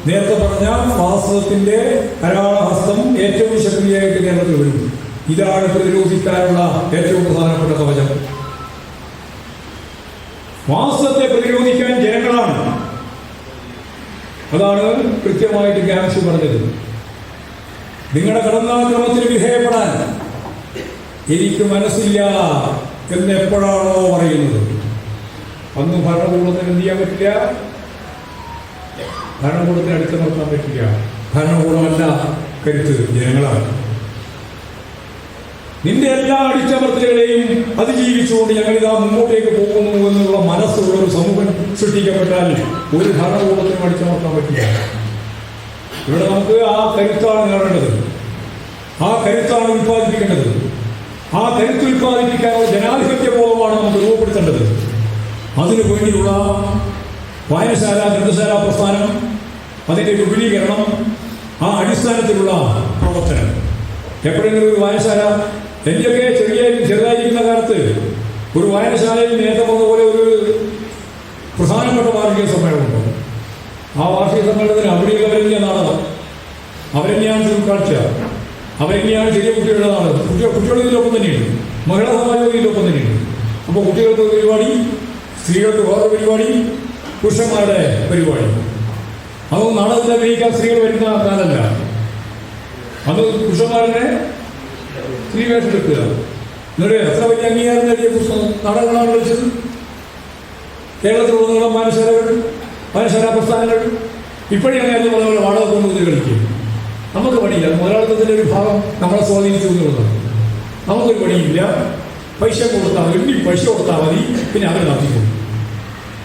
S1: നേരത്തെ പറഞ്ഞ വാസ്തവത്തിന്റെ കരാളഹസ്തം ഏറ്റവും ശക്തിയായിട്ട് കേരളത്തിൽ വരും. ഇതാണ് പ്രതിരോധിക്കാനുള്ള ഏറ്റവും പ്രധാനപ്പെട്ട കവചം. വാസ്തവത്തെ പ്രതിരോധിക്കാൻ ജനങ്ങളാണ്. അതാണ് കൃത്യമായിട്ട് ഗാംസി പറഞ്ഞത്. നിങ്ങളുടെ കടന്നാക്രമത്തിന് വിധേയപ്പെടാൻ എനിക്ക് മനസ്സില്ല എന്ന് എപ്പോഴാണോ പറയുന്നത് അന്ന് ഭരണകൂടത്തിന് എന്ത് ചെയ്യാൻ പറ്റില്ല. ഭരണകൂടത്തിന് അടുത്ത് നിർത്താൻ പറ്റില്ല. ഭരണകൂടമല്ല കരുത്ത്, ജനങ്ങളാണ്. നിന്റെ എല്ലാ അടിച്ചമർത്തലുകളെയും അതിജീവിച്ചുകൊണ്ട് ഞങ്ങളിതാ മുമ്പോട്ടേക്ക് പോകുന്നു എന്നുള്ള മനസ്സുള്ള ഒരു സമൂഹം സൃഷ്ടിക്കപ്പെട്ടാൽ ഒരു ഭരണകൂടത്തിനും അടിച്ചമർത്താൻ പറ്റില്ല. ഇവിടെ നമുക്ക് ആ കരുത്താണ് നേടേണ്ടത്. ആ കരുത്താണ് ഉൽപ്പാദിപ്പിക്കേണ്ടത്. ആ കരുത്ത് ഉൽപ്പാദിപ്പിക്കാനുള്ള ജനാധിപത്യ ബോധമാണ് നമുക്ക് രൂപപ്പെടുത്തേണ്ടത്. അതിനു വേണ്ടിയുള്ള വായനശാല ഗ്രന്ഥശാല പ്രസ്ഥാനം, അതിൻ്റെ വിപുലീകരണം, ആ അടിസ്ഥാനത്തിലുള്ള പ്രവർത്തനം. എപ്പോഴെങ്കിലും ഒരു വായനശാല, എന്റെയൊക്കെ ചെറുതായിരിക്കുന്ന കാലത്ത് ഒരു വായനശാലയിൽ നേരത്തെ പറഞ്ഞതുപോലെ ഒരു പ്രധാനപ്പെട്ട വാർഷിക സമ്മേളനമുണ്ട്. ആ വാർഷിക സമ്മേളനത്തിന് അവിടെയുള്ളവരെന്നെയാ നാടകം, അവരെന്നെയാണ് ചുരുക്കാഴ്ച, അവരെന്നെയാണ് ചെറിയ കുട്ടികളുടെ നാടകം. കുട്ടികൾ ഇതിലൊപ്പം തന്നെയുണ്ട്, മഹിളാ സമാജം ഇതിലൊപ്പം തന്നെയുണ്ട്. അപ്പോൾ കുട്ടികൾക്ക് പരിപാടി, സ്ത്രീകൾക്ക് വേറെ പരിപാടി, പുരുഷന്മാരുടെ പരിപാടി. അതൊന്നും നാടകത്തിൽ അഭിനയിക്കാൻ സ്ത്രീകൾ വരുന്ന കാലമല്ല. അത് പുരുഷന്മാരുടെ സ്ത്രീ വേഷം എടുക്കുക. എന്നിട്ട് എത്ര വലിയ അംഗീകാരം നേടിയ പുസ്തകം നാടകങ്ങളാണ് കളിച്ചത്. കേരളത്തിലുള്ള വായനശാല പ്രസ്ഥാനങ്ങൾ ഇപ്പോഴാണ് നേരത്തെ പറഞ്ഞ പോലെ വാടക കൊണ്ടുവന്ന് കളിക്കും. നമുക്ക് പണിയില്ല. മുതലാളിത്തത്തിൻ്റെ ഒരു ഭാഗം നമ്മളെ സ്വാധീനിച്ചു എന്നുള്ളതാണ്. നമുക്കൊരു പണിയില്ല. പൈസ കൊടുത്താൽ മതി, പൈസ കൊടുത്താൽ മതി, പിന്നെ അവർ നടത്തിക്കും.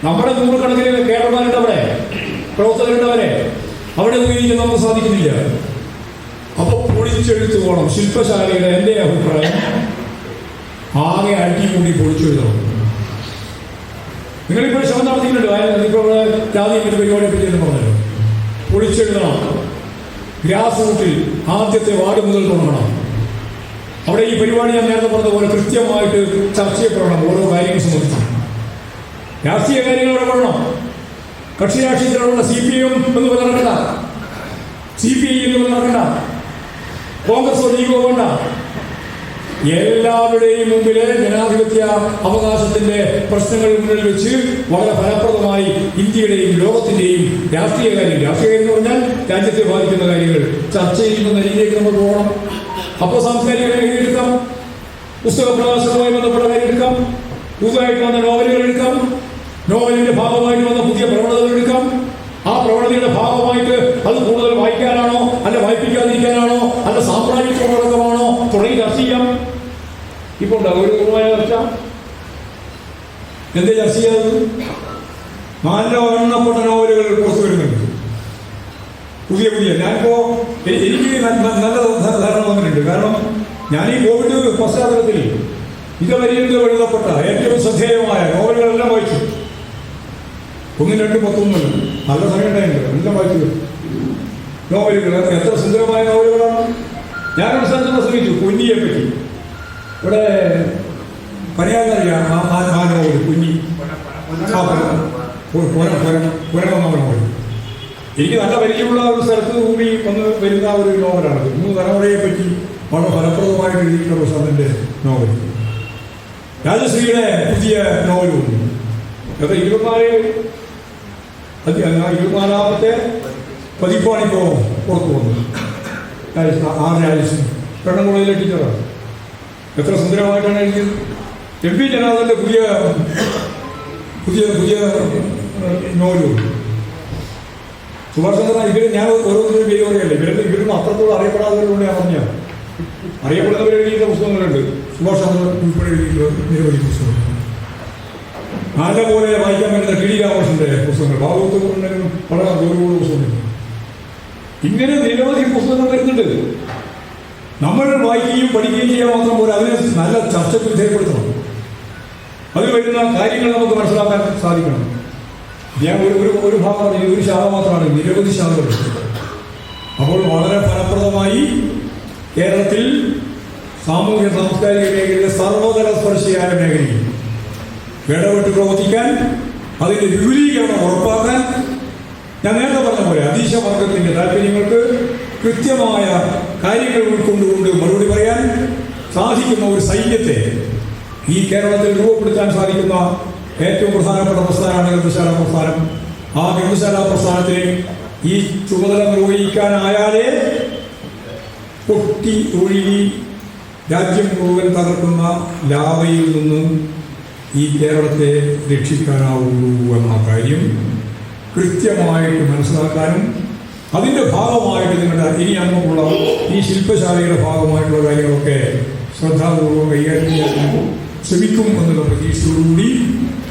S1: നമ്മുടെ നൂറുകണക്കിന് കേരളമാരുണ്ട്, അവിടെ പ്രവർത്തകരുണ്ടവരെ അവിടെ ഉപയോഗിക്കാൻ നമുക്ക് സാധിക്കുന്നില്ല. അപ്പൊ പൊളിച്ചെഴുത്ത് പോകണം. ശില്പശാലയുടെ എൻ്റെ അഭിപ്രായം ആകെ അടികൂടി പൊളിച്ചെഴുതണം. നിങ്ങളിപ്പോൾ ശ്രമം നടത്തിയിട്ടുണ്ട്. ഇപ്പോൾ ജാതി പരിപാടിയെ പറ്റി എന്ന് പറഞ്ഞല്ലോ. പൊളിച്ചെഴുതണം. ഗ്രാസ് റൂട്ടിൽ ആദ്യത്തെ വാർഡ് മുതൽ തുടങ്ങണം. അവിടെ ഈ പരിപാടി ഞാൻ നേരത്തെ പറഞ്ഞതുപോലെ കൃത്യമായിട്ട് ചർച്ച ചെയ്യപ്പെടണം. ഓരോ കാര്യങ്ങൾ സംബന്ധിച്ച് രാഷ്ട്രീയ കാര്യങ്ങൾ ഇടപെടണം. കക്ഷി രാഷ്ട്രീയത്തിലുള്ള CPM എന്ന് നടക്കണ്ട, CPI എന്ന് നടക്കണ്ട, കോൺഗ്രസോ ലീഗോ വേണ്ട. എല്ലാവരുടെയും മുമ്പിലെ ജനാധിപത്യ അവകാശത്തിന്റെ പ്രശ്നങ്ങൾ മുന്നിൽ വെച്ച് വളരെ ഫലപ്രദമായി ഇന്ത്യയുടെയും ലോകത്തിന്റെയും രാഷ്ട്രീയ കാര്യം എന്ന് പറഞ്ഞാൽ രാജ്യത്തെ ബാധിക്കുന്ന കാര്യങ്ങൾ ചർച്ച ചെയ്യുന്ന നിലയിലേക്ക് നമ്മൾ പോകണം. അപ്പോൾ സാംസ്കാരിക മേഖല എടുക്കാം, പുസ്തക പ്രകാശനവുമായി ബന്ധപ്പെട്ട കാര്യം എടുക്കാം, പുതുതായിട്ട് വന്ന നോവലുകൾ എടുക്കാം, നോവലിന്റെ ഭാഗമായിട്ട് വന്ന പുതിയ പ്രവണതകൾ എടുക്കാം. ആ പ്രവണതയുടെ ഭാഗമായിട്ട് അത് കൂടുതൽ വായിക്കാനാണോ അല്ല വായിപ്പിക്കാതിരിക്കാനാണോ അല്ല സാമ്രാജ്യ പ്രവർത്തകമാണോ തുടങ്ങി ചർച്ച ചെയ്യാം. ഇപ്പോൾ ഒരു പൂർവ്വമായ ചർച്ച എന്തേ ചർച്ച ചെയ്യാത്തത്? നല്ല എണ്ണപ്പെട്ട നോവലുകൾ പുറത്തു വരുന്നുണ്ട്, പുതിയ. ഞാനിപ്പോ എനിക്ക് നല്ല ധാരണ വന്നിട്ടുണ്ട്. കാരണം ഞാൻ ഈ കോവിഡ് പശ്ചാത്തലത്തിൽ ഇതുവരെയെങ്കിലും എഴുതപ്പെട്ട ഏറ്റവും ശ്രദ്ധേയമായ നോവലുകളെല്ലാം വായിച്ചു. 1, 2, 10 നല്ല സമയം ഉണ്ടായിട്ടുണ്ട്, എല്ലാം വായിച്ചു. നോവലുകൾ എത്ര സുന്ദരമായ നോവലുകളാണ്. ഞാൻ മനസ്സിലാക്കാൻ ശ്രമിച്ചു കുഞ്ഞിയെ പറ്റി. ഇവിടെ പറയാനറിയാം ആ നോവൽ കുഞ്ഞി, നോവൽ. എനിക്ക് നല്ല പരിചയമുള്ള ഒരു സ്ഥലത്ത് കൂടി വന്ന് വരുന്ന ഒരു നോവലാണ്. 3 തലമുറയെ പറ്റി വളരെ ഫലപ്രദമായിട്ട് എഴുതിയിട്ടുള്ള പ്രസാദന്റെ നോവൽ. രാജശ്രീയുടെ പുതിയ നോവലുണ്ട്. അത് 24ാമത്തെ പതിപ്പാണിപ്പോൾ പുറത്തു വന്നത്. രാജശ്രീ പെണ്ണുകുളയിലെ ടീച്ചറാണ്. എത്ര സുന്ദരമായിട്ടാണ് എഴുതിയത്. MP ജനാർദ്ദൻ്റെ പുതിയ നോവലുണ്ട്. സുഭാഷ് ചന്ദ്രൻ ഇവർ ഞാൻ ഓരോന്നിനും പേര് പറയല്ലേ, ഇവരൊന്നും അത്രത്തോളം അറിയപ്പെടാത്തവരുകൊണ്ട് ഞാൻ പറഞ്ഞ അറിയപ്പെടുന്നവർ എഴുതിയിട്ടുള്ള പുസ്തകങ്ങളുണ്ട്. സുഭാഷ് ചന്ദ്രൻ ഉൾപ്പെടെ എഴുതിയിട്ടുള്ള നിരവധി പുസ്തകങ്ങൾ. നല്ലപോലെ വായിക്കാൻ പറ്റുന്ന ടി.ഡി. രാമകൃഷ്ണന്റെ പുസ്തകങ്ങൾ, ഭാഗവതം വളരെ ഗൗരവമുള്ള പുസ്തകങ്ങൾ. ഇങ്ങനെ നിരവധി പുസ്തകങ്ങൾ വരുന്നുണ്ട്. നമ്മൾ വായിക്കുകയും പഠിക്കുകയും ചെയ്യാൻ മാത്രം പോലെ അതിനെ നല്ല ചർച്ചയ്ക്ക് വിധേയപ്പെടുത്തണം. അതിൽ വരുന്ന കാര്യങ്ങൾ നമുക്ക് മനസ്സിലാക്കാൻ സാധിക്കണം. ഞാൻ ഒരു ഭാഗം ഒരു ശാഖ മാത്രമാണ്, നിരവധി ശാഖകൾ. അപ്പോൾ വളരെ ഫലപ്രദമായി കേരളത്തിൽ സാമൂഹ്യ സാംസ്കാരിക മേഖലയിലെ സർവതല സ്പർശിയായ മേഖലയിൽ ഇടപെട്ട് പ്രവർത്തിക്കാൻ, അതിൻ്റെ വിപുലീകരണം ഉറപ്പാക്കാൻ ഞാൻ നേരത്തെ പറഞ്ഞ പോലെ അതീശവർഗത്തിൻ്റെ താല്പര്യങ്ങൾക്ക് കൃത്യമായ കാര്യങ്ങൾ ഉൾക്കൊണ്ടുകൊണ്ട് മറുപടി പറയാൻ സാധിക്കുന്ന ഒരു സൈന്യത്തെ ഈ കേരളത്തിൽ രൂപപ്പെടുത്താൻ സാധിക്കുന്ന ഏറ്റവും പ്രധാനപ്പെട്ട പ്രസ്ഥാനമാണ് ഗ്രന്ഥശാല പ്രസ്ഥാനം. ആ ഗ്രന്ഥശാല പ്രസ്ഥാനത്തിന് ഈ ചുമതല നിർവഹിക്കാനായാലേ പൊട്ടി ഒഴുകി രാജ്യം മുഴുവൻ തകർക്കുന്ന ലാവയിൽ നിന്നും ഈ കേരളത്തെ രക്ഷിക്കാനാവുള്ളൂ എന്ന കാര്യം കൃത്യമായിട്ട് മനസ്സിലാക്കാനും അതിൻ്റെ ഭാഗമായിട്ട് നിങ്ങളുടെ ഇനി അങ്ങുള്ള ഈ ശില്പശാലയുടെ ഭാഗമായിട്ടുള്ള കാര്യങ്ങളൊക്കെ ശ്രദ്ധാപൂർവ്വം കൈകാര്യം ചെയ്യാൻ ശ്രമിക്കും എന്നുള്ള പ്രതീക്ഷയോടുകൂടി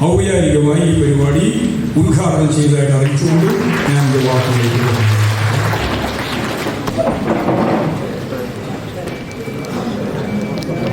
S1: ഔപചാരികമായി ഈ പരിപാടി ഉദ്ഘാടനം ചെയ്തതായിട്ട് അറിയിച്ചുകൊണ്ട് ഞാൻ എൻ്റെ വാക്കുകളിലേക്ക്